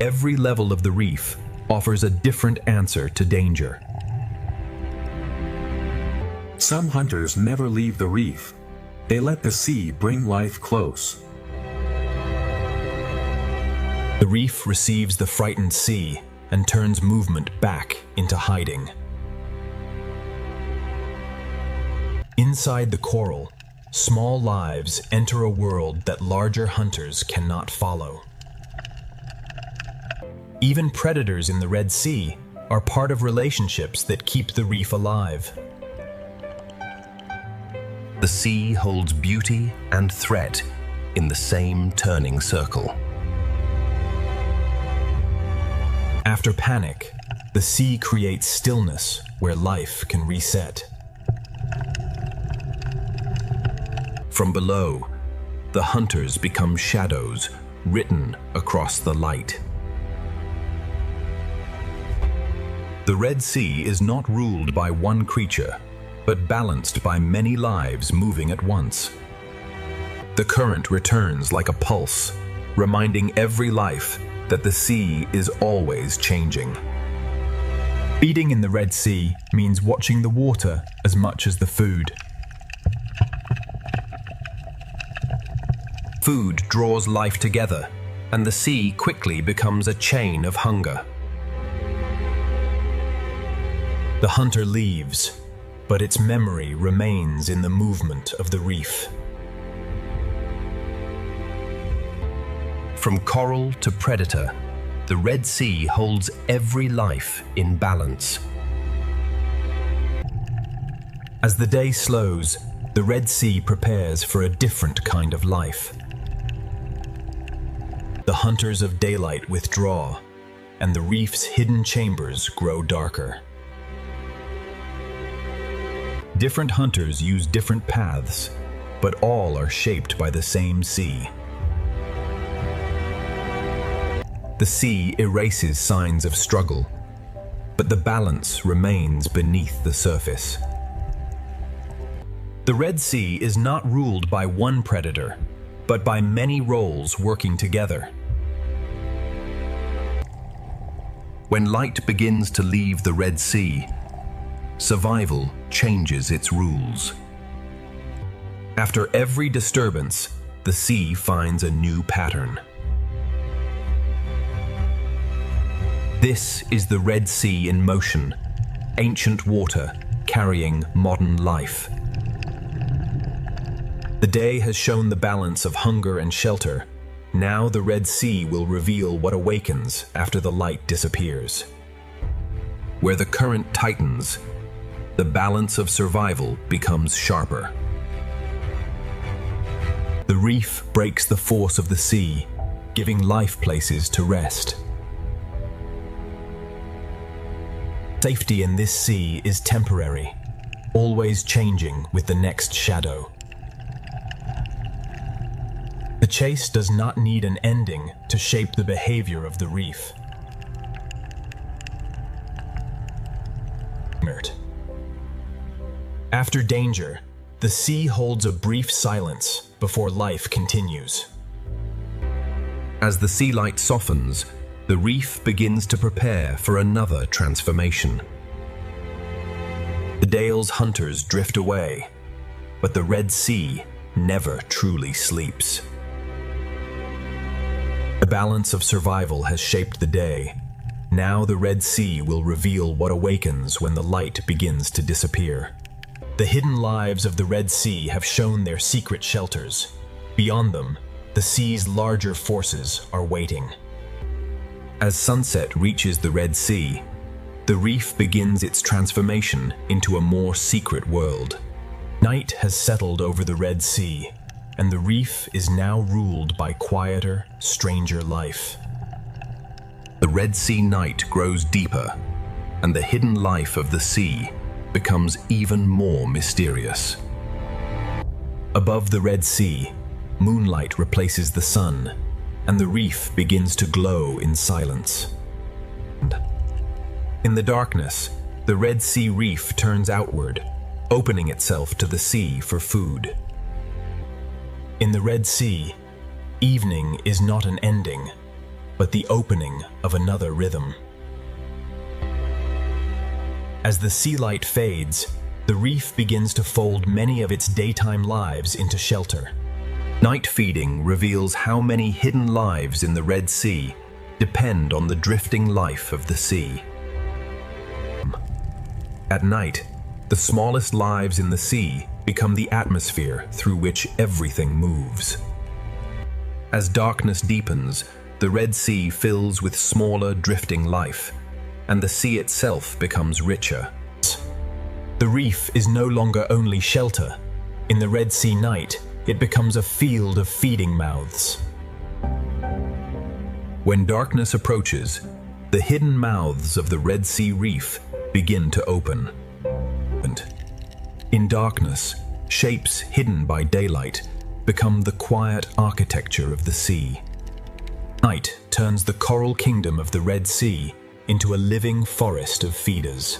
Every level of the reef offers a different answer to danger. Some hunters never leave the reef. They let the sea bring life close. The reef receives the frightened sea and turns movement back into hiding. Inside the coral, small lives enter a world that larger hunters cannot follow. Even predators in the Red Sea are part of relationships that keep the reef alive. The sea holds beauty and threat in the same turning circle. After panic, the sea creates stillness where life can reset. From below, the hunters become shadows written across the light. The Red Sea is not ruled by one creature, but balanced by many lives moving at once. The current returns like a pulse, reminding every life that the sea is always changing. Feeding in the Red Sea means watching the water as much as the food. Food draws life together, and the sea quickly becomes a chain of hunger. The hunter leaves, but its memory remains in the movement of the reef. From coral to predator, the Red Sea holds every life in balance. As the day slows, the Red Sea prepares for a different kind of life. The hunters of daylight withdraw, and the reef's hidden chambers grow darker. Different hunters use different paths, but all are shaped by the same sea. The sea erases signs of struggle, but the balance remains beneath the surface. The Red Sea is not ruled by one predator, but by many roles working together. When light begins to leave the Red Sea, survival changes its rules. After every disturbance, the sea finds a new pattern. This is the Red Sea in motion, ancient water carrying modern life. The day has shown the balance of hunger and shelter. Now the Red Sea will reveal what awakens after the light disappears. Where the current tightens, the balance of survival becomes sharper. The reef breaks the force of the sea, giving life places to rest. Safety in this sea is temporary, always changing with the next shadow. The chase does not need an ending to shape the behavior of the reef. After danger, the sea holds a brief silence before life continues. As the sea light softens, the reef begins to prepare for another transformation. The Dale's hunters drift away, but the Red Sea never truly sleeps. The balance of survival has shaped the day. Now the Red Sea will reveal what awakens when the light begins to disappear. The hidden lives of the Red Sea have shown their secret shelters. Beyond them, the sea's larger forces are waiting. As sunset reaches the Red Sea, the reef begins its transformation into a more secret world. Night has settled over the Red Sea, and the reef is now ruled by quieter, stranger life. The Red Sea night grows deeper, and the hidden life of the sea becomes even more mysterious. Above the Red Sea, moonlight replaces the sun, and the reef begins to glow in silence. In the darkness, the Red Sea reef turns outward, opening itself to the sea for food. In the Red Sea, evening is not an ending, but the opening of another rhythm. As the sea light fades, the reef begins to fold many of its daytime lives into shelter. Night feeding reveals how many hidden lives in the Red Sea depend on the drifting life of the sea. At night, the smallest lives in the sea become the atmosphere through which everything moves. As darkness deepens, the Red Sea fills with smaller drifting life, and the sea itself becomes richer. The reef is no longer only shelter. In the Red Sea night, it becomes a field of feeding mouths. When darkness approaches, the hidden mouths of the Red Sea reef begin to open. And in darkness, shapes hidden by daylight become the quiet architecture of the sea. Night turns the coral kingdom of the Red Sea into a living forest of feeders.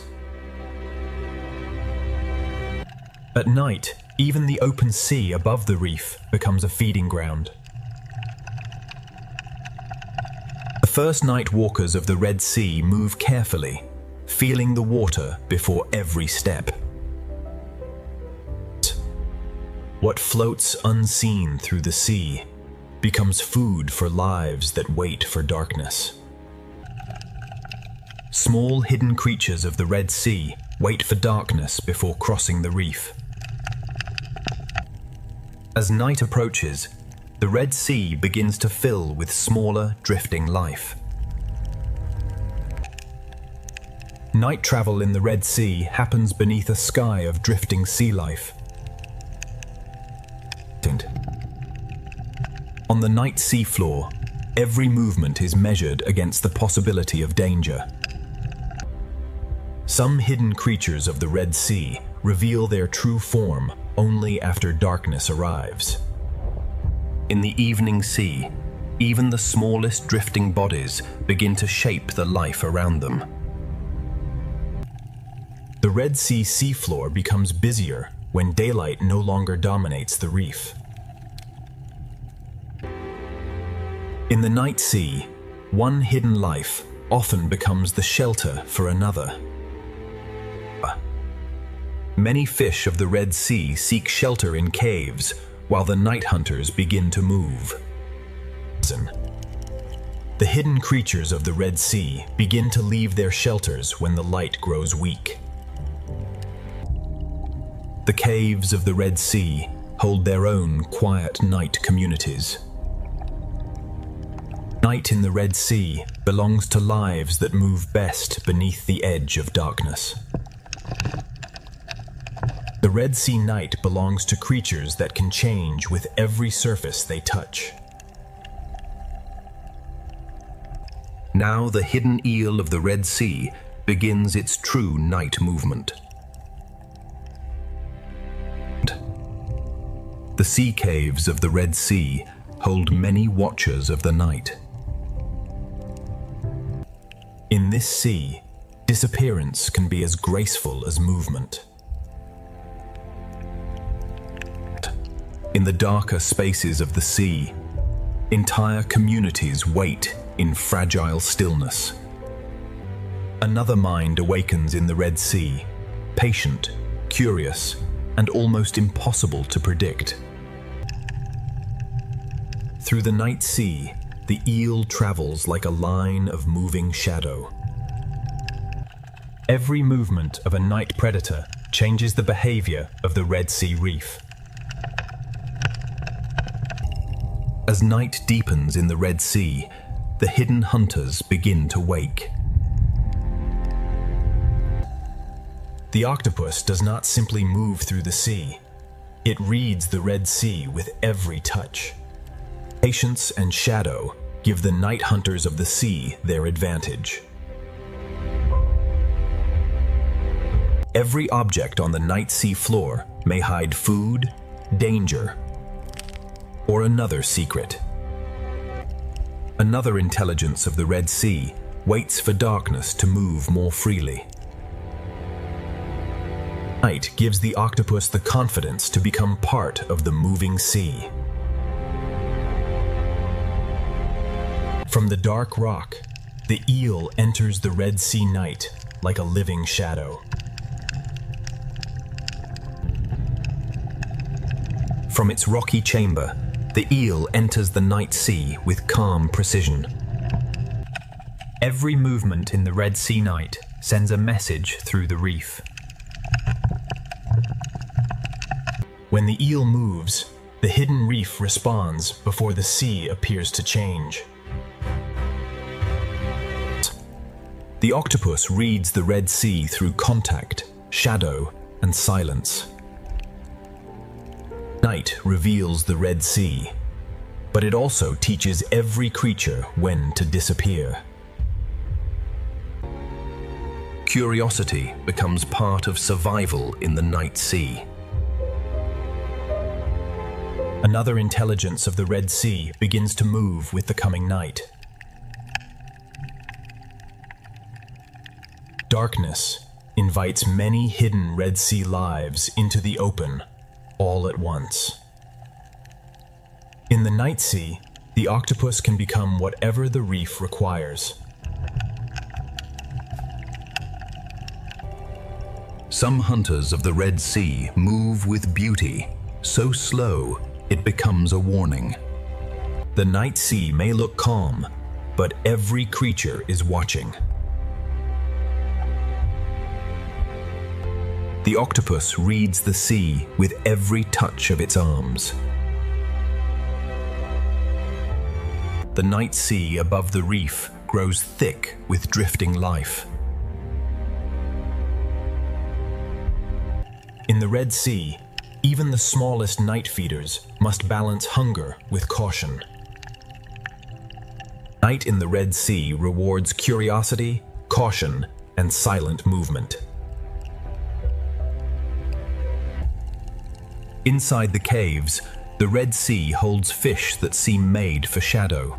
At night, even the open sea above the reef becomes a feeding ground. The first night walkers of the Red Sea move carefully, feeling the water before every step. What floats unseen through the sea becomes food for lives that wait for darkness. Small hidden creatures of the Red Sea wait for darkness before crossing the reef. As night approaches, the Red Sea begins to fill with smaller, drifting life. Night travel in the Red Sea happens beneath a sky of drifting sea life. On the night seafloor, every movement is measured against the possibility of danger. Some hidden creatures of the Red Sea reveal their true form only after darkness arrives. In the evening sea, even the smallest drifting bodies begin to shape the life around them. The Red Sea seafloor becomes busier when daylight no longer dominates the reef. In the night sea, one hidden life often becomes the shelter for another. Many fish of the Red Sea seek shelter in caves while the night hunters begin to move. The hidden creatures of the Red Sea begin to leave their shelters when the light grows weak. The caves of the Red Sea hold their own quiet night communities. Night in the Red Sea belongs to lives that move best beneath the edge of darkness. The Red Sea night belongs to creatures that can change with every surface they touch. Now the hidden eel of the Red Sea begins its true night movement. The sea caves of the Red Sea hold many watchers of the night. In this sea, disappearance can be as graceful as movement. In the darker spaces of the sea, entire communities wait in fragile stillness. Another mind awakens in the Red Sea, patient, curious, and almost impossible to predict. Through the night sea, the eel travels like a line of moving shadow. Every movement of a night predator changes the behavior of the Red Sea reef. As night deepens in the Red Sea, the hidden hunters begin to wake. The octopus does not simply move through the sea. It reads the Red Sea with every touch. Patience and shadow give the night hunters of the sea their advantage. Every object on the night sea floor may hide food, danger, or another secret. Another intelligence of the Red Sea waits for darkness to move more freely. Night gives the octopus the confidence to become part of the moving sea. From the dark rock, the eel enters the Red Sea night like a living shadow. From its rocky chamber, the eel enters the night sea with calm precision. Every movement in the Red Sea night sends a message through the reef. When the eel moves, the hidden reef responds before the sea appears to change. The octopus reads the Red Sea through contact, shadow, and silence. Night reveals the Red Sea, but it also teaches every creature when to disappear. Curiosity becomes part of survival in the night sea. Another intelligence of the Red Sea begins to move with the coming night. Darkness invites many hidden Red Sea lives into the open all at once. In the night sea, the octopus can become whatever the reef requires. Some hunters of the Red Sea move with beauty, so slow it becomes a warning. The night sea may look calm, but every creature is watching. The octopus reads the sea with every touch of its arms. The night sea above the reef grows thick with drifting life. In the Red Sea, even the smallest night feeders must balance hunger with caution. Night in the Red Sea rewards curiosity, caution, and silent movement. Inside the caves, the Red Sea holds fish that seem made for shadow.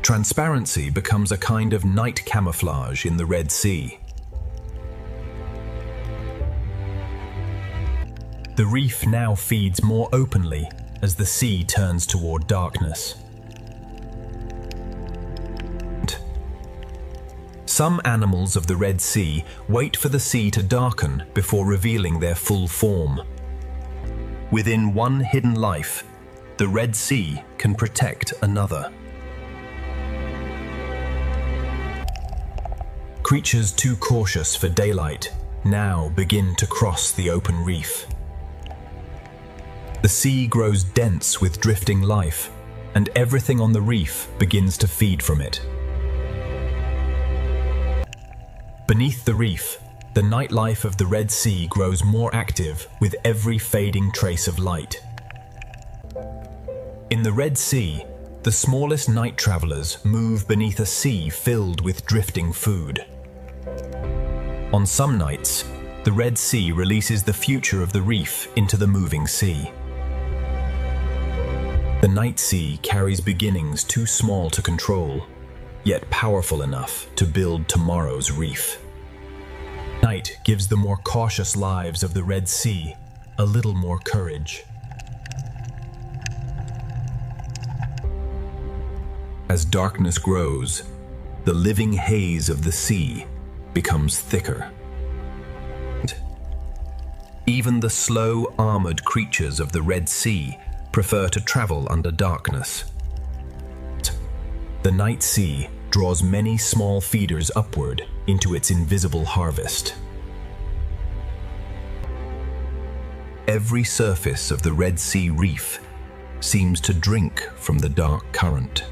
Transparency becomes a kind of night camouflage in the Red Sea. The reef now feeds more openly as the sea turns toward darkness. Some animals of the Red Sea wait for the sea to darken before revealing their full form. Within one hidden life, the Red Sea can protect another. Creatures too cautious for daylight now begin to cross the open reef. The sea grows dense with drifting life, and everything on the reef begins to feed from it. Beneath the reef, the nightlife of the Red Sea grows more active with every fading trace of light. In the Red Sea, the smallest night travelers move beneath a sea filled with drifting food. On some nights, the Red Sea releases the future of the reef into the moving sea. The night sea carries beginnings too small to control, yet powerful enough to build tomorrow's reef. Night gives the more cautious lives of the Red Sea a little more courage. As darkness grows, the living haze of the sea becomes thicker. Even the slow, armored creatures of the Red Sea prefer to travel under darkness. The night sea draws many small feeders upward into its invisible harvest. Every surface of the Red Sea reef seems to drink from the dark current.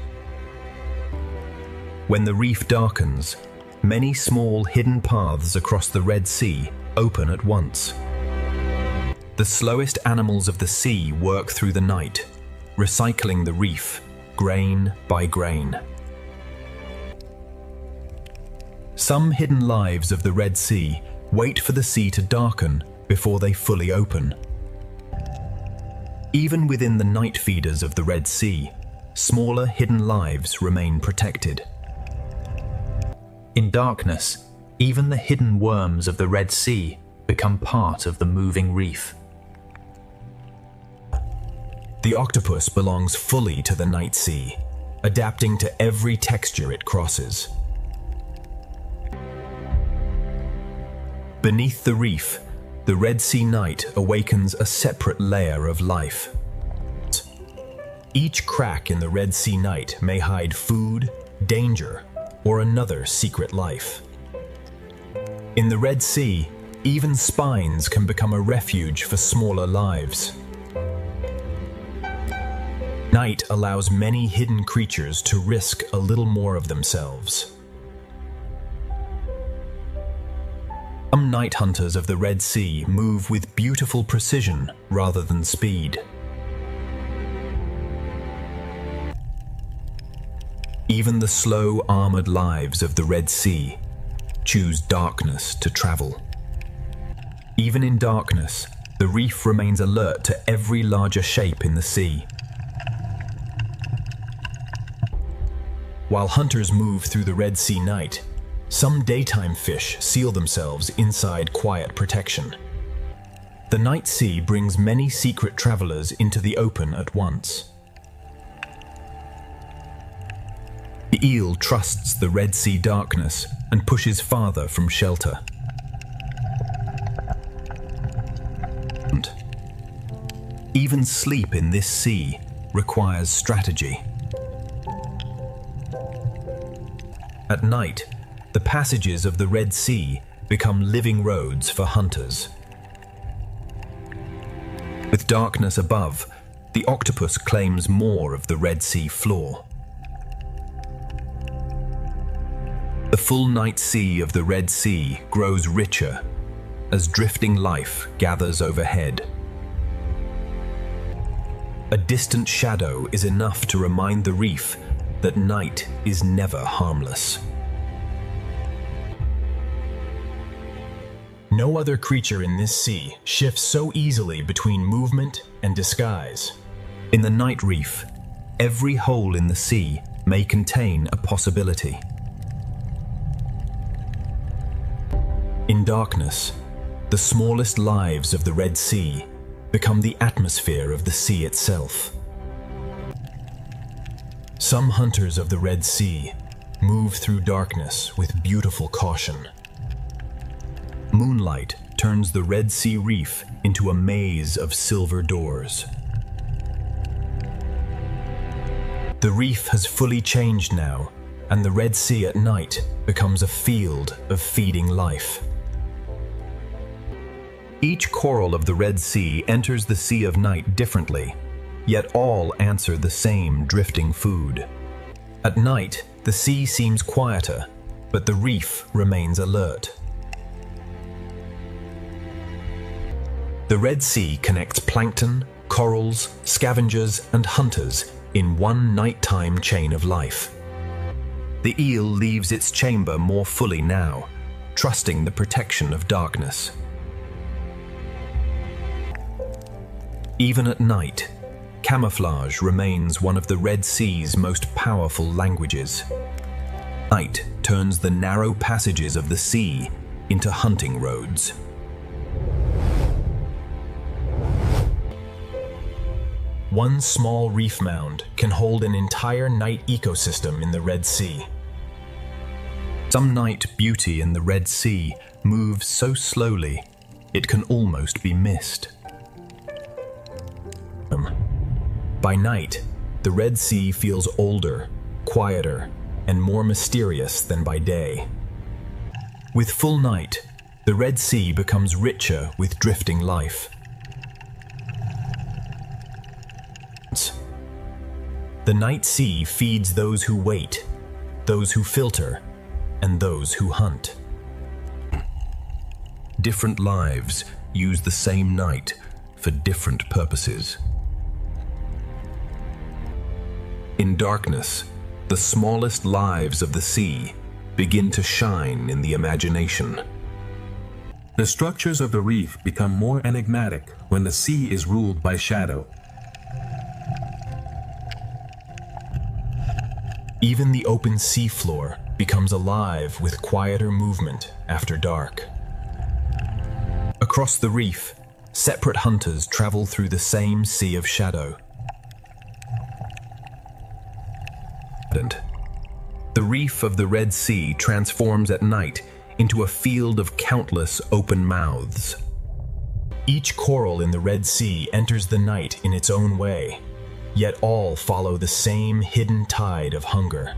When the reef darkens, many small hidden paths across the Red Sea open at once. The slowest animals of the sea work through the night, recycling the reef, grain by grain. Some hidden lives of the Red Sea wait for the sea to darken before they fully open. Even within the night feeders of the Red Sea, smaller hidden lives remain protected. In darkness, even the hidden worms of the Red Sea become part of the moving reef. The octopus belongs fully to the night sea, adapting to every texture it crosses. Beneath the reef, the Red Sea night awakens a separate layer of life. Each crack in the Red Sea night may hide food, danger, or another secret life. In the Red Sea, even spines can become a refuge for smaller lives. Night allows many hidden creatures to risk a little more of themselves. Some night hunters of the Red Sea move with beautiful precision rather than speed. Even the slow, armored lives of the Red Sea choose darkness to travel. Even in darkness, the reef remains alert to every larger shape in the sea. While hunters move through the Red Sea night, some daytime fish seal themselves inside quiet protection. The night sea brings many secret travelers into the open at once. The eel trusts the Red Sea darkness and pushes farther from shelter. Even sleep in this sea requires strategy. At night, the passages of the Red Sea become living roads for hunters. With darkness above, the octopus claims more of the Red Sea floor. The full night sea of the Red Sea grows richer as drifting life gathers overhead. A distant shadow is enough to remind the reef that night is never harmless. No other creature in this sea shifts so easily between movement and disguise. In the night reef, every hole in the sea may contain a possibility. In darkness, the smallest lives of the Red Sea become the atmosphere of the sea itself. Some hunters of the Red Sea move through darkness with beautiful caution. Moonlight turns the Red Sea reef into a maze of silver doors. The reef has fully changed now, and the Red Sea at night becomes a field of feeding life. Each coral of the Red Sea enters the Sea of Night differently, yet all answer the same drifting food. At night, the sea seems quieter, but the reef remains alert. The Red Sea connects plankton, corals, scavengers, and hunters in one nighttime chain of life. The eel leaves its chamber more fully now, trusting the protection of darkness. Even at night, camouflage remains one of the Red Sea's most powerful languages. Night turns the narrow passages of the sea into hunting roads. One small reef mound can hold an entire night ecosystem in the Red Sea. Some night beauty in the Red Sea moves so slowly it can almost be missed. By night, the Red Sea feels older, quieter, and more mysterious than by day. With full night, the Red Sea becomes richer with drifting life. The night sea feeds those who wait, those who filter, and those who hunt. Different lives use the same night for different purposes. In darkness, the smallest lives of the sea begin to shine in the imagination. The structures of the reef become more enigmatic when the sea is ruled by shadow. Even the open seafloor becomes alive with quieter movement after dark. Across the reef, separate hunters travel through the same sea of shadow. The reef of the Red Sea transforms at night into a field of countless open mouths. Each coral in the Red Sea enters the night in its own way, yet all follow the same hidden tide of hunger.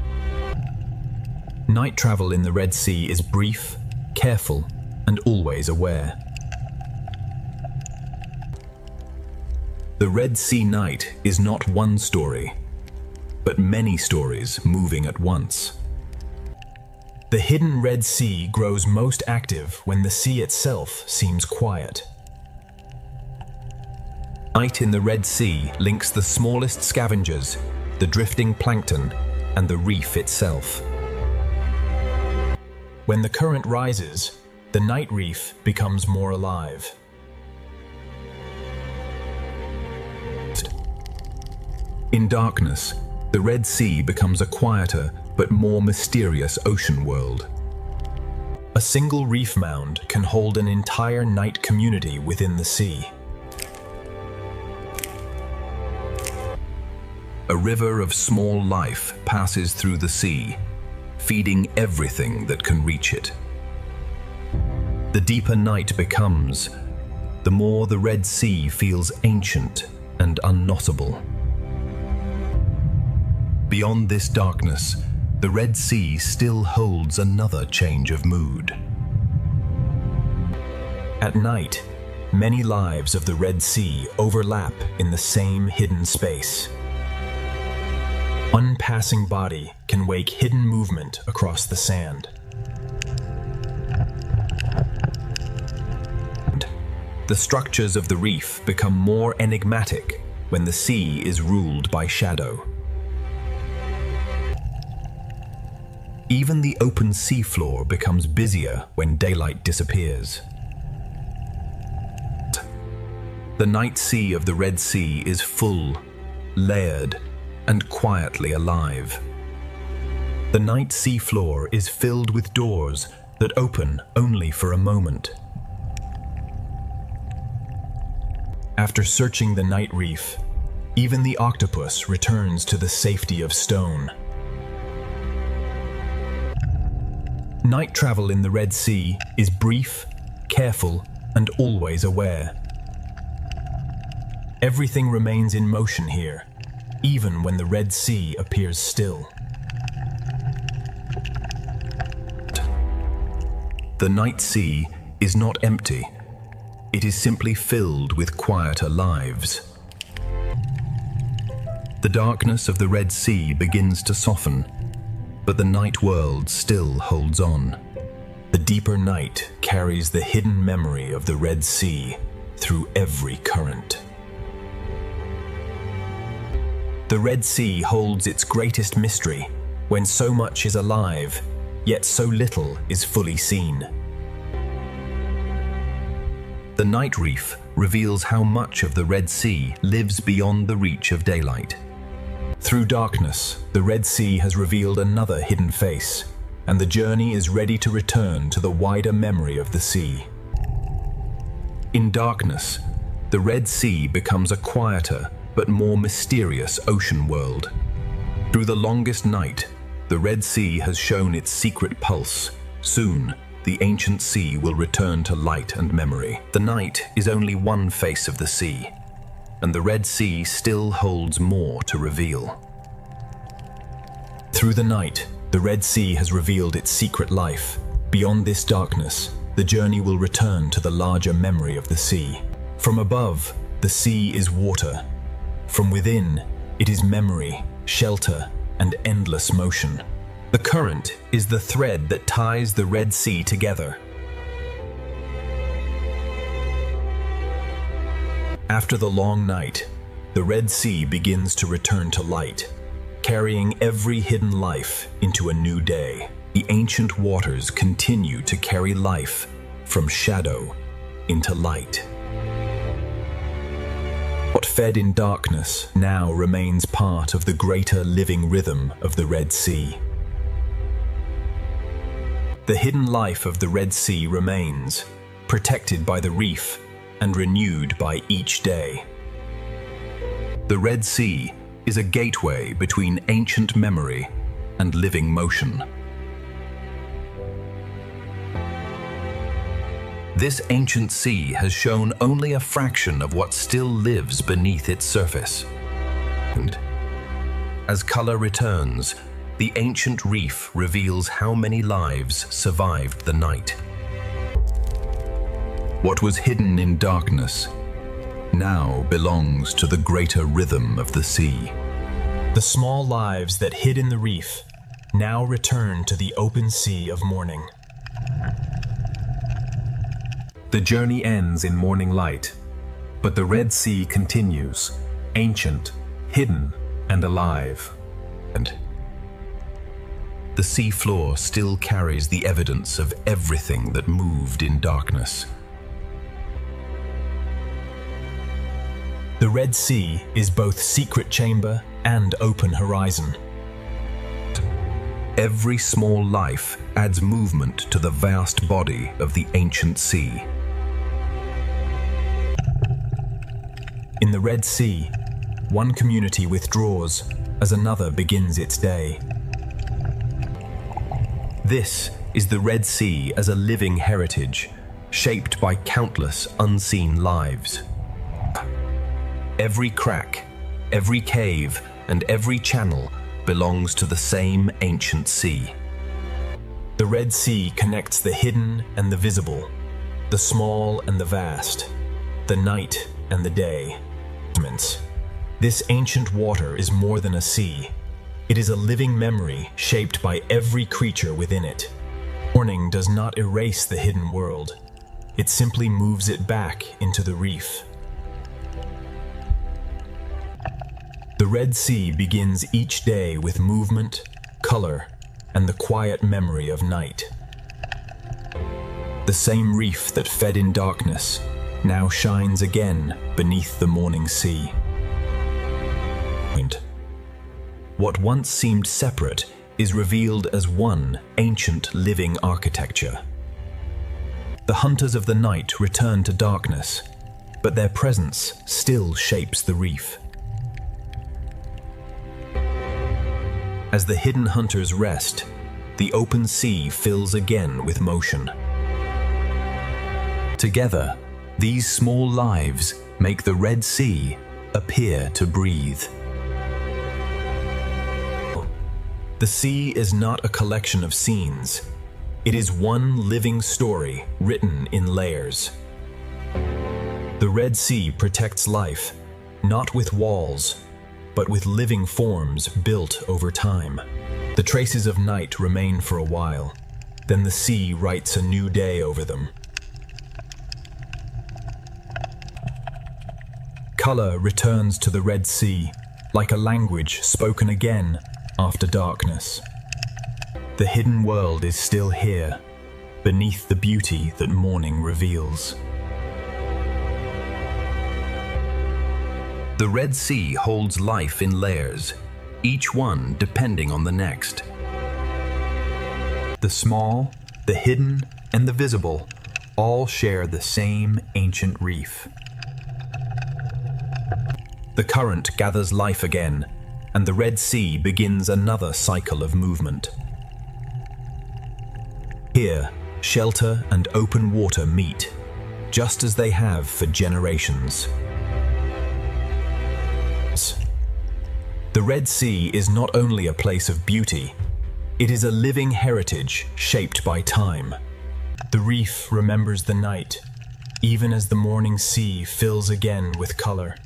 Night travel in the Red Sea is brief, careful, and always aware. The Red Sea night is not one story, but many stories moving at once. The hidden Red Sea grows most active when the sea itself seems quiet. Night in the Red Sea links the smallest scavengers, the drifting plankton, and the reef itself. When the current rises, the night reef becomes more alive. In darkness, the Red Sea becomes a quieter but more mysterious ocean world. A single reef mound can hold an entire night community within the sea. A river of small life passes through the sea, feeding everything that can reach it. The deeper night becomes, the more the Red Sea feels ancient and unknotable. Beyond this darkness, the Red Sea still holds another change of mood. At night, many lives of the Red Sea overlap in the same hidden space. One passing body can wake hidden movement across the sand. The structures of the reef become more enigmatic when the sea is ruled by shadow. Even the open seafloor becomes busier when daylight disappears. The night sea of the Red Sea is full, layered, and quietly alive. The night seafloor is filled with doors that open only for a moment. After searching the night reef, even the octopus returns to the safety of stone. Night travel in the Red Sea is brief, careful, and always aware. Everything remains in motion here, even when the Red Sea appears still. The night sea is not empty. It is simply filled with quieter lives. The darkness of the Red Sea begins to soften, but the night world still holds on. The deeper night carries the hidden memory of the Red Sea through every current. The Red Sea holds its greatest mystery, when so much is alive, yet so little is fully seen. The night reef reveals how much of the Red Sea lives beyond the reach of daylight. Through darkness, the Red Sea has revealed another hidden face, and the journey is ready to return to the wider memory of the sea. In darkness, the Red Sea becomes a quieter but more mysterious ocean world. Through the longest night, the Red Sea has shown its secret pulse. Soon, the ancient sea will return to light and memory. The night is only one face of the sea, and the Red Sea still holds more to reveal. Through the night, the Red Sea has revealed its secret life. Beyond this darkness, the journey will return to the larger memory of the sea. From above, the sea is water. From within, it is memory, shelter, and endless motion. The current is the thread that ties the Red Sea together. After the long night, the Red Sea begins to return to light, carrying every hidden life into a new day. The ancient waters continue to carry life from shadow into light. What fed in darkness now remains part of the greater living rhythm of the Red Sea. The hidden life of the Red Sea remains, protected by the reef and renewed by each day. The Red Sea is a gateway between ancient memory and living motion. This ancient sea has shown only a fraction of what still lives beneath its surface. And as color returns, the ancient reef reveals how many lives survived the night. What was hidden in darkness now belongs to the greater rhythm of the sea. The small lives that hid in the reef now return to the open sea of morning. The journey ends in morning light, but the Red Sea continues, ancient, hidden, and alive. And the sea floor still carries the evidence of everything that moved in darkness. The Red Sea is both secret chamber and open horizon. Every small life adds movement to the vast body of the ancient sea. In the Red Sea, one community withdraws as another begins its day. This is the Red Sea as a living heritage, shaped by countless unseen lives. Every crack, every cave, and every channel belongs to the same ancient sea. The Red Sea connects the hidden and the visible, the small and the vast, the night and the day. This ancient water is more than a sea. It is a living memory shaped by every creature within it. Morning does not erase the hidden world. It simply moves it back into the reef. The Red Sea begins each day with movement, color, and the quiet memory of night. The same reef that fed in darkness now shines again beneath the morning sea. What once seemed separate is revealed as one ancient living architecture. The hunters of the night return to darkness, but their presence still shapes the reef. As the hidden hunters rest, the open sea fills again with motion. Together, these small lives make the Red Sea appear to breathe. The sea is not a collection of scenes. It is one living story written in layers. The Red Sea protects life, not with walls, but with living forms built over time. The traces of night remain for a while, then the sea writes a new day over them. Color returns to the Red Sea, like a language spoken again after darkness. The hidden world is still here, beneath the beauty that morning reveals. The Red Sea holds life in layers, each one depending on the next. The small, the hidden, and the visible all share the same ancient reef. The current gathers life again, and the Red Sea begins another cycle of movement. Here, shelter and open water meet, just as they have for generations. The Red Sea is not only a place of beauty, it is a living heritage shaped by time. The reef remembers the night, even as the morning sea fills again with color.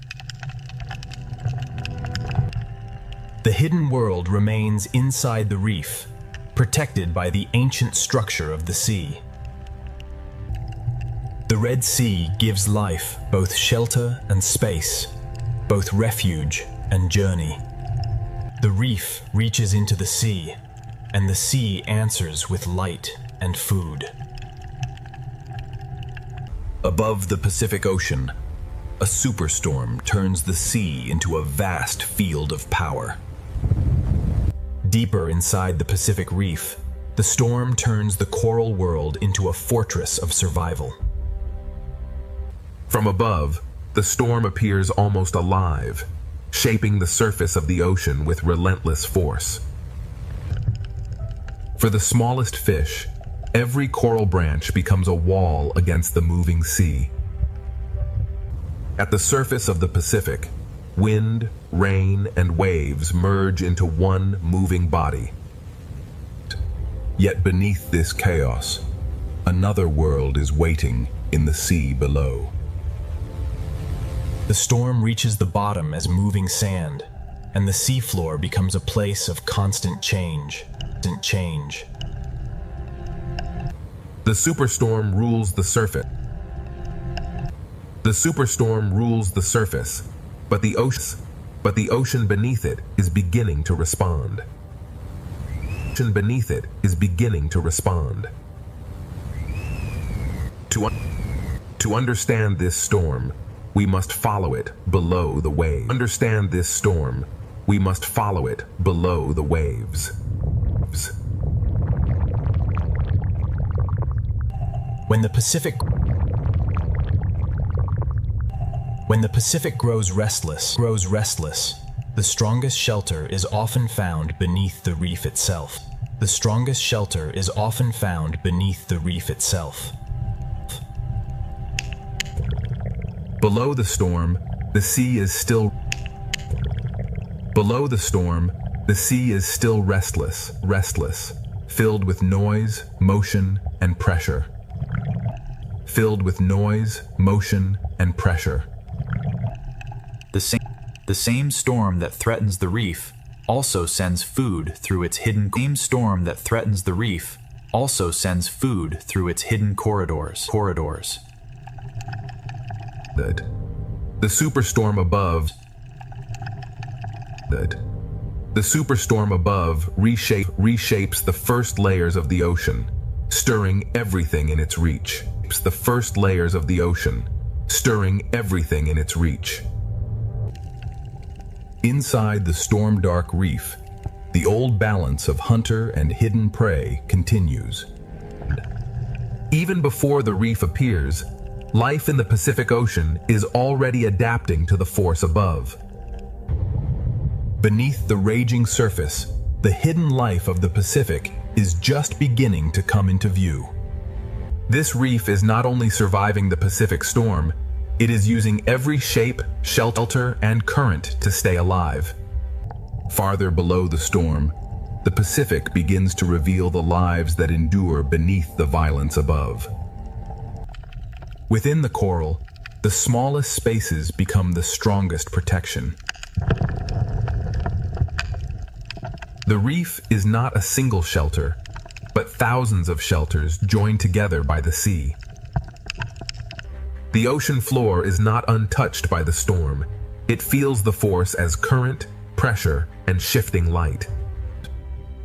The hidden world remains inside the reef, protected by the ancient structure of the sea. The Red Sea gives life both shelter and space, both refuge and journey. The reef reaches into the sea, and the sea answers with light and food. Above the Pacific Ocean, a superstorm turns the sea into a vast field of power. Deeper inside the Pacific Reef, the storm turns the coral world into a fortress of survival. From above, the storm appears almost alive, shaping the surface of the ocean with relentless force. For the smallest fish, every coral branch becomes a wall against the moving sea. At the surface of the Pacific, wind, rain, and waves merge into one moving body. Yet beneath this chaos, another world is waiting in the sea below. The storm reaches the bottom as moving sand, and the seafloor becomes a place of constant change. The superstorm rules the surface. The superstorm rules the surface, but the ocean beneath it is beginning to respond. The ocean beneath it is beginning to respond. To understand this storm, we must follow it below the waves. Understand this storm, we must follow it below the waves. When the Pacific grows restless, the strongest shelter is often found beneath the reef itself. The strongest shelter is often found beneath the reef itself. Below the storm, the sea is still restless, filled with noise, motion, and pressure. The same storm that threatens the reef also sends food through its hidden corridors. The superstorm above reshapes the first layers of the ocean, stirring everything in its reach. Inside the storm-dark reef, the old balance of hunter and hidden prey continues. Even before the reef appears, life in the Pacific Ocean is already adapting to the force above. Beneath the raging surface, the hidden life of the Pacific is just beginning to come into view. This reef is not only surviving the Pacific storm, it is using every shape, shelter, and current to stay alive. Farther below the storm, the Pacific begins to reveal the lives that endure beneath the violence above. Within the coral, the smallest spaces become the strongest protection. The reef is not a single shelter, but thousands of shelters joined together by the sea. The ocean floor is not untouched by the storm. It feels the force as current, pressure, and shifting light.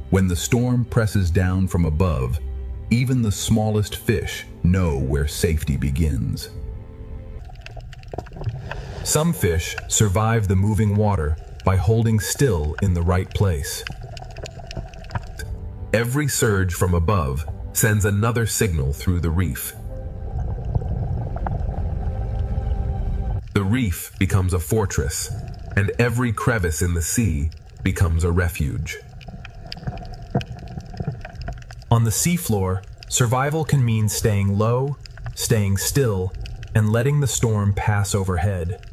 When the storm presses down from above, even the smallest fish know where safety begins. Some fish survive the moving water by holding still in the right place. Every surge from above sends another signal through the reef. The reef becomes a fortress, and every crevice in the sea becomes a refuge. On the seafloor, survival can mean staying low, staying still, and letting the storm pass overhead.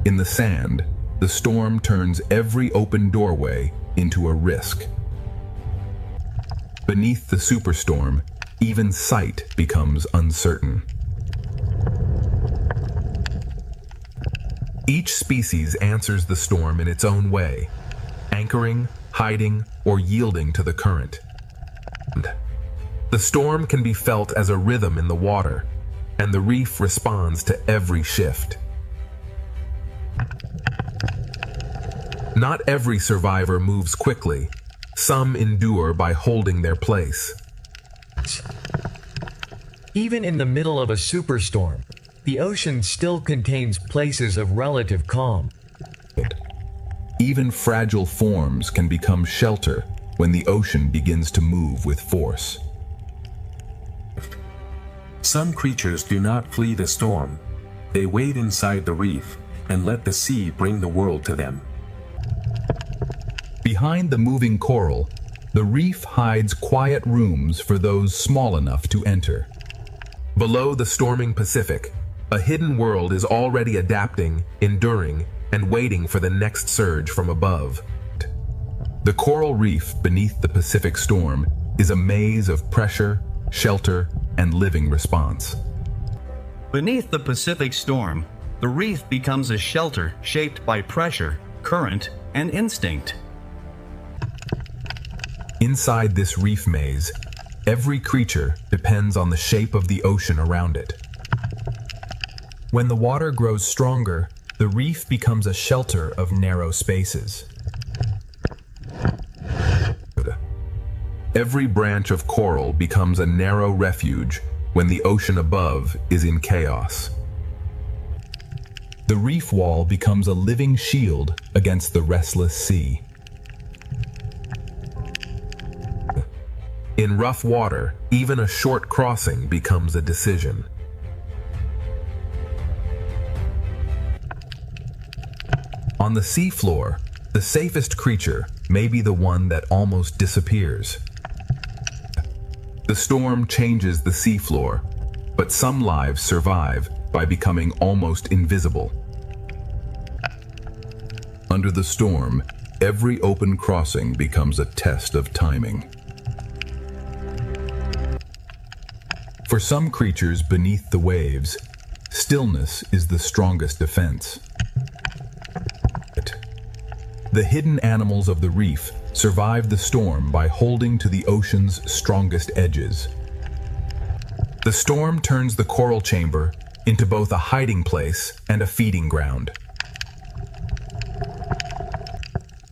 In the sand, the storm turns every open doorway into a risk. Beneath the superstorm, even sight becomes uncertain. Each species answers the storm in its own way, anchoring, hiding, or yielding to the current. The storm can be felt as a rhythm in the water, and the reef responds to every shift. Not every survivor moves quickly. Some endure by holding their place. Even in the middle of a superstorm, the ocean still contains places of relative calm. Even fragile forms can become shelter when the ocean begins to move with force. Some creatures do not flee the storm. They wait inside the reef and let the sea bring the world to them. Behind the moving coral, the reef hides quiet rooms for those small enough to enter. Below the storming Pacific, a hidden world is already adapting, enduring, and waiting for the next surge from above. The coral reef beneath the Pacific storm is a maze of pressure, shelter, and living response. Beneath the Pacific storm, the reef becomes a shelter shaped by pressure, current, and instinct. Inside this reef maze, every creature depends on the shape of the ocean around it. When the water grows stronger, the reef becomes a shelter of narrow spaces. Every branch of coral becomes a narrow refuge when the ocean above is in chaos. The reef wall becomes a living shield against the restless sea. In rough water, even a short crossing becomes a decision. On the seafloor, the safest creature may be the one that almost disappears. The storm changes the seafloor, but some lives survive by becoming almost invisible. Under the storm, every open crossing becomes a test of timing. For some creatures beneath the waves, stillness is the strongest defense. The hidden animals of the reef survive the storm by holding to the ocean's strongest edges. The storm turns the coral chamber into both a hiding place and a feeding ground.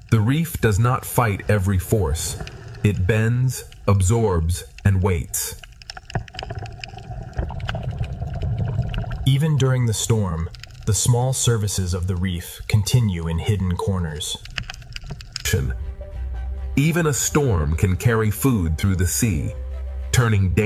The reef does not fight every force. It bends, absorbs, and waits. Even during the storm, the small services of the reef continue in hidden corners. Even a storm can carry food through the sea, turning danger